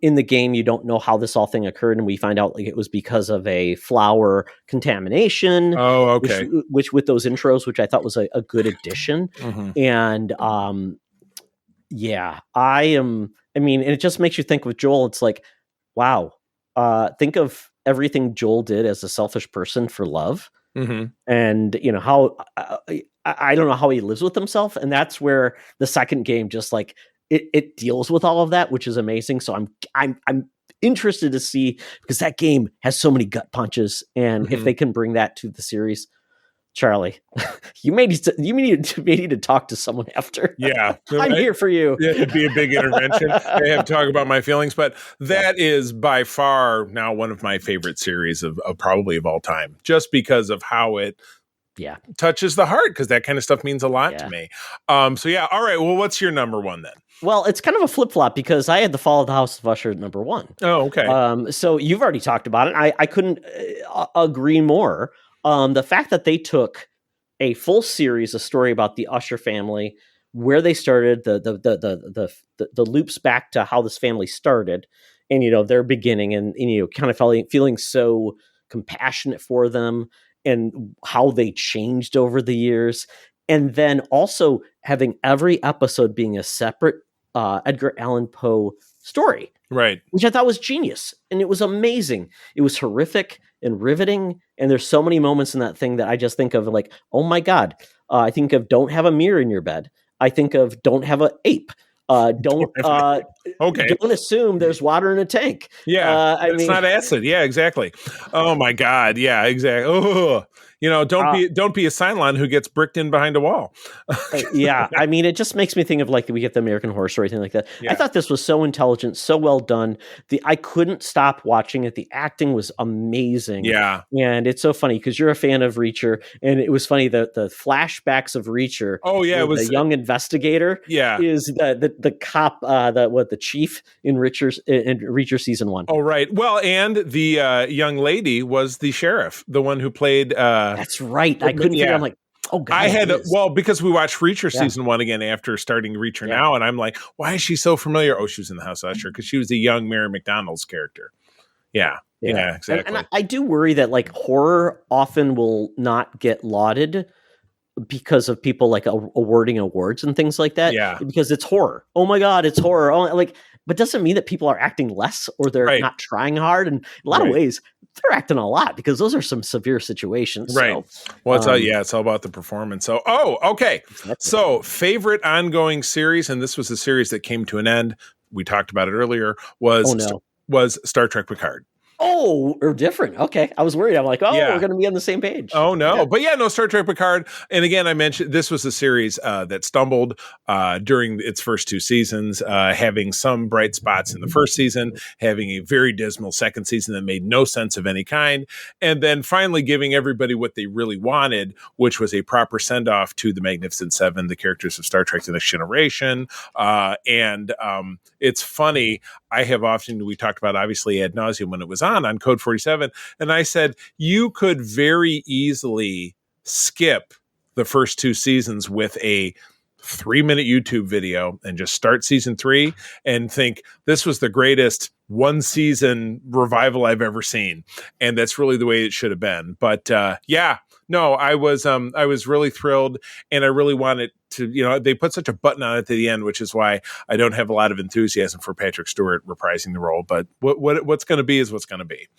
In the game, you don't know how this all thing occurred, and we find out like it was because of a flower contamination. Oh, okay. Which with those intros, which I thought was a good addition. And and it just makes you think with Joel, it's like, wow, think of everything Joel did as a selfish person for love. And how I don't know how he lives with himself. And that's where the second game just like it deals with all of that, which is amazing. So I'm interested to see, because that game has so many gut punches, and if they can bring that to the series, Charlie, you may need to talk to someone after. Yeah, I'm here for you. Yeah, it'd be a big intervention. I have to talk about my feelings, but that is by far now one of my favorite series of probably of all time, just because of how it touches the heart, because that kind of stuff means a lot to me. All right. Well, what's your number one then? Well, it's kind of a flip-flop because I had The Fall of the House of Usher at number 1. Oh, okay. So you've already talked about it. I couldn't agree more. The fact that they took a full series, a story about the Usher family, where they started, the loops back to how this family started, and their beginning, and kind of feeling so compassionate for them and how they changed over the years, and then also having every episode being a separate Edgar Allan Poe story, right? Which I thought was genius, and it was amazing. It was horrific and riveting, and there's so many moments in that thing that I just think of like, oh my God. I think of Don't Have a Mirror in Your Bed. I think of Don't Have a Ape. Don't Okay. Don't assume there's water in a tank. Yeah. I it's mean, not acid. Yeah, exactly. Oh my God. Yeah, exactly. Oh, don't be a Cylon who gets bricked in behind a wall. yeah, I mean, it just makes me think of like we get the American Horror Story thing like that. Yeah. I thought this was so intelligent, so well done. I couldn't stop watching it. The acting was amazing. Yeah. And it's so funny because you're a fan of Reacher, and it was funny the flashbacks of Reacher. Oh yeah, it was the young investigator. Yeah, is the cop, the chief in Reacher season 1. Oh right. Well, and the young lady was the sheriff, the one who played. That's right. I couldn't figure. I'm like, oh God. I had because we watched Reacher season 1 again after starting Reacher now, and I'm like, why is she so familiar? Oh, she was in the House of Usher because she was the young Mary McDonald's character. Yeah, exactly. And I do worry that like horror often will not get lauded because of people like awarding awards and things like that. Yeah, because it's horror. Oh my God, it's horror. Oh, but doesn't mean that people are acting less or they're not trying hard. And in a lot of ways, they're acting a lot because those are some severe situations. Right. So, well, it's all about the performance. So, okay. So, favorite ongoing series, and this was a series that came to an end. We talked about it earlier. Was Star Trek Picard. Oh, or different. Okay. I was worried. I'm like, we're going to be on the same page. Oh, no. Yeah. But Star Trek Picard. And again, I mentioned this was a series that stumbled during its first 2 seasons, having some bright spots in the first season, having a very dismal second season that made no sense of any kind, and then finally giving everybody what they really wanted, which was a proper send-off to the Magnificent Seven, the characters of Star Trek The Next Generation. And it's funny. We talked about obviously ad nauseum when it was on Code 47. And I said, you could very easily skip the first 2 seasons with a 3-minute YouTube video and just start season 3 and think this was the greatest 1 season revival I've ever seen. And that's really the way it should have been. But I was really thrilled, and I really wanted to, they put such a button on it at the end, which is why I don't have a lot of enthusiasm for Patrick Stewart reprising the role. But what's going to be is what's going to be.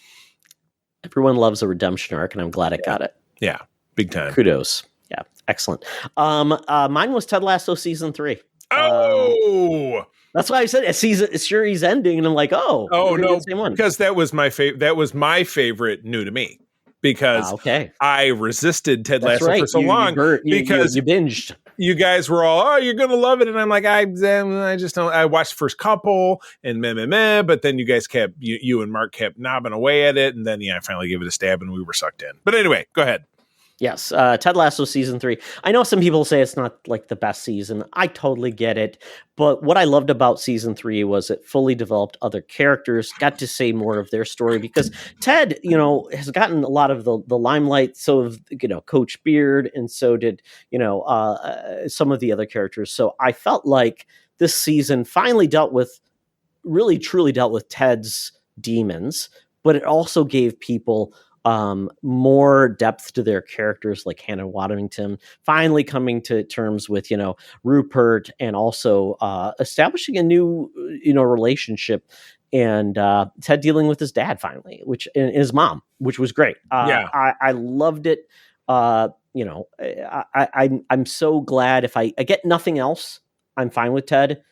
Everyone loves a redemption arc, and I'm glad it got it. Yeah, big time. Kudos. Yeah, excellent. Mine was Ted Lasso season 3. That's why I said a series ending, and I'm like, no, same one. Because that was my favorite. That was my favorite new to me. Because I resisted Ted Lasso for so long because you binged. You guys were all, you're going to love it. And I'm like, I just don't. I watched the first couple and but then you guys you and Mark kept knobbing away at it. And then, I finally gave it a stab and we were sucked in. But anyway, go ahead. Yes, Ted Lasso season 3. I know some people say it's not like the best season. I totally get it. But what I loved about season 3 was it fully developed other characters, got to say more of their story because Ted, has gotten a lot of the limelight. So have, Coach Beard, and so did, some of the other characters. So I felt like this season finally really truly dealt with Ted's demons, but it also gave people more depth to their characters, like Hannah Waddington finally coming to terms with, Rupert, and also establishing a new, relationship, and Ted dealing with his dad finally, and his mom, which was great. I loved it. I'm so glad. If I get nothing else, I'm fine with Ted.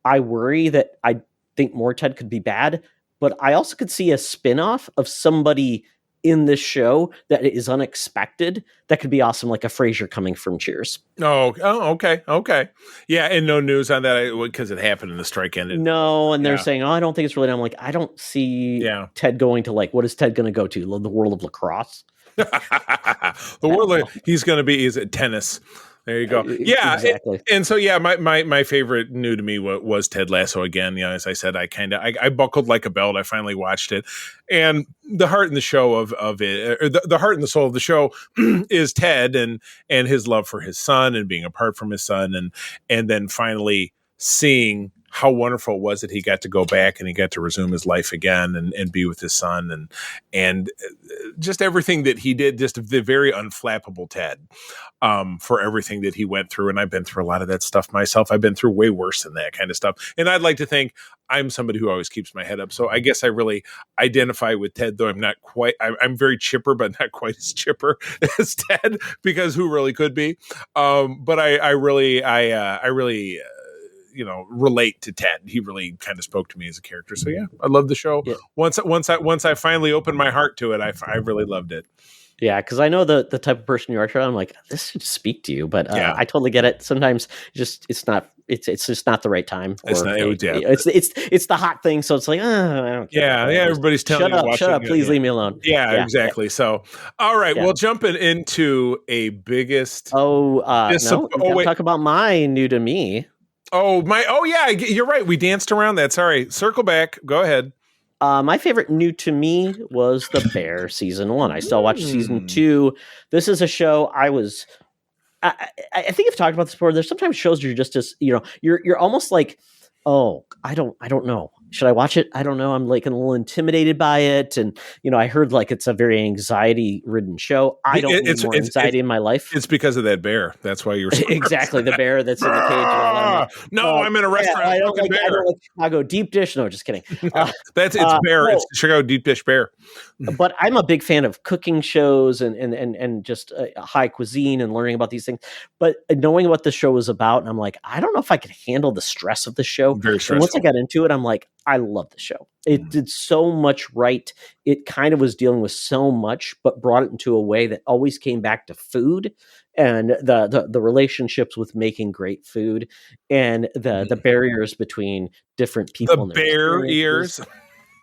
I worry that I think more Ted could be bad, but I also could see a spinoff of somebody in this show that is unexpected that could be awesome, like a Frasier coming from Cheers. Okay. Yeah, and no news on that because it happened and the strike ended. No, and they're saying, I don't think it's really done. I'm like, I don't see Ted going to what is Ted going to go to? The world of lacrosse? He's at tennis. There you go. Yeah, exactly. And so, my favorite new to me was Ted Lasso again. As I said, I buckled like a belt. I finally watched it, and the heart and the show of it, or the heart and the soul of the show, is Ted and his love for his son and being apart from his son, and then finally seeing how wonderful it was that he got to go back and he got to resume his life again and be with his son and just everything that he did, just the very unflappable Ted, for everything that he went through. And I've been through a lot of that stuff myself. I've been through way worse than that kind of stuff. And I'd like to think I'm somebody who always keeps my head up. So I guess I really identify with Ted, though I'm not quite, I'm very chipper, but not quite as chipper as Ted, because who really could be? But I really relate to Ted. He really kind of spoke to me as a character. So yeah, I love the show. Yeah. Once I finally opened my heart to it, I really loved it. Yeah, because I know the type of person you are, Charlie. I'm like, this should speak to you, but I totally get it. Sometimes it's just not the right time. It's not. It's the hot thing, so it's like, I don't care. Yeah. Everybody's telling you, shut up, please leave me alone. Yeah, exactly. Yeah. So, all right, well, jumping into a biggest. Talk about my new to me. You're right. We danced around that. Sorry, circle back. Go ahead. My favorite new to me was The Bear season 1. I still watch season 2. This is a show I think I've talked about this before. There's sometimes shows you're just as, you're almost like, oh, I don't know. Should I watch it? I don't know. I'm like a little intimidated by it. And, I heard like it's a very anxiety ridden show. I don't need more anxiety in my life. It's because of that bear. That's why you're exactly the bear that's in the cage. I'm in a restaurant. I don't like Chicago deep dish. No, just kidding. It's bear. It's Chicago deep dish bear. But I'm a big fan of cooking shows and just high cuisine and learning about these things. But knowing what the show was about, and I'm like, I don't know if I could handle the stress of the show. Very stressful. And once I got into it, I'm like, I love the show. It did so much right. It kind of was dealing with so much, but brought it into a way that always came back to food and the relationships with making great food and the barriers between different people. The bear ears.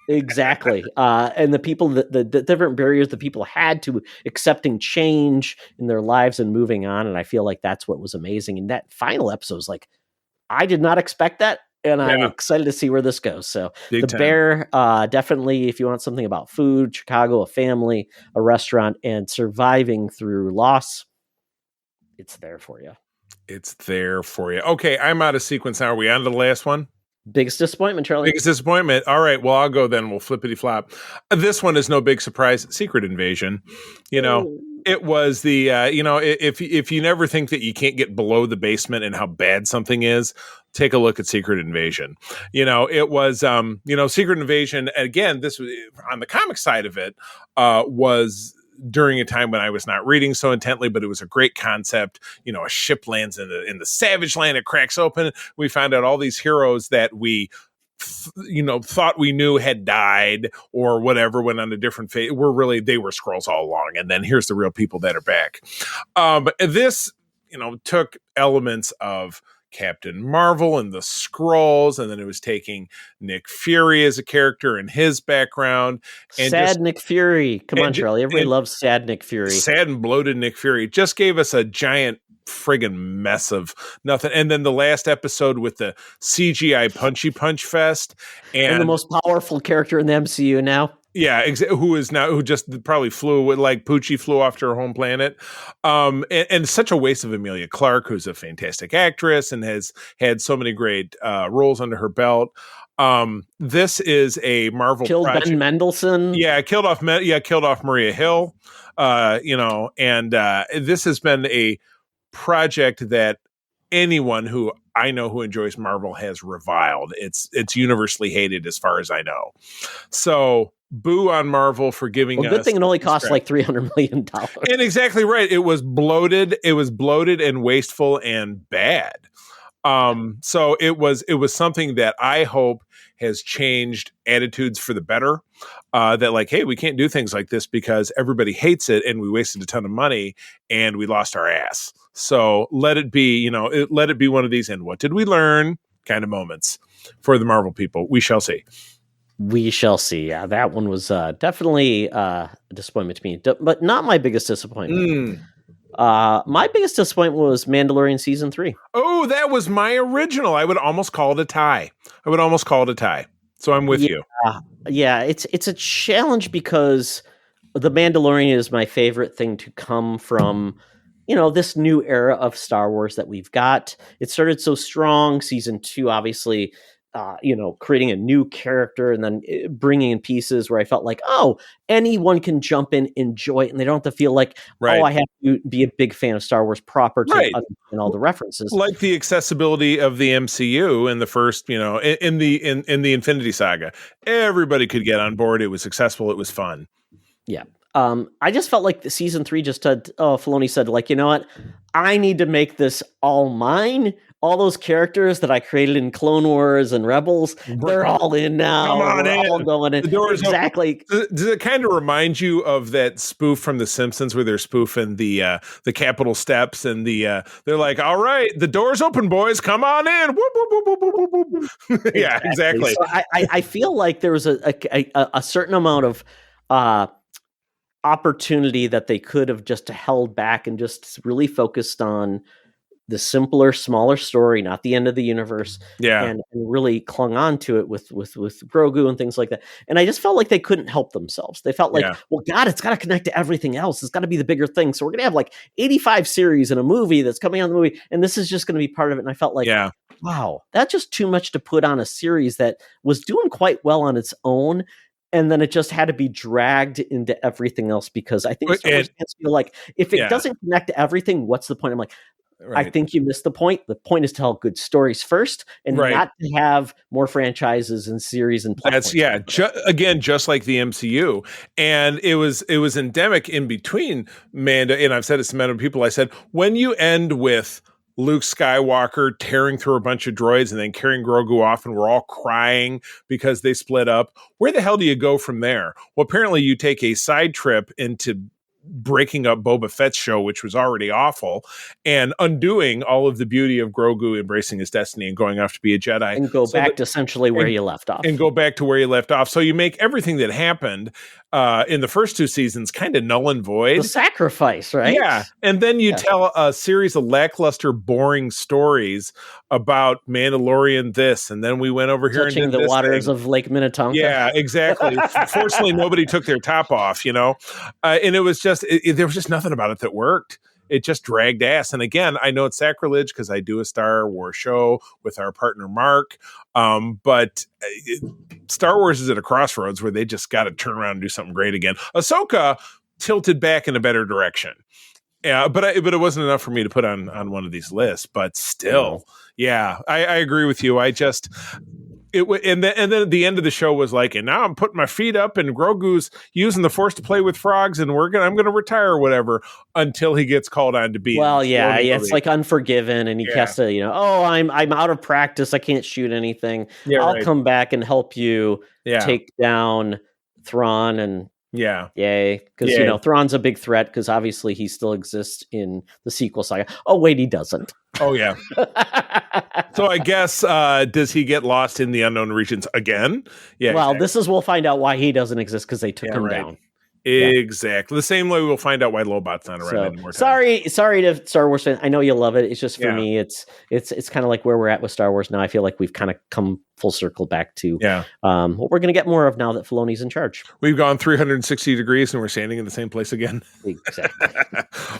Exactly. And the people, the different barriers that people had to accepting change in their lives and moving on. And I feel like that's what was amazing. And that final episode was like, I did not expect that. And I'm excited to see where this goes. So The Bear, definitely, if you want something about food, Chicago, a family, a restaurant, and surviving through loss, it's there for you. It's there for you. Okay, I'm out of sequence now. Are we on to the last one? Biggest disappointment, Charlie. Biggest disappointment. All right, well, I'll go then. We'll flippity flop. This one is no big surprise. Secret Invasion. It was the, if you never think that you can't get below the basement and how bad something is, take a look at Secret Invasion. It was, Secret Invasion, again, this was on the comic side of it, was during a time when I was not reading so intently, but it was a great concept. A ship lands in the Savage Land, it cracks open. We found out all these heroes that we thought we knew had died or whatever, went on a different phase. They were Skrulls all along. And then here's the real people that are back. This, took elements of Captain Marvel and the Skrulls, and then it was taking Nick Fury as a character and his background. And sad Nick Fury. Come on, Charlie. Everybody loves sad Nick Fury. Sad and bloated Nick Fury. Just gave us a giant friggin' mess of nothing. And then the last episode with the CGI punchy punch fest. And the most powerful character in the MCU now. Yeah, who just probably flew like Poochie flew off to her home planet. And such a waste of Emilia Clarke, who's a fantastic actress and has had so many great roles under her belt. This is a Marvel killed project. Ben Mendelsohn. Yeah, killed off Maria Hill. And this has been a project that anyone who I know who enjoys Marvel has reviled. It's universally hated as far as I know. So boo on Marvel for giving us. Good thing it only cost like $300 million. And exactly right. It was bloated. It was bloated and wasteful and bad. So it was something that I hope has changed attitudes for the better. That like, hey, we can't do things like this because everybody hates it and we wasted a ton of money and we lost our ass. So let it be, let it be one of these. And what did we learn? Kind of moments for the Marvel people. We shall see. We shall see. Yeah, that one was definitely a disappointment to me, but not my biggest disappointment. My biggest disappointment was Mandalorian season 3. Oh, that was my original. I would almost call it a tie. So I'm with you. Yeah, it's a challenge because the Mandalorian is my favorite thing to come from, this new era of Star Wars that we've got. It started so strong. Season 2, obviously, creating a new character and then bringing in pieces where I felt like, oh, anyone can jump in, enjoy it, and they don't have to feel like, right. Oh, I have to be a big fan of Star Wars proper to understand all the references. Like the accessibility of the MCU in the first, in the Infinity Saga, everybody could get on board. It was successful. It was fun. Yeah. I just felt like the season 3 just said, Filoni said, like, you know what? I need to make this all mine, all those characters that I created in Clone Wars and Rebels, they're all in now. Come on in. All going in. Exactly. Does it kind of remind you of that spoof from The Simpsons where they're spoofing the Capitol steps and they're like, all right, the door's open, boys. Come on in. Whoop, whoop, whoop, whoop, whoop, whoop. Yeah, exactly. So I feel like there was a certain amount of opportunity that they could have just held back and just really focused on the simpler, smaller story, not the end of the universe. Yeah. And really clung on to it with Grogu and things like that. And I just felt like they couldn't help themselves. They felt like, well, God, it's got to connect to everything else. It's got to be the bigger thing. So we're going to have like 85 series in a movie that's coming out in the movie. And this is just going to be part of it. And I felt like, wow, that's just too much to put on a series that was doing quite well on its own. And then it just had to be dragged into everything else because I think Star Wars fans feel like if it doesn't connect to everything, what's the point? I'm like, I think you missed the point. The point is to tell good stories first and not to have more franchises and series and platforms. That's again, just like the MCU. And it was endemic in between Mando, and I've said this to many people. I said, when you end with Luke Skywalker tearing through a bunch of droids and then carrying Grogu off, and we're all crying because they split up, where the hell do you go from there? Well, apparently you take a side trip into breaking up Boba Fett's show, which was already awful, and undoing all of the beauty of Grogu embracing his destiny and going off to be a Jedi. And go back to essentially where you left off. And go back to where you left off. So you make everything that happened in the first two seasons kind of null and void. The sacrifice, right? Yeah. And then you tell a series of lackluster, boring stories about Mandalorian this, and then we went over here touching and did the this waters thing. of Lake Minnetonka. Yeah, exactly. Fortunately, nobody took their top off, and it was just there was just nothing about it that worked. It just dragged ass. And again, I know it's sacrilege because I do a Star Wars show with our partner Mark, but Star Wars is at a crossroads where they just got to turn around and do something great again. Ahsoka tilted back in a better direction. Yeah, but it wasn't enough for me to put on one of these lists. But still, I agree with you. And then at the end of the show was like, and now I'm putting my feet up, and Grogu's using the Force to play with frogs, and I'm gonna retire or whatever until he gets called on to be. Well, it's like Unforgiven, and he has to, I'm out of practice. I can't shoot anything. Yeah, I'll come back and help you take down Thrawn and. Yay. Because, Thrawn's a big threat because obviously he still exists in the sequel saga. Oh, wait, he doesn't. Oh, yeah. So I guess, does he get lost in the unknown regions again? Yeah. Well, we'll find out why he doesn't exist because they took him down. Exactly. The same way we'll find out why Lobot's not around anymore. Sorry to Star Wars fans. I know you love it. It's just for me, it's kind of like where we're at with Star Wars now. I feel like we've kind of come full circle back to what we're going to get more of now that Filoni's in charge. We've gone 360 degrees and we're standing in the same place again. Exactly.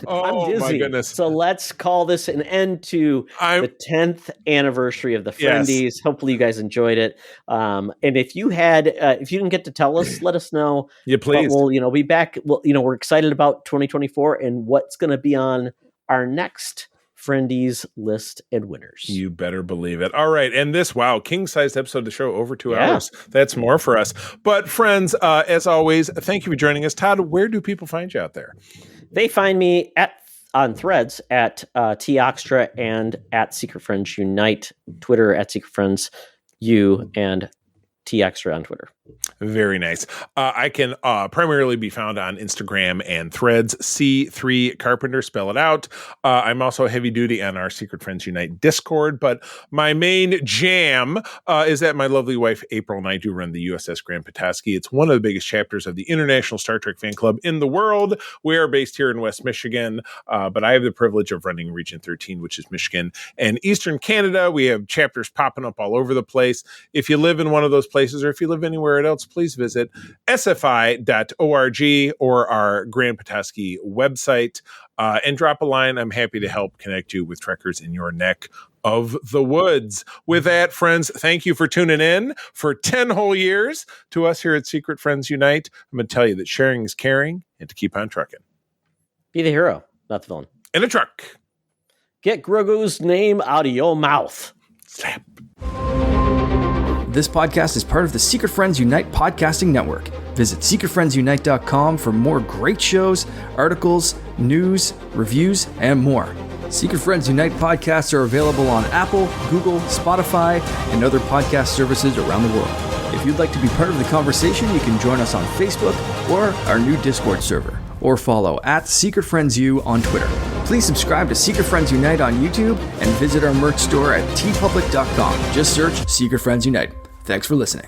Oh, I'm dizzy. My goodness. So let's call this an end to the 10th anniversary of the Friendies. Yes. Hopefully you guys enjoyed it. And if you didn't get to tell us, let us know. Yeah, please. But we'll be back. Well, we're excited about 2024 and what's going to be on our next Friendies list and winners. You better believe it. All right. And this, king-sized episode of the show, over 2 hours. That's more for us. But friends, as always, thank you for joining us. Todd, where do people find you out there? They find me on Threads at Toxtra and at Secret Friends Unite, Twitter at Secret Friends U, and T-Extra on Twitter. Very nice. I can primarily be found on Instagram and Threads, C3 Carpenter, spell it out. I'm also heavy duty on our Secret Friends Unite Discord, but my main jam is that my lovely wife, April, and I do run the USS Grand Petoskey. It's one of the biggest chapters of the International Star Trek Fan Club in the world. We are based here in West Michigan, but I have the privilege of running Region 13, which is Michigan and Eastern Canada. We have chapters popping up all over the place. If you live in one of those places, or if you live anywhere else, please visit sfi.org or our Grand Petoskey website and drop a line. I'm happy to help connect you with trekkers in your neck of the woods. With that, friends, thank you for tuning in for 10 whole years to us here at Secret Friends Unite. I'm going to tell you that sharing is caring and to keep on trucking. Be the hero, not the villain. In a truck. Get Grogu's name out of your mouth. Slap. This podcast is part of the Secret Friends Unite podcasting network. Visit secretfriendsunite.com for more great shows, articles, news, reviews, and more. Secret Friends Unite podcasts are available on Apple, Google, Spotify, and other podcast services around the world. If you'd like to be part of the conversation, you can join us on Facebook or our new Discord server, or follow @SecretFriendsU on Twitter. Please subscribe to Secret Friends Unite on YouTube and visit our merch store at tpublic.com. Just search Secret Friends Unite. Thanks for listening.